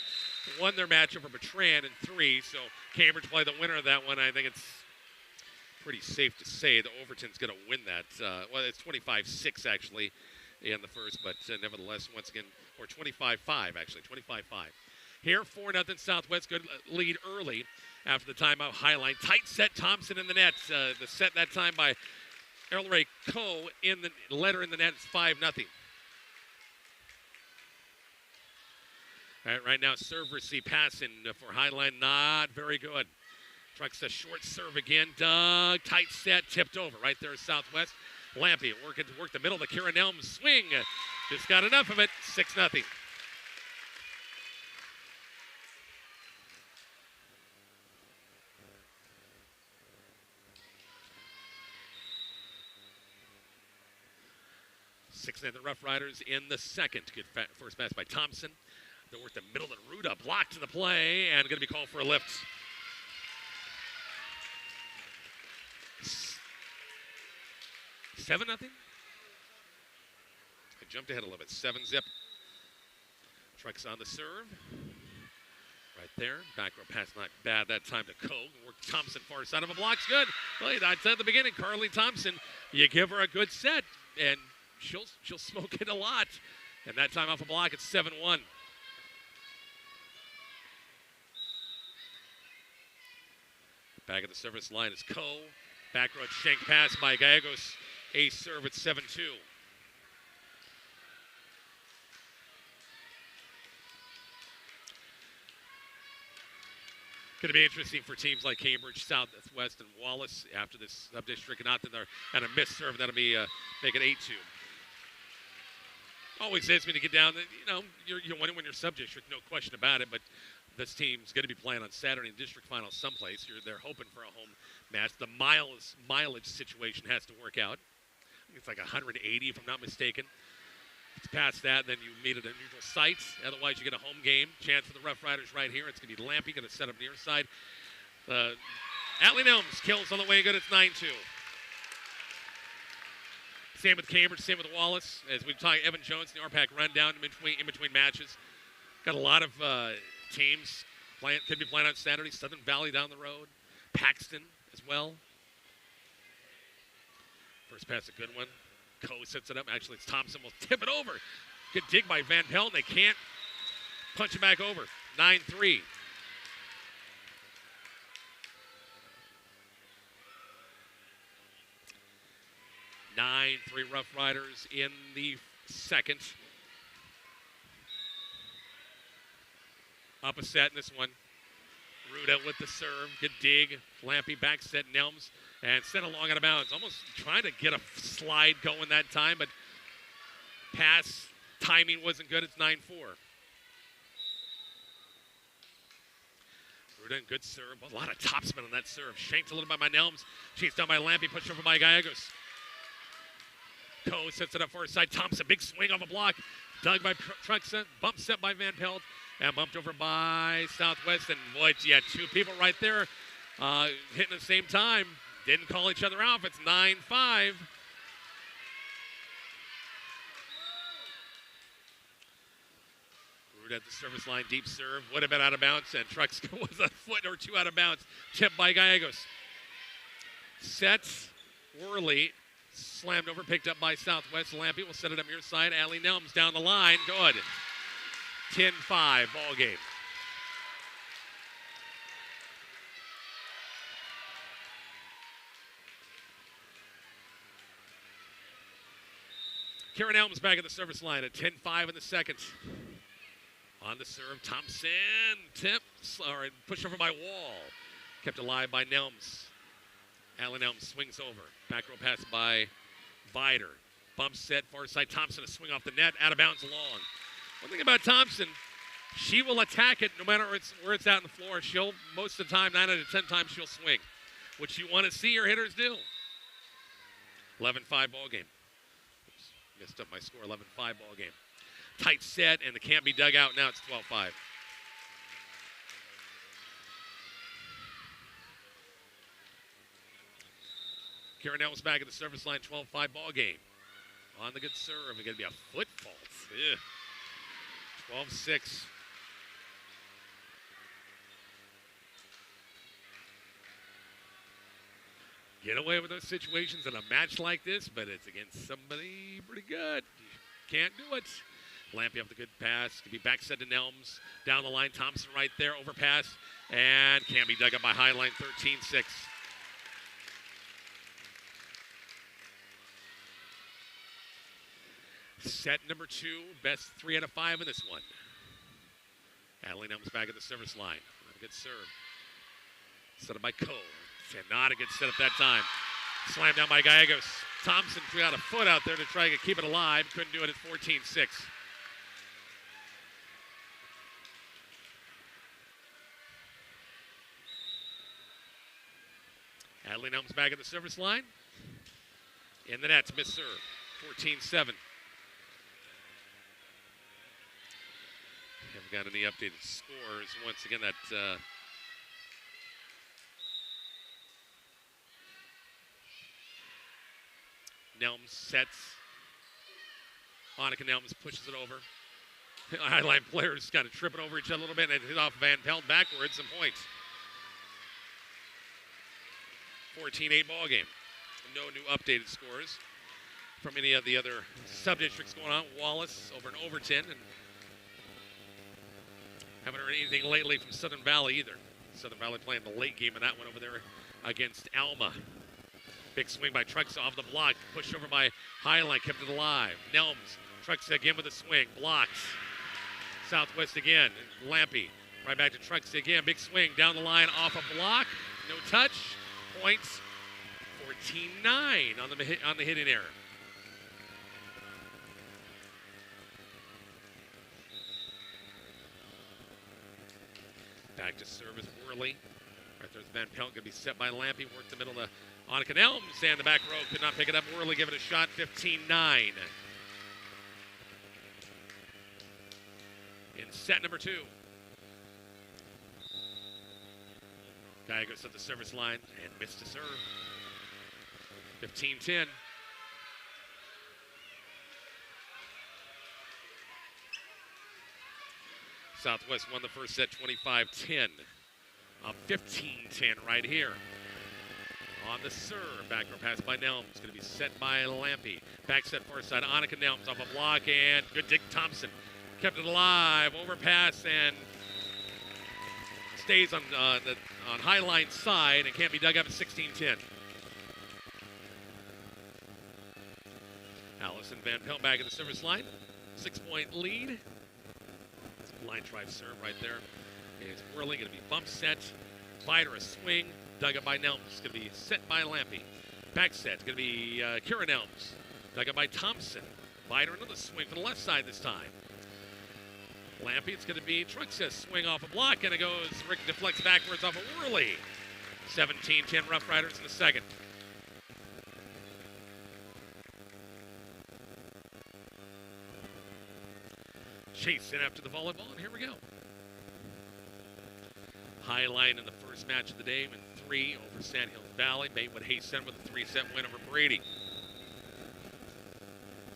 Speaker 1: won their match over Bertrand in 3, so Cambridge played the winner of that one. I think it's pretty safe to say that Overton's going to win that. Well, it's 25-6 actually in the first, but nevertheless, once again, or 25-5 actually, 25-5. Here, 4-0 Southwest, good lead early after the timeout highline. Tight set, Thompson in the net. The set that time by Ellery Coe in the letter in the net is 5-0. All right now, serve receive passing for Highline, not very good. Trucks a short serve again. Doug, tight set, tipped over. Right there, Southwest. Lampy working to work the middle. The Kieran Elm swing. Just got enough of it. 6-0. The Rough Riders in the second. Good first pass by Thompson. They'll work the middle of Ruda. Blocked in the play and going to be called for a lift. 7-0. I jumped ahead a little bit. 7-zip. Trucks on the serve. Right there. Back row pass not bad that time to Coe. Worked Thompson far side of a block's good. Well, I said at the beginning, Carly Thompson, you give her a good set and she'll smoke it a lot. And that time off a block, it's 7-1. Back at the service line is Coe. Back row shank pass by Gallegos. Ace serve at 7-2. Going to be interesting for teams like Cambridge, Southwest, and Wallace after this sub-district. Not that they're and a missed serve. That'll be make it 8-2. Always is when you get down. You're winning when you're sub-district, no question about it. But this team's going to be playing on Saturday in district finals someplace. They're hoping for a home match. The mileage situation has to work out. I think it's like 180 if I'm not mistaken. It's past that, then you meet at a neutral site. Otherwise, you get a home game. Chance for the Rough Riders right here. It's going to be Lampy, going to set up near side. Atlee Nelms kills on the way good. It's 9-2. Same with Cambridge, same with Wallace. As we've talked, Evan Jones, the RPAC rundown in between matches. Got a lot of teams could be playing on Saturday. Southern Valley down the road. Paxton as well. First pass, a good one. Coe sets it up. Actually, it's Thompson. Will tip it over. Good dig by Van Pelt. They can't punch it back over. 9-3. Rough Riders in the second. Up a set in this one. Ruda with the serve. Good dig. Lampy back set Nelms. And sent along out of bounds. Almost trying to get a slide going that time, but pass timing wasn't good. It's 9-4. Ruda, good serve. A lot of topspin on that serve. Shanked a little by Nelms. Chased down by Lampy. Pushed over by Gallegos. Coe sets it up for his side. Thompson, big swing off a block. Dug by Truxa. Bump set by Van Pelt. And bumped over by Southwest. And boy, yeah, two people right there hitting at the same time. Didn't call each other off. It's 9-5. Rude at the service line, deep serve. Would have been out of bounds, and Trucks was a foot or two out of bounds. Tipped by Gallegos. Sets. Worley slammed over, picked up by Southwest. Lampy will set it up near side. Atlee Nelms down the line. Good. 10-5 ball game. Karen Elms back at the service line at 10-5 in the second. On the serve, Thompson pushed over by Wall. Kept alive by Nelms. Alan Elms swings over. Back row pass by Vider. Bump set, far side. Thompson, a swing off the net, out of bounds long. One thing about Thompson, she will attack it no matter where it's out on the floor. She'll, most of the time, 9 out of 10 times, she'll swing, which you want to see your hitters do. 11-5 ball game. Messed up my score, 11-5 ball game. Tight set, and it can't be dug out. Now it's 12-5. Kieran Elms back at the service line, 12-5 ball game. On the good serve, it's going to be a foot fault. 12-6. Get away with those situations in a match like this, but it's against somebody pretty good. Can't do it. Lampy off the good pass. Could be back set to Nelms. Down the line, Thompson right there, overpass. And can be dug up by Highline, 13-6. Set number 2, best 3 out of 5 in this one. Adeline Elms back at the service line. Good serve. Set up by Cole. And not a good setup that time. Slammed down by Gallegos. Thompson threw out a foot out there to try to keep it alive. Couldn't do it at 14-6. Adeline Elms back at the service line. In the net, miss serve. 14-7. Haven't got any updated scores. Once again, that Nelms sets. Annika Nelms pushes it over. Highline players kind of tripping over each other a little bit and hit off Van Pelt backwards. Some points. 14-8 ball game. No new updated scores from any of the other sub-districts going on. Wallace over in Overton, and haven't heard anything lately from Southern Valley either. Southern Valley playing the late game in that one over there against Alma. Big swing by Trucks off the block. Pushed over by Highline, kept it alive. Nelms, Trucks again with a swing. Blocks. Southwest again. Lampy, right back to Trucks again. Big swing down the line off a block. No touch. Points. 14-9 on the hitting error. Back to service Worley. Right there's Van Pelt, going to be set by Lampy. Work the middle to Annika Nelms. And the back row could not pick it up. Worley give it a shot. 15-9. In set number 2. Guy goes up the service line and missed to serve. 15-10. Southwest won the first set 25-10. A 15-10 right here. On the serve, back row pass by Nelms. Going to be set by Lampy. Back set far side, Annika Nelms off a block, and good Dick Thompson. Kept it alive, overpass, and stays on Highline side and can't be dug up at 16-10. Allison Van Pelt back at the service line. 6-point lead. Line drive serve right there. It's Worley, going to be bump set. Fighter a swing. Dug up by Nelms. It's going to be set by Lampy. Back set. It's going to be Kieran Nelms. Dug up by Thompson. Fighter another swing for the left side this time. Lampy, it's going to be Trucks swing off a block, and it goes. Rick deflects backwards off of Worley. 17-10 Rough Riders in the second. Chase in after the volleyball, and here we go. Highline in the first match of the day, in 3 over Sand Hills Valley. Maywood Hayes Center with a 3-set win over Brady.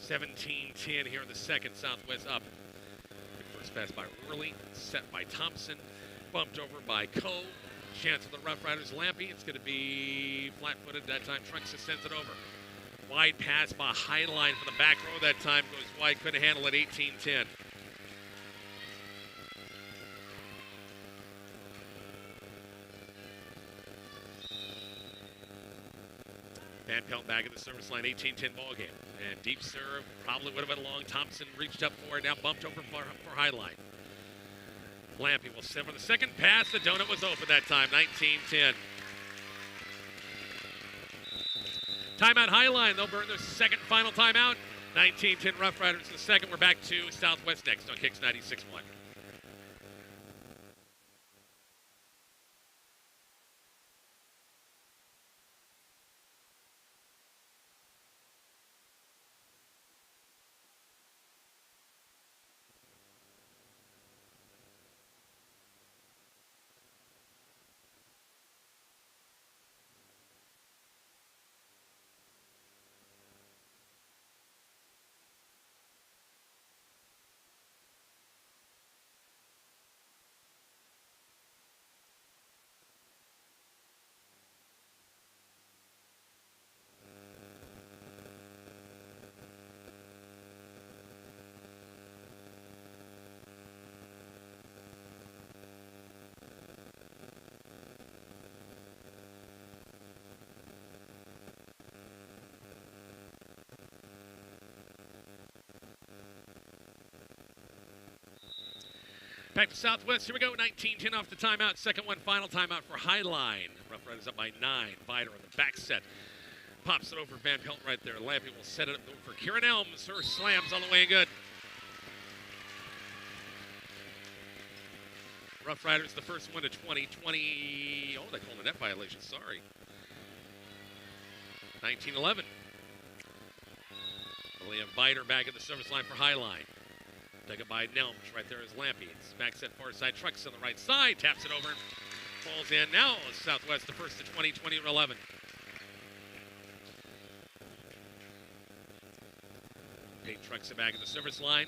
Speaker 1: 17-10 here in the second. Southwest up. Good first pass by Worley, set by Thompson, bumped over by Coe. Chance of the Rough Riders. Lampy, it's going to be flat-footed that time. Trucks sends it over. Wide pass by Highline for the back row that time. Goes wide, couldn't handle it. 18-10. Van Pelt back at the service line, 18-10 ball game. And deep serve, probably would have been long. Thompson reached up for it, now bumped over for Highline. Lampy will send for the second pass. The donut was open that time, 19-10. Timeout Highline, they'll burn their second final timeout. 19-10 Rough Riders in the second. We're back to Southwest next on Kicks 96.1. Back to Southwest. Here we go. 19-10 off the timeout. Second one, final timeout for Highline. Rough Riders up by 9. Vider on the back set. Pops it over Van Pelt right there. Lampy will set it up for Kieran Elms. Her slams all the way and good. Rough Riders, the first one to 20. Oh, they called a net violation. Sorry. 19-11. Liam Vider back at the service line for Highline. Dug it by Nelms. Right there is Lampy. It's back set far side. Trucks on the right side. Taps it over. Falls in. Now Southwest, the first to 20, 20-11. Payne trucks it back at the service line.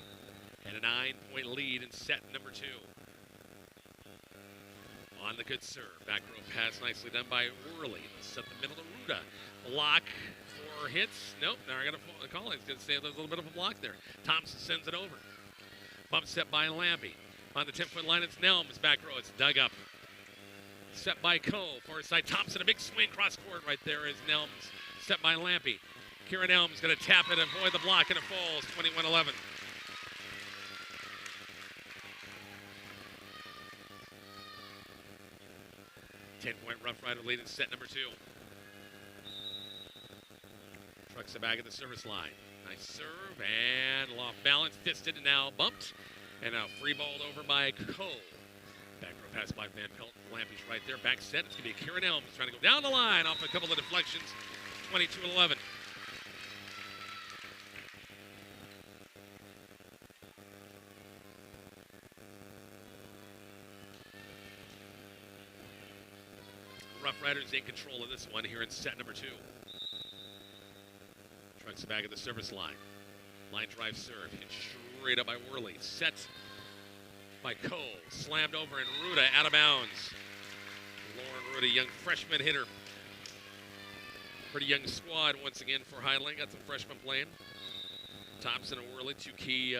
Speaker 1: And a 9-point lead in set number 2. On the good serve. Back row pass nicely done by Worley. Set the middle to Ruda. Block for hits. Nope. Now I got to call it. He's going to say there's a little bit of a block there. Thompson sends it over. Bump set by Lampy. On the 10-foot line, it's Nelms. Back row, it's dug up. Set by Cole. Far side, Thompson. A big swing cross court right there is Nelms. Set by Lampy. Kieran Elms going to tap it, avoid the block, and it falls. 21-11. Ten-point Rough Rider lead in set number 2. Trucks it back at the service line. Nice serve and off balance, fisted and now bumped. And now free balled over by Cole. Back row pass by Van Pelt. Lampy's right there. Back set. It's going to be Kieran Elms trying to go down the line off a couple of deflections. 22-11. Rough Riders in control of this one here in set number 2. Trucks it back at the service line. Line drive serve. Hit straight up by Worley. Set by Cole. Slammed over and Ruda out of bounds. Lauren Ruda, young freshman hitter. Pretty young squad once again for Highline. Got some freshmen playing. Thompson and Worley, 2 key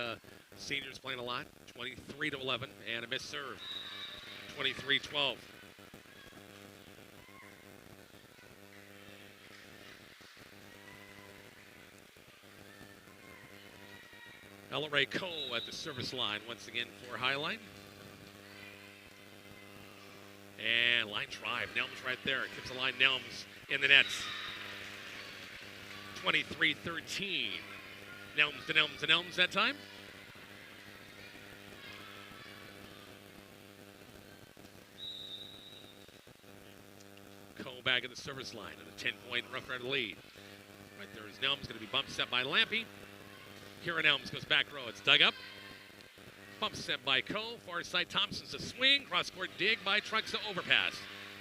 Speaker 1: seniors playing a lot. 23-11 and a missed serve. 23-12. Ella Ray Cole at the service line once again for Highline. And line drive. Nelms right there. Keeps the line. Nelms in the nets. 23-13. Nelms to Nelms to Nelms that time. Cole back at the service line and a 10-point Rough Rider lead. Right there is Nelms, going to be bumped set by Lampy. Kieran Elms goes back row. It's dug up. Bump set by Cole. Far side Thompson's a swing. Cross court dig by Trucks to overpass.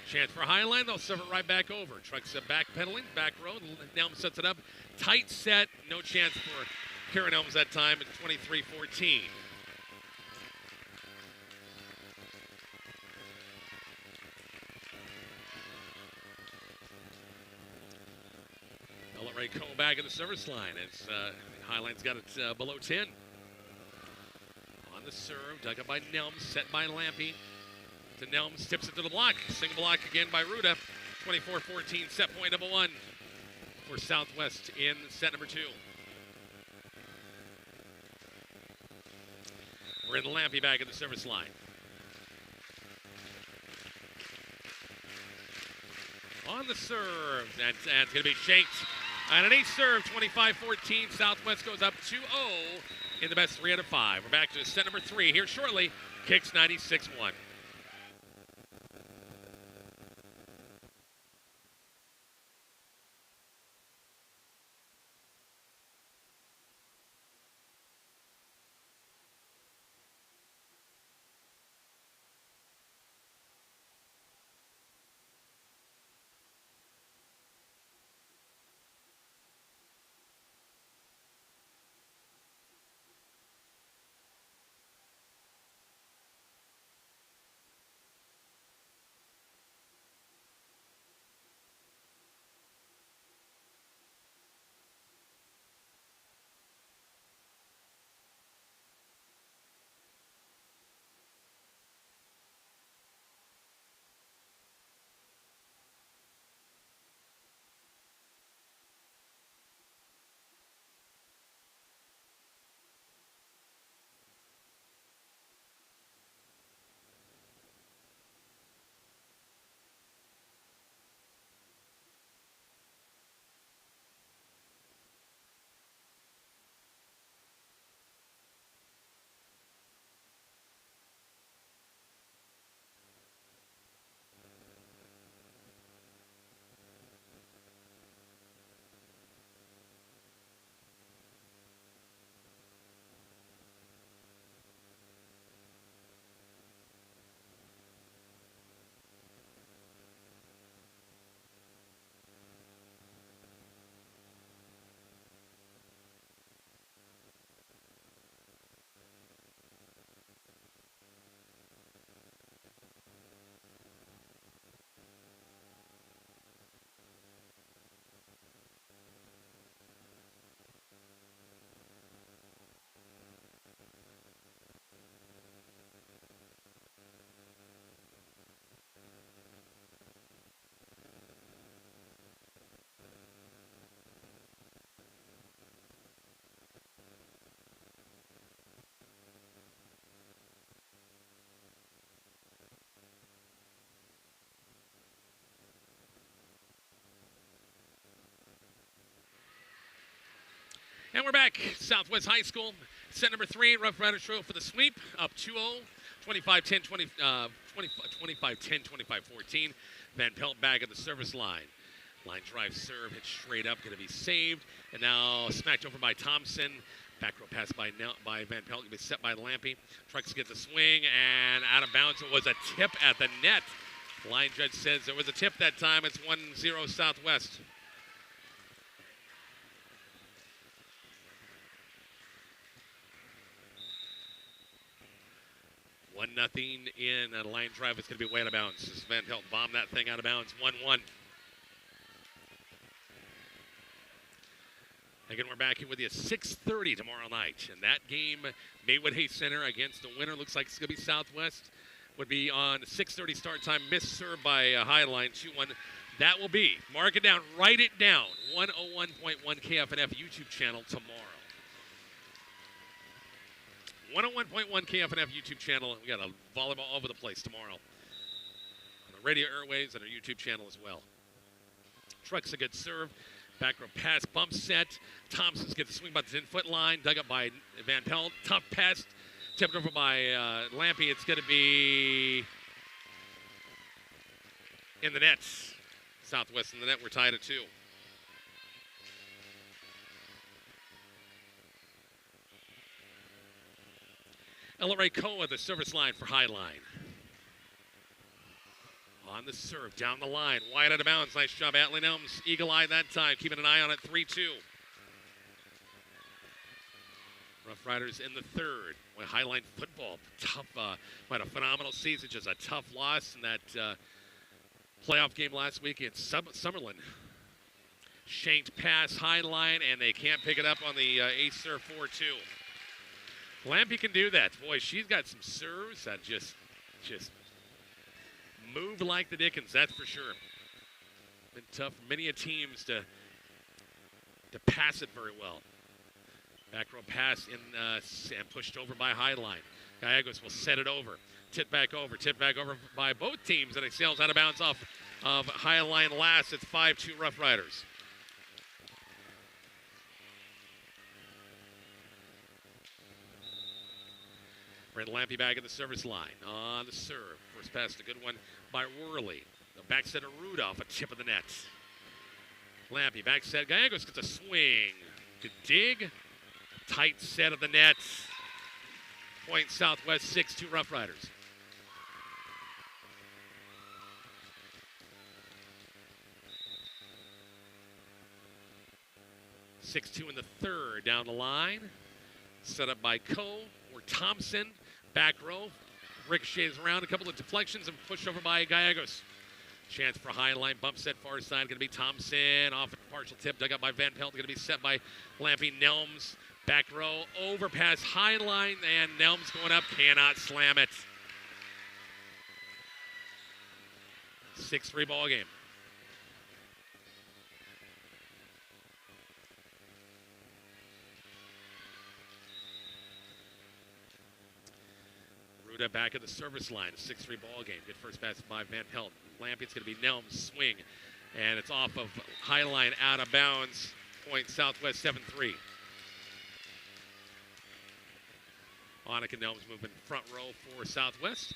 Speaker 1: Chance for Highline. They'll serve it right back over. Trucks back pedaling. Back row. Elms sets it up. Tight set. No chance for Kieran Elms that time. It's 23-14. Ella Ray Cole back at the service line. It's Highline's got it below 10. On the serve, dug up by Nelms, set by Lampy. To Nelms, tips it to the block. Single block again by Ruda. 24-14, set point number 1 for Southwest in set number 2. We're in Lampy back at the service line. On the serve, and it's going to be shanked. On an ace serve, 25-14, Southwest goes up 2-0 in the best 3 out of 5. We're back to set number 3 here shortly. Kicks 96-1. And we're back. Southwest High School, set number 3, Rough Riders Trail for the sweep, up 2-0, 25-10, 25-10, 25-14. Van Pelt back at the service line. Line drive serve, hit straight up, going to be saved. And now smacked over by Thompson. Back row pass by Van Pelt, going to be set by Lampy. Trucks get the swing, and out of bounds. It was a tip at the net. Line judge says there was a tip that time. It's 1-0 Southwest. 1-0 in a line drive. It's going to be way out of bounds. As Van Pelt bombed that thing out of bounds. 1-1. Again, we're back here with you at 6:30 tomorrow night. And that game, Maywood Hay Center against the winner. Looks like it's going to be Southwest. Would be on 6:30 start time. Missed serve by Highline 2-1. That will be, mark it down, write it down, 101.1 KFNF YouTube channel tomorrow. 101.1 KFNF YouTube channel. We got a volleyball all over the place tomorrow. On the radio airwaves and our YouTube channel as well. Truck's a good serve. Back row pass, bump set. Thompson's gets the swing by the 10-foot line. Dug up by Van Pelt. Tough pass. Tipped over by Lampy. It's going to be in the net. Southwest in the net. We're tied at 2. Ella Ray Coe at the service line for Highline. On the serve, down the line, wide out of bounds. Nice job, Atlee Elms. Eagle eye that time, keeping an eye on it, 3-2. Rough Riders in the third. Well, Highline football, tough, had a phenomenal season, just a tough loss in that playoff game last week at Summerlin. Shanked pass, Highline, and they can't pick it up on the ace-serve 4-2. Lampy can do that. Boy, she's got some serves that just move like the Dickens, that's for sure. Been tough for many teams to pass it very well. Back row pass in and pushed over by Highline. Gallegos will set it over. Tip back over by both teams, and it sails out of bounds off of Highline last. It's 5-2 Rough Riders. Brent Lampy back at the service line. On the serve. First pass, a good one by Worley. The back set of Rudolph, a tip of the net. Lampy, back set. Gallegos gets a swing. Good dig. Tight set of the net. Point Southwest, 6-2 Rough Riders. .6-2 in the third. Down the line. Set up by Coe or Thompson. Back row. Ricochets around, a couple of deflections, and pushed over by Gallegos. Chance for Highline, bump set far side, going to be Thompson. Off a partial tip, dug up by Van Pelt, going to be set by Lampy. Nelms, back row, overpass Highline, and Nelms going up, cannot slam it. 6-3 ball game. Ruda back at the service line, a 6-3 ball game. Good first pass by Van Pelt. Lampy, it's going to be Nelms, swing, and it's off of Highline, out of bounds. Point Southwest, 7-3. Monica Nelms moving front row for Southwest.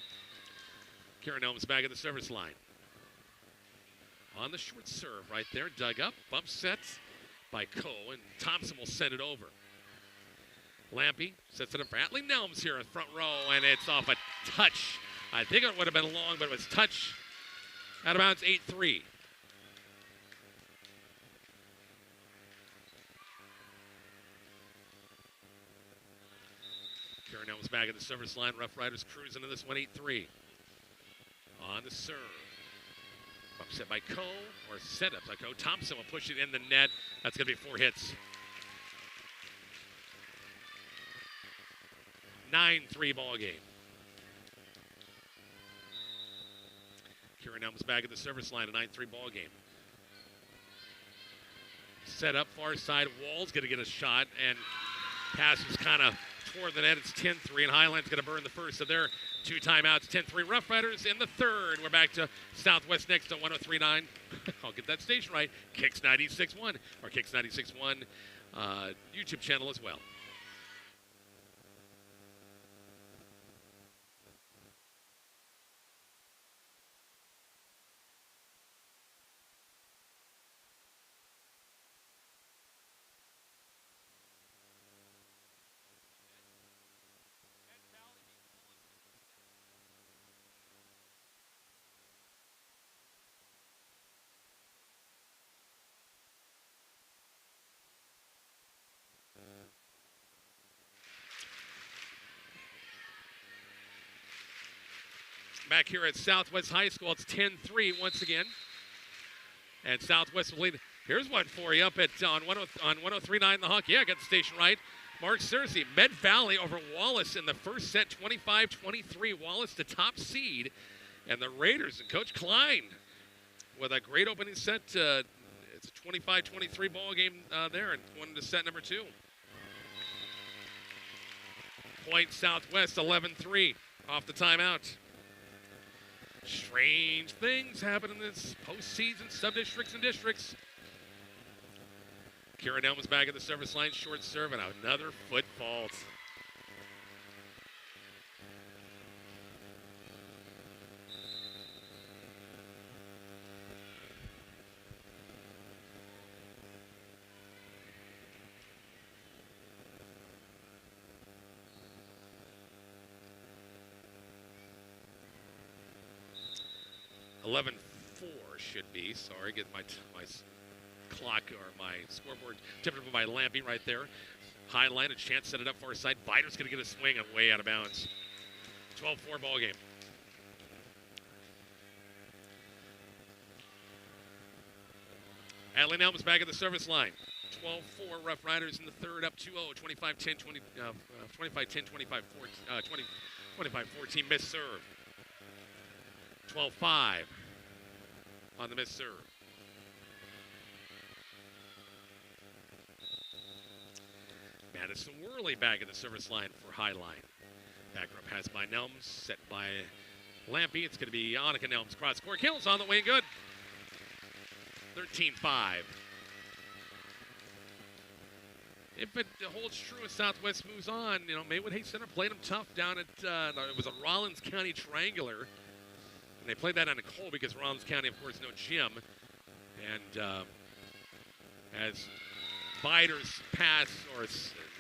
Speaker 1: Karen Nelms back at the service line. On the short serve right there, dug up, bump set by Coe, and Thompson will send it over. Lampy sets it up for Atlee Nelms here in front row, and it's off a touch. I think it would have been long, but it was touch. Out of bounds, 8-3. Karen Nelms back at the service line. Rough Riders cruising into this one, 8-3. On the serve. Upset by Coe, or set up by Coe. Thompson will push it in the net. That's going to be 4 hits. 9-3 ball game. Kieran Elms back at the service line, a 9-3 ball game. Set up far side. Wall's going to get a shot, and pass is kind of toward the net. It's 10-3, and Highline's going to burn the first. So they're 2 timeouts, 10-3 Rough Riders in the third. We're back to Southwest next on 103.9. I'll get that station right. Kicks 96.1 or Kicks 96.1 YouTube channel as well. Back here at Southwest High School, it's 10-3 once again. And Southwest will lead. Here's one for you up at on 103.9 The Hawk. Yeah, got the station right. Mark Searcy, Med Valley over Wallace in the first set, 25-23. Wallace the top seed. And the Raiders and Coach Klein with a great opening set. It's a 25-23 ball game there, and going to set number 2. Point Southwest, 11-3 off the timeout. Strange things happen in this postseason, sub-districts and districts. Kieran Elms back at the service line, short serve, and another foot fault. $11-4 should be. Sorry, get my clock or my scoreboard tipped up by Lampy right there. High line, a chance to set it up far side. Vider's going to get a swing and way out of bounds. 12-4 ball game. Adeline Elms back at the service line. 12-4 Rough Riders in the third, up 2-0. 25-10, 25-10, 25-14 missed serve. 12-5 on the missed serve. Madison Worley back at the service line for High Line. Back row pass by Nelms, set by Lampy. It's going to be Annika Nelms. Cross court kills on the way, good. 13-5. If it holds true as Southwest moves on, you know, Maywood Hayes Center played them tough down at, it was a Rollins County Triangular. And they played that on a cold because Rollins County, of course, no gym. And as Vider's pass or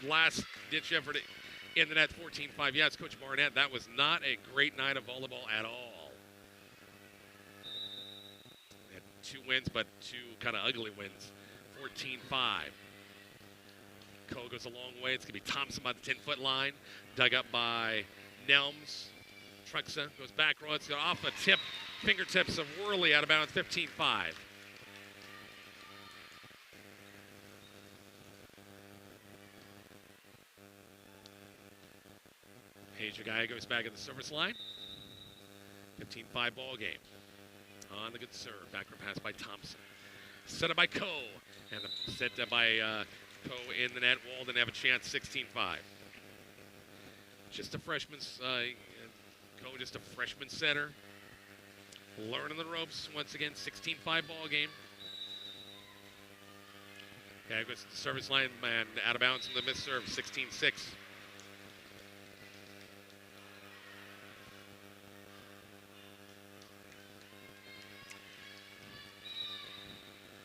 Speaker 1: last-ditch effort in the net, 14-5. Yes, Coach Barnett, that was not a great night of volleyball at all. They had 2 wins, but 2 kind of ugly wins. 14-5. Cole goes a long way. It's going to be Thompson by the 10-foot line. Dug up by Nelms. Truxa goes back row. It's off a tip, fingertips of Worley out of bounds, 15-5. Asia Guy goes back at the service line. 15-5 ball game. On the good serve. Back row pass by Thompson. Set up by Coe. And the set by Coe in the net. Walden have a chance, 16-5. Just a freshman, Coe just a freshman setter. Learning the ropes once again, 16-5 ball game. Guy goes to the service line and out of bounds from the missed serve, 16-6.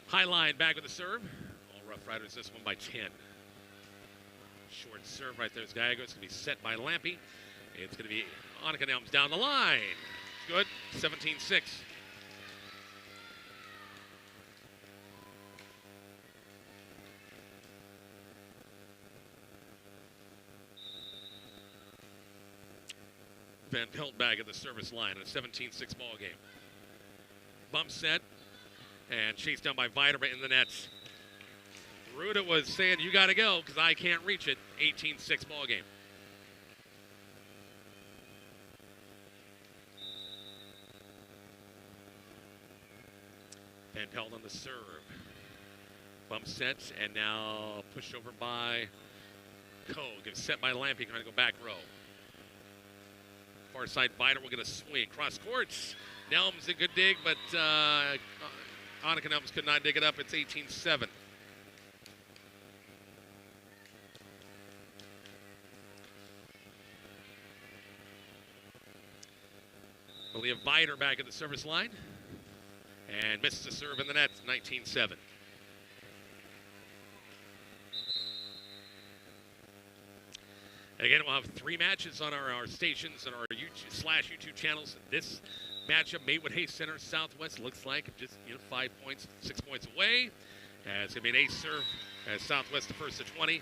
Speaker 1: High line back with the serve. All Rough Riders this one by 10. Short serve right there as Gallego. It's going to be set by Lampy. It's going to be Annika Nelms down the line. Good. 17-6. Van Pelt back at the service line in a 17-6 ball game. Bump set and chased down by Vider in the net. Ruda was saying, you got to go because I can't reach it. 18-6 ball game. Van Pelt on the serve. Bump set and now pushed over by Coe. Gets set by Lampy, trying to go back row. Far side, Viner will get a swing. Cross courts. Nelms a good dig, but Annika Nelms could not dig it up. It's 18-7. Leah Viner back at the service line. And misses the serve in the net, 19-7. Again, we'll have 3 matches on our stations and our YouTube channels. This matchup, Maywood Hayes Center Southwest, looks like just 5 points, 6 points away. It's going to be an ace serve as Southwest the first to 20.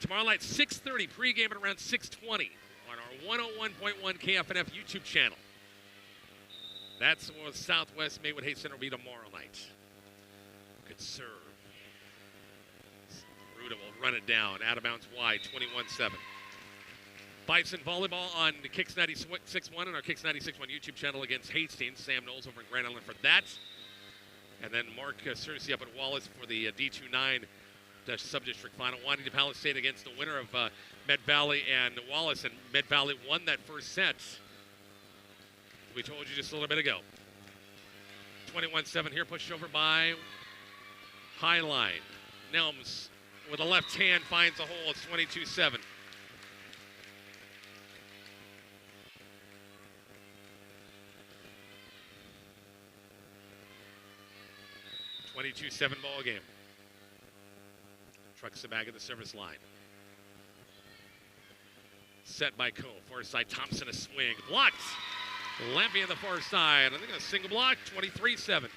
Speaker 1: Tomorrow night, 6:30 pregame at around 6:20 on our 101.1 KFNF YouTube channel. That's what Southwest Maywood Hayes Center will be tomorrow night. Good serve. Ruda will run it down. Out of bounds wide, 21-7. Bison Volleyball on the Kicks 96.1 and our Kicks 96.1 YouTube channel against Hastings. Sam Knowles over in Grand Island for that. And then Mark Searcy up at Wallace for the D2-9 Subdistrict final. Wanting to Palisade against the winner of Med Valley and Wallace. And Med Valley won that first set. We told you just a little bit ago. 21-7 here, pushed over by Highline. Nelms with a left hand finds a hole. It's 22-7. Ball game. Trucks it back at the service line. Set by Cole. Far side, Thompson a swing. Blocked. Lampy on the far side. I think a single block, 23-7.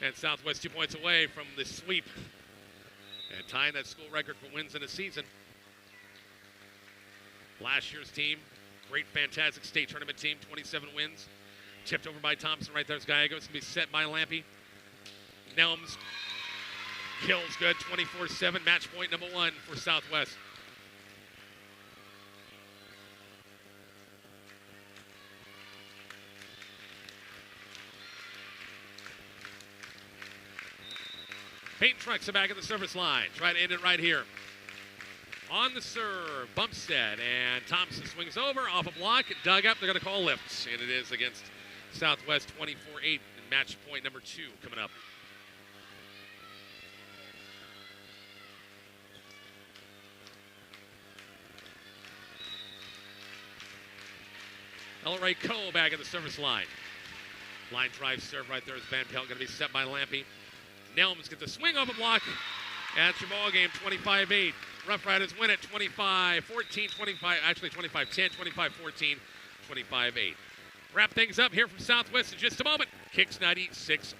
Speaker 1: And Southwest 2 points away from the sweep. And tying that school record for wins in a season. Last year's team, great, fantastic state tournament team, 27 wins. Tipped over by Thompson right there's Gallego. It's going to be set by Lampy. Nelms kills good, 24-7. Match point number 1 for Southwest. Peyton trucks it back at the service line. Try to end it right here. On the serve, Bumpstead, and Thompson swings over, off a block, dug up. They're going to call lifts, and it is against Southwest 24-8, match point number 2 coming up. Ellery Cole back at the service line. Line drive serve right there is Van Pelt, going to be set by Lampy. Nelms get the swing off a block. That's your ball game, 25-8. Rough Riders win it 25-14, 25, actually 25-10, 25-14, 25-8. Wrap things up here from Southwest in just a moment. Kicks 96-1.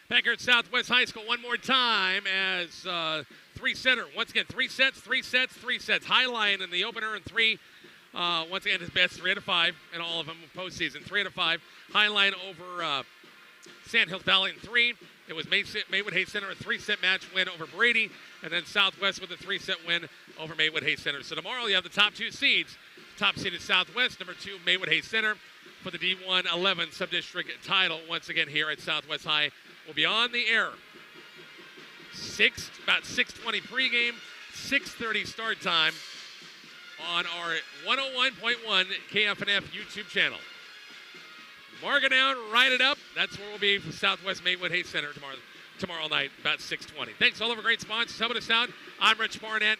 Speaker 1: Back here at Southwest High School one more time as three-setter. Once again, three sets. Highline in the opener and 3. Once again, his best 3 out of 5 in all of them postseason. 3 out of 5. Highline over Sandhills Valley in 3. It was Maywood Hayes Center, a 3-set match win over Brady. And then Southwest with a 3-set win over Maywood Hayes Center. So tomorrow you have the top 2 seeds. Top seed is Southwest. Number 2, Maywood Hayes Center for the D1-11 Subdistrict title. Once again here at Southwest High. Will be on the air. About 6:20 pregame, 6:30 start time on our 101.1 KFNF YouTube channel. Mark it down, write it up. That's where we'll be for Southwest Maywood Hayes Center tomorrow. tomorrow night about 6:20. Thanks all of our great sponsors helping us out. I'm Rich Barnett.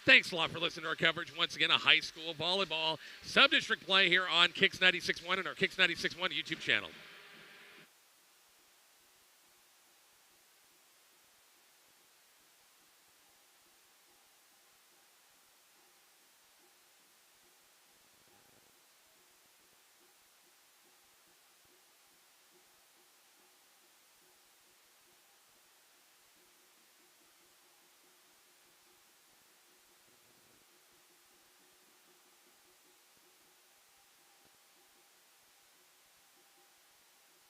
Speaker 1: Thanks a lot for listening to our coverage. Once again, a high school volleyball sub-district play here on Kicks 96.1 and our Kicks 96.1 YouTube channel.